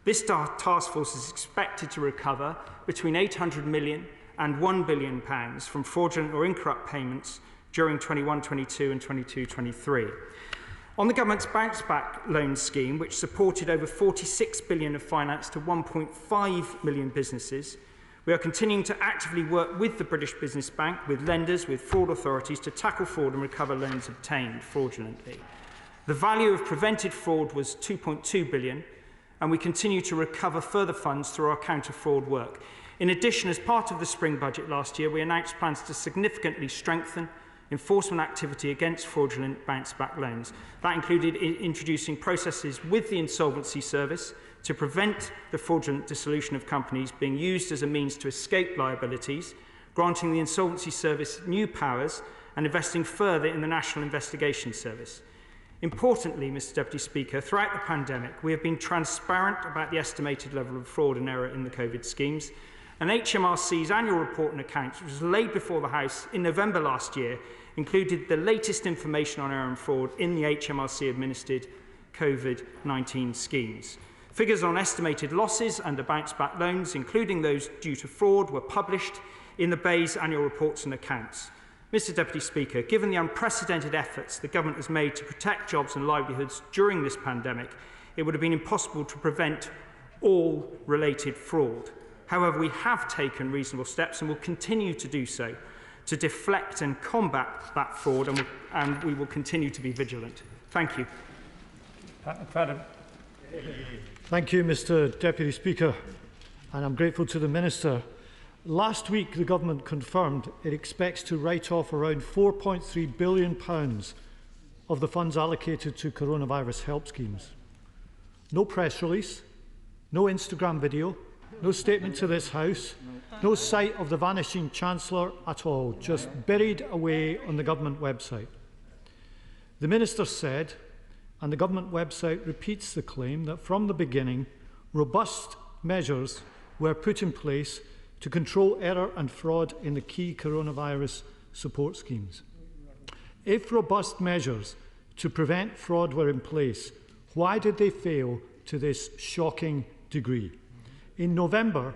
This task force is expected to recover between £800 million and £1 billion from fraudulent or incorrupt payments during 21-22 and 22-23. On the Government's Bounce Back loan scheme, which supported over £46 billion of finance to 1.5 million businesses, we are continuing to actively work with the British Business Bank, with lenders, with fraud authorities to tackle fraud and recover loans obtained fraudulently. The value of prevented fraud was £2.2 billion, and we continue to recover further funds through our counter-fraud work. In addition, as part of the spring budget last year, we announced plans to significantly strengthen enforcement activity against fraudulent bounce-back loans. That included introducing processes with the Insolvency Service to prevent the fraudulent dissolution of companies being used as a means to escape liabilities, granting the Insolvency Service new powers and investing further in the National Investigation Service. Importantly, Mr. Deputy Speaker, throughout the pandemic, we have been transparent about the estimated level of fraud and error in the COVID schemes, and HMRC's annual report and accounts, which was laid before the House in November last year, included the latest information on error and fraud in the HMRC-administered COVID-19 schemes. Figures on estimated losses under bounce-back loans, including those due to fraud, were published in the BEI's annual reports and accounts. Mr. Deputy Speaker, given the unprecedented efforts the Government has made to protect jobs and livelihoods during this pandemic, it would have been impossible to prevent all related fraud. However, we have taken reasonable steps and will continue to do so to deflect and combat that fraud, and we will continue to be vigilant. Thank you. Thank you, Mr. Deputy Speaker, and I'm grateful to the Minister Last week, the government confirmed it expects to write off around £4.3 billion of the funds allocated to coronavirus help schemes. No press release, no Instagram video, no statement to this House, no sight of the vanishing Chancellor at all, just buried away on the government website. The Minister said, and the government website repeats the claim, that from the beginning, robust measures were put in place to control error and fraud in the key coronavirus support schemes. If robust measures to prevent fraud were in place, why did they fail to this shocking degree? In November,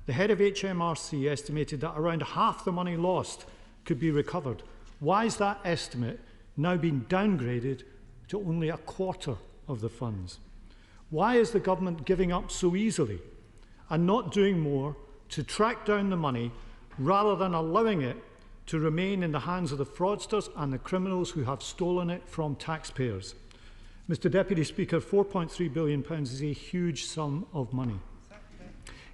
the head of HMRC estimated that around half the money lost could be recovered. Why is that estimate now been downgraded to only a quarter of the funds? Why is the government giving up so easily and not doing more to track down the money rather than allowing it to remain in the hands of the fraudsters and the criminals who have stolen it from taxpayers? Mr Deputy Speaker, £4.3 billion is a huge sum of money.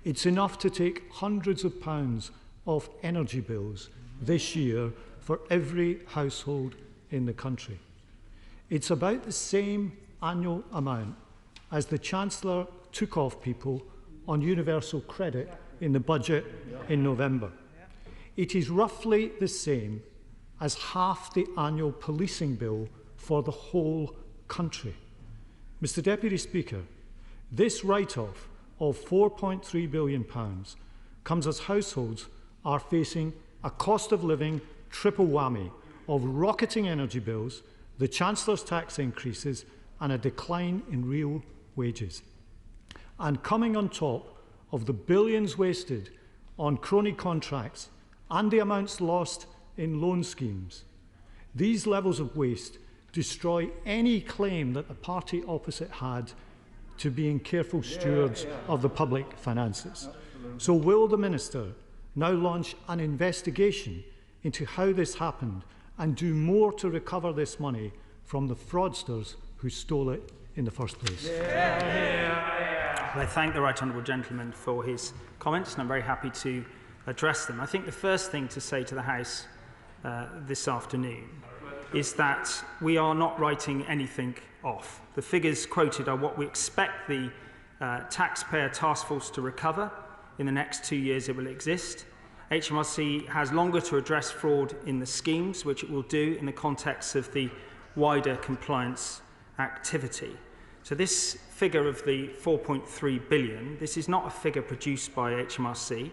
It's enough to take hundreds of pounds off energy bills this year for every household in the country. It's about the same annual amount as the Chancellor took off people on universal credit in the budget in November. It is roughly the same as half the annual policing bill for the whole country. Mr Deputy Speaker, this write-off of £4.3 billion comes as households are facing a cost of living triple whammy of rocketing energy bills, the Chancellor's tax increases and a decline in real wages. And coming on top of the billions wasted on crony contracts and the amounts lost in loan schemes, these levels of waste destroy any claim that the party opposite had to being careful stewards of the public finances. So will the Minister now launch an investigation into how this happened and do more to recover this money from the fraudsters who stole it in the first place? I thank the right honourable gentleman for his comments, and I'm very happy to address them. I think the first thing to say to the House this afternoon is that we are not writing anything off. The figures quoted are what we expect the taxpayer task force to recover in the next 2 years it will exist. HMRC has longer to address fraud in the schemes, which it will do in the context of the wider compliance activity. So this figure of the 4.3 billion, this is not a figure produced by HMRC.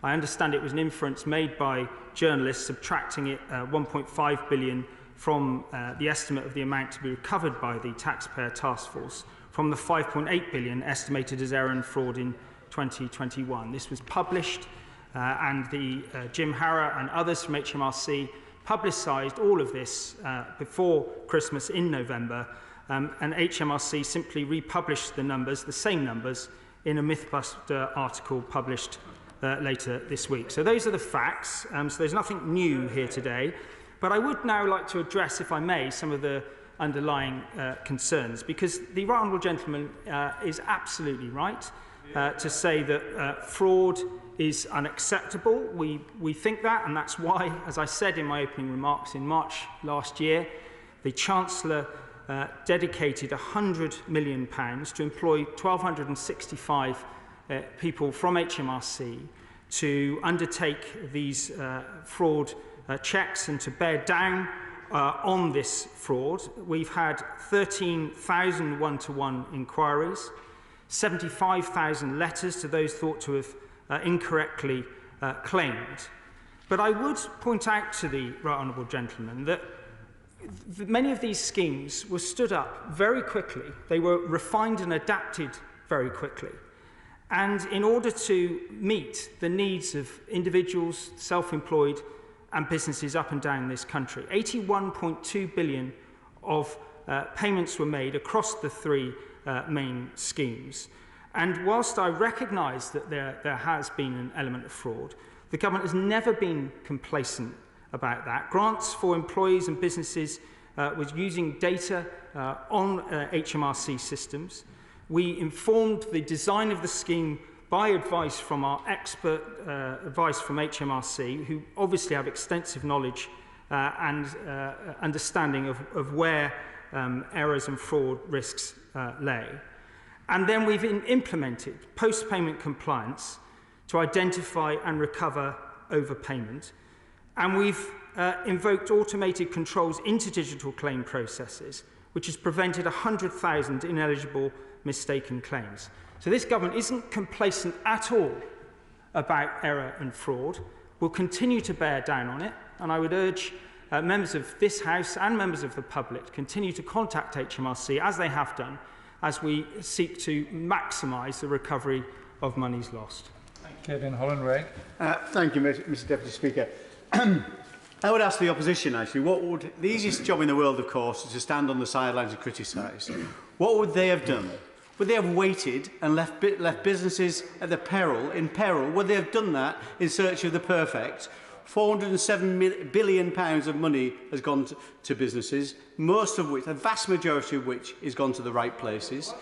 I understand it was an inference made by journalists subtracting it 1.5 billion from the estimate of the amount to be recovered by the taxpayer task force from the 5.8 billion estimated as error and fraud in 2021. This was published and the Jim Harrow and others from HMRC publicised all of this before Christmas in November, and HMRC simply republished the numbers, the same numbers, in a Mythbuster article published later this week. So those are the facts, so there's nothing new here today. But I would now like to address, if I may, some of the underlying concerns, because the right honourable gentleman is absolutely right to say that fraud is unacceptable. We think that, and that's why, as I said in my opening remarks in March last year, the Chancellor dedicated £100 million to employ 1,265 people from HMRC to undertake these fraud checks and to bear down on this fraud. We've had 13,000 one-to-one inquiries, 75,000 letters to those thought to have incorrectly claimed. But I would point out to the right honourable gentleman that many of these schemes were stood up very quickly. They were refined and adapted very quickly. And in order to meet the needs of individuals, self-employed, and businesses up and down this country, 81.2 billion of payments were made across the three main schemes. And whilst I recognise that there has been an element of fraud, the government has never been complacent about that. Grants for employees and businesses was using data on HMRC systems. We informed the design of the scheme by advice from our expert advice from HMRC, who obviously have extensive knowledge and understanding of where errors and fraud risks lay. And then we've implemented post-payment compliance to identify and recover overpayment. And we've invoked automated controls into digital claim processes, which has prevented 100,000 ineligible mistaken claims. So this government isn't complacent at all about error and fraud. We'll continue to bear down on it, and I would urge members of this House and members of the public to continue to contact HMRC, as they have done, as we seek to maximise the recovery of monies lost. Kevin Holland-Ray. Thank you, Mr Deputy Speaker. I would ask the opposition, actually, the easiest job in the world, of course, is to stand on the sidelines and criticise. What would they have done? Would they have waited and left businesses at in peril? Would they have done that in search of the perfect? £407 billion of money has gone to businesses, most of which, the vast majority of which, has gone to the right places.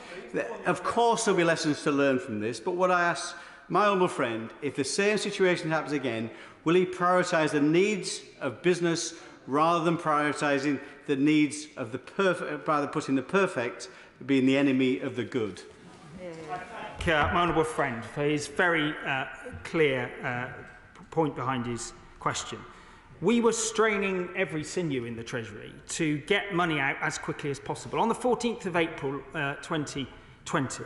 Of course, there will be lessons to learn from this, but what I ask my humble friend, if the same situation happens again, will he prioritise the needs of business rather than prioritising the needs of the perfect, rather putting the perfect being the enemy of the good? My honourable friend for his very clear point behind his question. We were straining every sinew in the Treasury to get money out as quickly as possible. On the 14th of April 2020,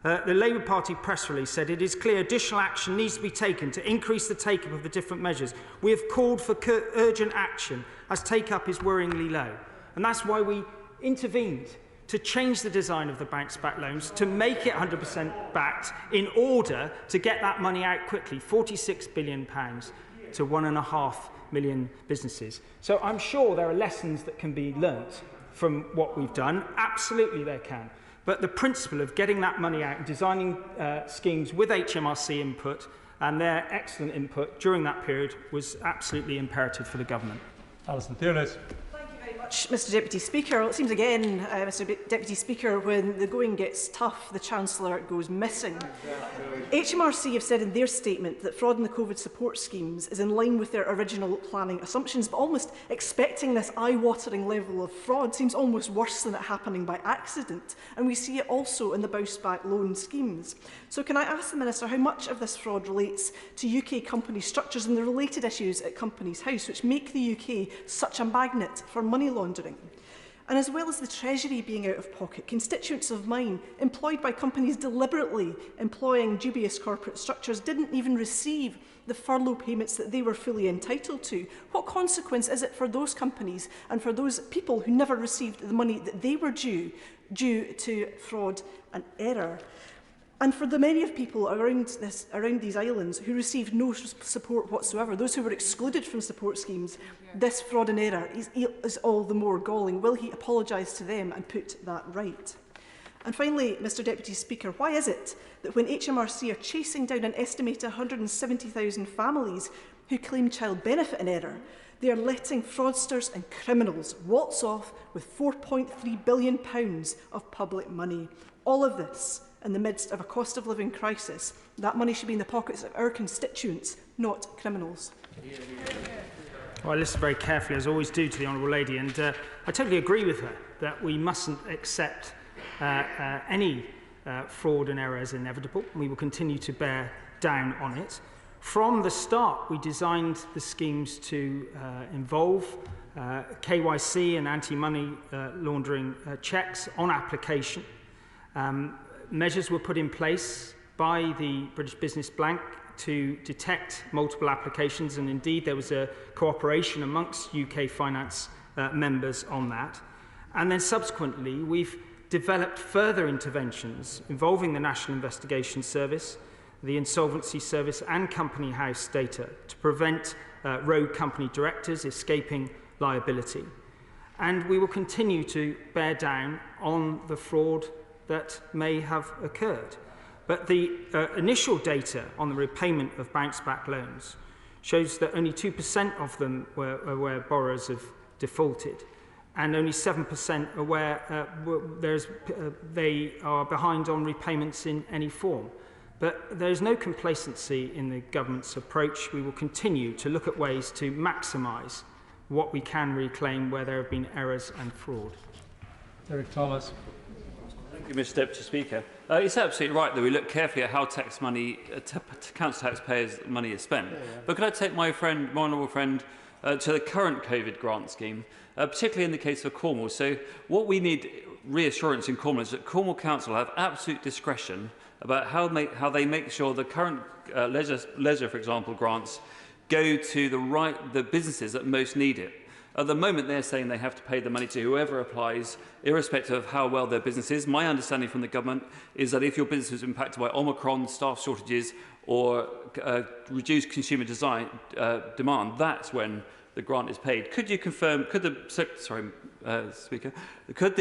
the Labour Party press release said it is clear additional action needs to be taken to increase the take-up of the different measures. We have called for urgent action as take-up is worryingly low. And that's why we intervened to change the design of the bounce back loans, to make it 100% backed in order to get that money out quickly, £46 billion to 1.5 million businesses. So I'm sure there are lessons that can be learnt from what we've done. Absolutely there can. But the principle of getting that money out and designing schemes with HMRC input and their excellent input during that period was absolutely imperative for the government. Alison Thewlis. Mr Deputy Speaker. Well, it seems again, Mr Deputy Speaker, when the going gets tough, the Chancellor goes missing. HMRC have said in their statement that fraud in the COVID support schemes is in line with their original planning assumptions, but almost expecting this eye-watering level of fraud seems almost worse than it happening by accident, and we see it also in the bounce-back loan schemes. So can I ask the Minister how much of this fraud relates to UK company structures and the related issues at Companies House, which make the UK such a magnet for money laundering? And as well as the Treasury being out of pocket, constituents of mine employed by companies deliberately employing dubious corporate structures didn't even receive the furlough payments that they were fully entitled to. What consequence is it for those companies and for those people who never received the money that they were due to fraud and error? And for the many of people around these islands who received no support whatsoever, those who were excluded from support schemes, this fraud and error is all the more galling. Will he apologise to them and put that right? And finally, Mr Deputy Speaker, why is it that when HMRC are chasing down an estimated 170,000 families who claim child benefit in error, they are letting fraudsters and criminals waltz off with £4.3 billion of public money? All of this in the midst of a cost of living crisis. That money should be in the pockets of our constituents, not criminals. Well, I listen very carefully, as I always do, to the Honourable Lady, and I totally agree with her that we mustn't accept any fraud and error as inevitable. We will continue to bear down on it. From the start, we designed the schemes to involve KYC and anti-money laundering checks on application. Measures were put in place by the British Business Blank to detect multiple applications, and indeed there was a cooperation amongst UK finance members on that. And then subsequently we've developed further interventions involving the National Investigation Service, the Insolvency Service and Company House data to prevent rogue company directors escaping liability. And we will continue to bear down on the fraud that may have occurred. But the initial data on the repayment of bounce-back loans shows that only 2% of them were where borrowers have defaulted, and only 7% are where they are behind on repayments in any form. But there is no complacency in the government's approach. We will continue to look at ways to maximise what we can reclaim where there have been errors and fraud. Derek Thomas. Thank you, Mr Deputy Speaker. It's absolutely right that we look carefully at how tax money, council taxpayers' money is spent. But could I take my honourable friend, to the current COVID grant scheme, particularly in the case of Cornwall? So what we need reassurance in Cornwall is that Cornwall Council have absolute discretion about how they make sure the current leisure, for example, grants go to the businesses that most need it. At the moment, they're saying they have to pay the money to whoever applies, irrespective of how well their business is. My understanding from the government is that if your business is impacted by Omicron, staff shortages, or reduced consumer demand, that's when the grant is paid. Could you confirm? Could the Speaker? Could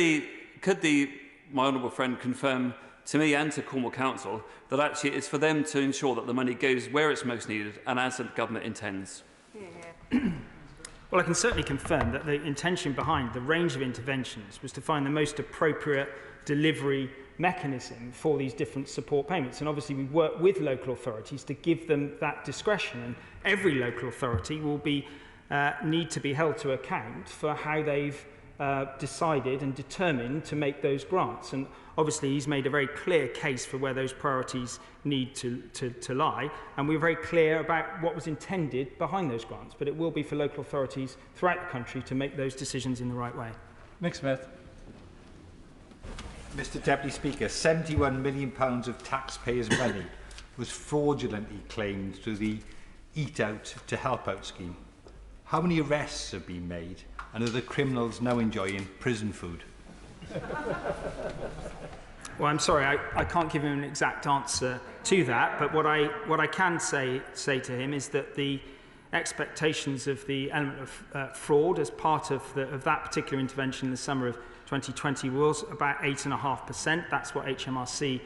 my honourable friend confirm to me and to Cornwall Council that actually it's for them to ensure that the money goes where it's most needed and as the government intends? Well, I can certainly confirm that the intention behind the range of interventions was to find the most appropriate delivery mechanism for these different support payments. And obviously we work with local authorities to give them that discretion. And every local authority will need to be held to account for how they've decided and determined to make those grants. And obviously he's made a very clear case for where those priorities need to lie, and we're very clear about what was intended behind those grants, but it will be for local authorities throughout the country to make those decisions in the right way. Nick Smith. Mr Deputy Speaker, £71 million of taxpayers' money was fraudulently claimed through the Eat Out to Help Out scheme. How many arrests have been made, and are the criminals now enjoying prison food? Well, I'm sorry, I can't give him an exact answer to that, but what I can say to him is that the expectations of the element of fraud as part of that particular intervention in the summer of 2020 was about 8.5%. That's what HMRC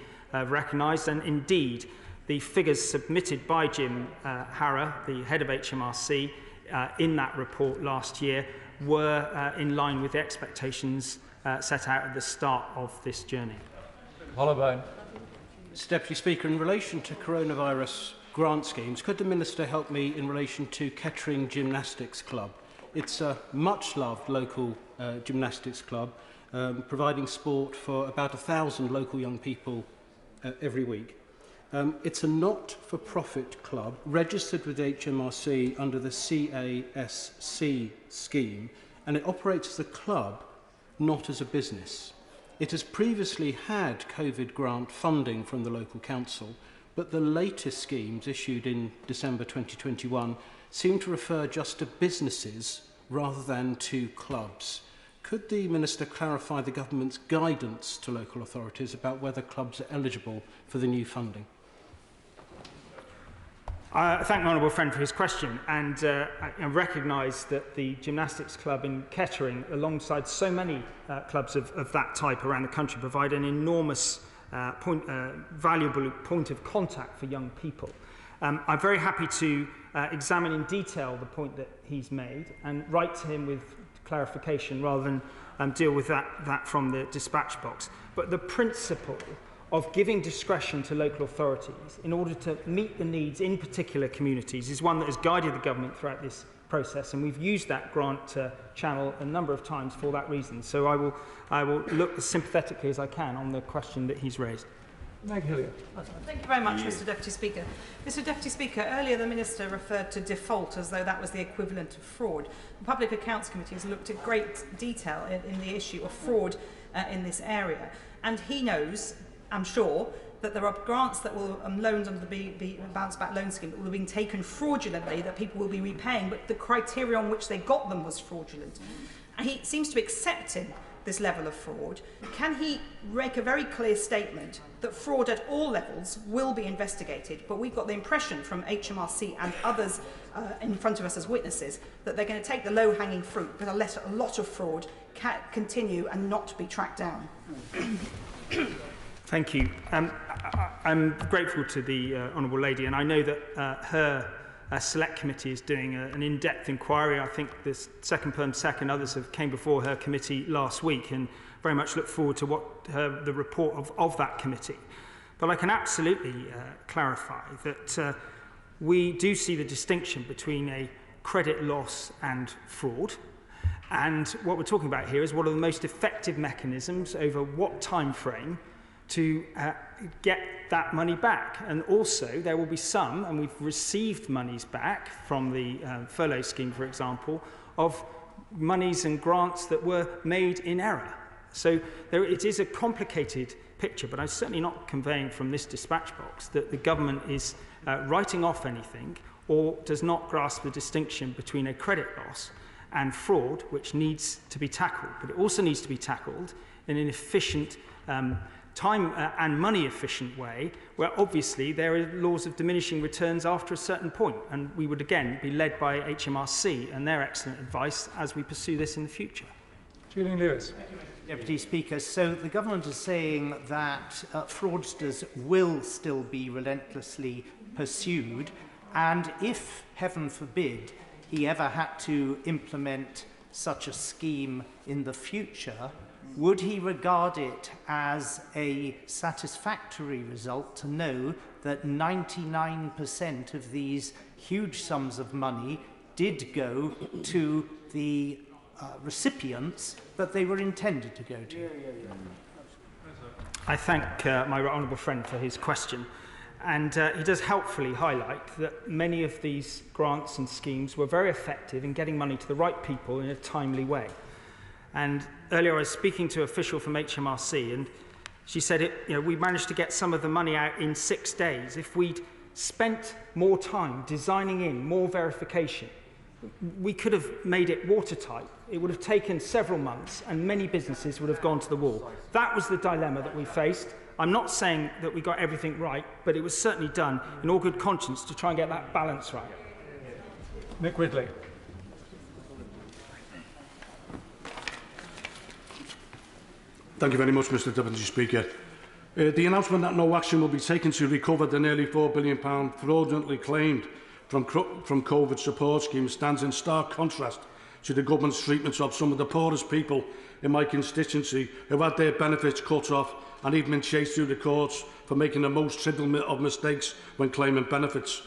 recognised, and indeed the figures submitted by Jim Harrer, the head of HMRC, in that report last year were in line with the expectations set out at the start of this journey. Hollowbone. Mr Deputy Speaker, in relation to coronavirus grant schemes, could the Minister help me in relation to Kettering Gymnastics Club? It's a much-loved local gymnastics club, providing sport for about 1,000 local young people every week. It's a not-for-profit club registered with HMRC under the CASC scheme, and it operates as a club, not as a business. It has previously had COVID grant funding from the local council, but the latest schemes issued in December 2021 seem to refer just to businesses rather than to clubs. Could the Minister clarify the government's guidance to local authorities about whether clubs are eligible for the new funding? I thank my honourable friend for his question, and I recognise that the gymnastics club in Kettering, alongside so many clubs of that type around the country, provide an enormous valuable point of contact for young people. I'm very happy to examine in detail the point that he's made and write to him with clarification rather than deal with that from the dispatch box. But the principle of giving discretion to local authorities in order to meet the needs in particular communities is one that has guided the government throughout this process, and we've used that grant channel a number of times for that reason. So I will look as sympathetically as I can on the question that he's raised. Meg Hillier. Thank you very much, Mr Deputy Speaker. Mr Deputy Speaker, earlier the Minister referred to default as though that was the equivalent of fraud. The Public Accounts Committee has looked at great detail in the issue of fraud in this area, and he knows, I'm sure, that there are grants that will, loans under the Bounce Back Loan Scheme that will have been taken fraudulently that people will be repaying, but the criteria on which they got them was fraudulent. And he seems to be accepting this level of fraud. Can he make a very clear statement that fraud at all levels will be investigated? But we've got the impression from HMRC and others in front of us as witnesses that they're going to take the low-hanging fruit, but let a lot of fraud continue and not be tracked down. Thank you. I'm grateful to the Honourable Lady, and I know that her Select Committee is doing an in-depth inquiry. I think the Second Perm Sec and others came before her committee last week, and very much look forward to the report of that committee. But I can absolutely clarify that we do see the distinction between a credit loss and fraud. And what we're talking about here is what are the most effective mechanisms over what time frame to get that money back. And also there will be some, and we've received monies back from the furlough scheme, for example, of monies and grants that were made in error. So it is a complicated picture, but I'm certainly not conveying from this dispatch box that the government is writing off anything or does not grasp the distinction between a credit loss and fraud, which needs to be tackled. But it also needs to be tackled in an efficient, time and money efficient way, where obviously there are laws of diminishing returns after a certain point. And we would again be led by HMRC and their excellent advice as we pursue this in the future. Julian Lewis. Deputy Speaker, so the government is saying that fraudsters will still be relentlessly pursued, and if, heaven forbid, he ever had to implement such a scheme in the future, would he regard it as a satisfactory result to know that 99% of these huge sums of money did go to the recipients that they were intended to go to? I thank my honourable friend for his question. And he does helpfully highlight that many of these grants and schemes were very effective in getting money to the right people in a timely way. And earlier I was speaking to an official from HMRC, and she said, we managed to get some of the money out in 6 days. If we'd spent more time designing in more verification, we could have made it watertight. It would have taken several months, and many businesses would have gone to the wall. That was the dilemma that we faced. I'm not saying that we got everything right, but it was certainly done in all good conscience to try and get that balance right. Nick Ridley. Thank you very much, Mr Deputy Speaker. The announcement that no action will be taken to recover the nearly £4 billion fraudulently claimed from COVID support schemes stands in stark contrast to the government's treatment of some of the poorest people in my constituency who had their benefits cut off and even been chased through the courts for making the most trivial of mistakes when claiming benefits.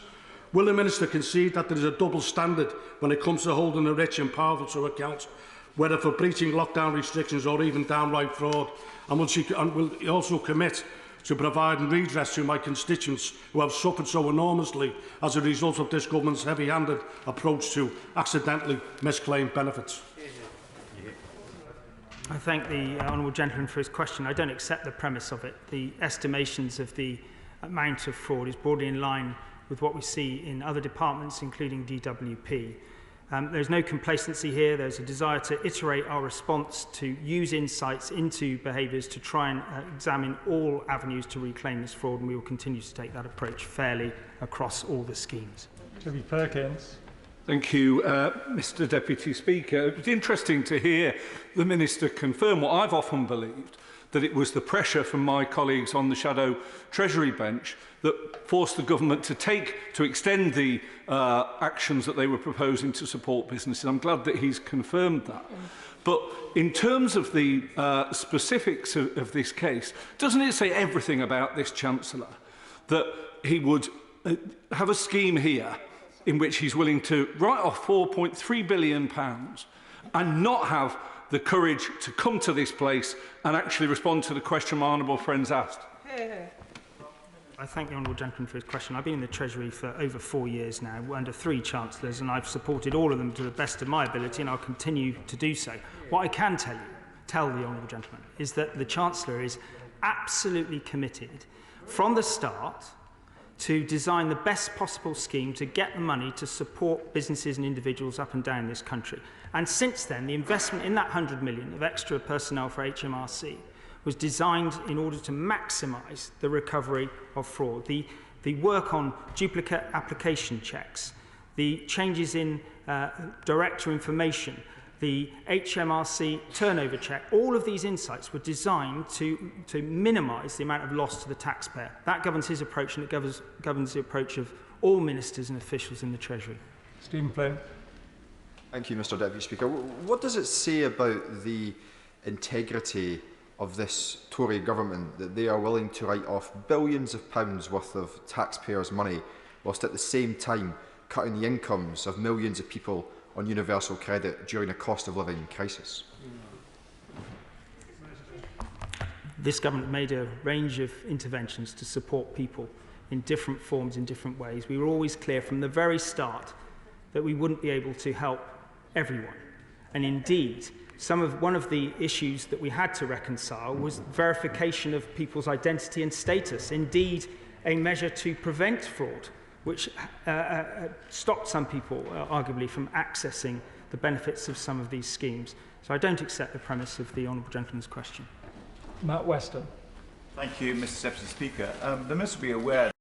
Will the Minister concede that there is a double standard when it comes to holding the rich and powerful to account, whether for breaching lockdown restrictions or even downright fraud? And will he also commit to providing redress to my constituents who have suffered so enormously as a result of this government's heavy-handed approach to accidentally misclaimed benefits? I thank the honourable gentleman for his question. I don't accept the premise of it. The estimations of the amount of fraud is broadly in line with what we see in other departments, including DWP. There's no complacency here. There's a desire to iterate our response, to use insights into behaviours to try and examine all avenues to reclaim this fraud, and we will continue to take that approach fairly across all the schemes. Toby Perkins. Thank you, Mr Deputy Speaker. It's interesting to hear the Minister confirm what I've often believed, that it was the pressure from my colleagues on the Shadow Treasury bench that forced the government to extend the actions that they were proposing to support businesses. I'm glad that he's confirmed that. But in terms of the specifics of this case, doesn't it say everything about this Chancellor that he would have a scheme here in which he's willing to write off £4.3 billion and not have the courage to come to this place and actually respond to the question my honourable friends asked? I thank the honourable gentleman for his question. I've been in the Treasury for over 4 years now, under 3 Chancellors, and I've supported all of them to the best of my ability, and I'll continue to do so. What I can tell the honourable gentleman, is that the Chancellor is absolutely committed from the start to design the best possible scheme to get the money to support businesses and individuals up and down this country. And since then, the investment in that 100 million of extra personnel for HMRC was designed in order to maximise the recovery of fraud. The work on duplicate application checks, the changes in director information, the HMRC turnover check, all of these insights were designed to minimise the amount of loss to the taxpayer. That governs his approach, and it governs the approach of all ministers and officials in the Treasury. Stephen Flynn. Thank you, Mr Deputy Speaker. What does it say about the integrity of this Tory government that they are willing to write off billions of pounds worth of taxpayers' money, whilst at the same time cutting the incomes of millions of people on universal credit during a cost of living crisis? This government made a range of interventions to support people in different forms, in different ways. We were always clear from the very start that we wouldn't be able to help everyone. And indeed, one of the issues that we had to reconcile was verification of people's identity and status. Indeed, a measure to prevent fraud, which stopped some people, arguably, from accessing the benefits of some of these schemes. So I don't accept the premise of the honourable gentleman's question. Matt Weston. Thank you, Mr Deputy Speaker. The Minister will be aware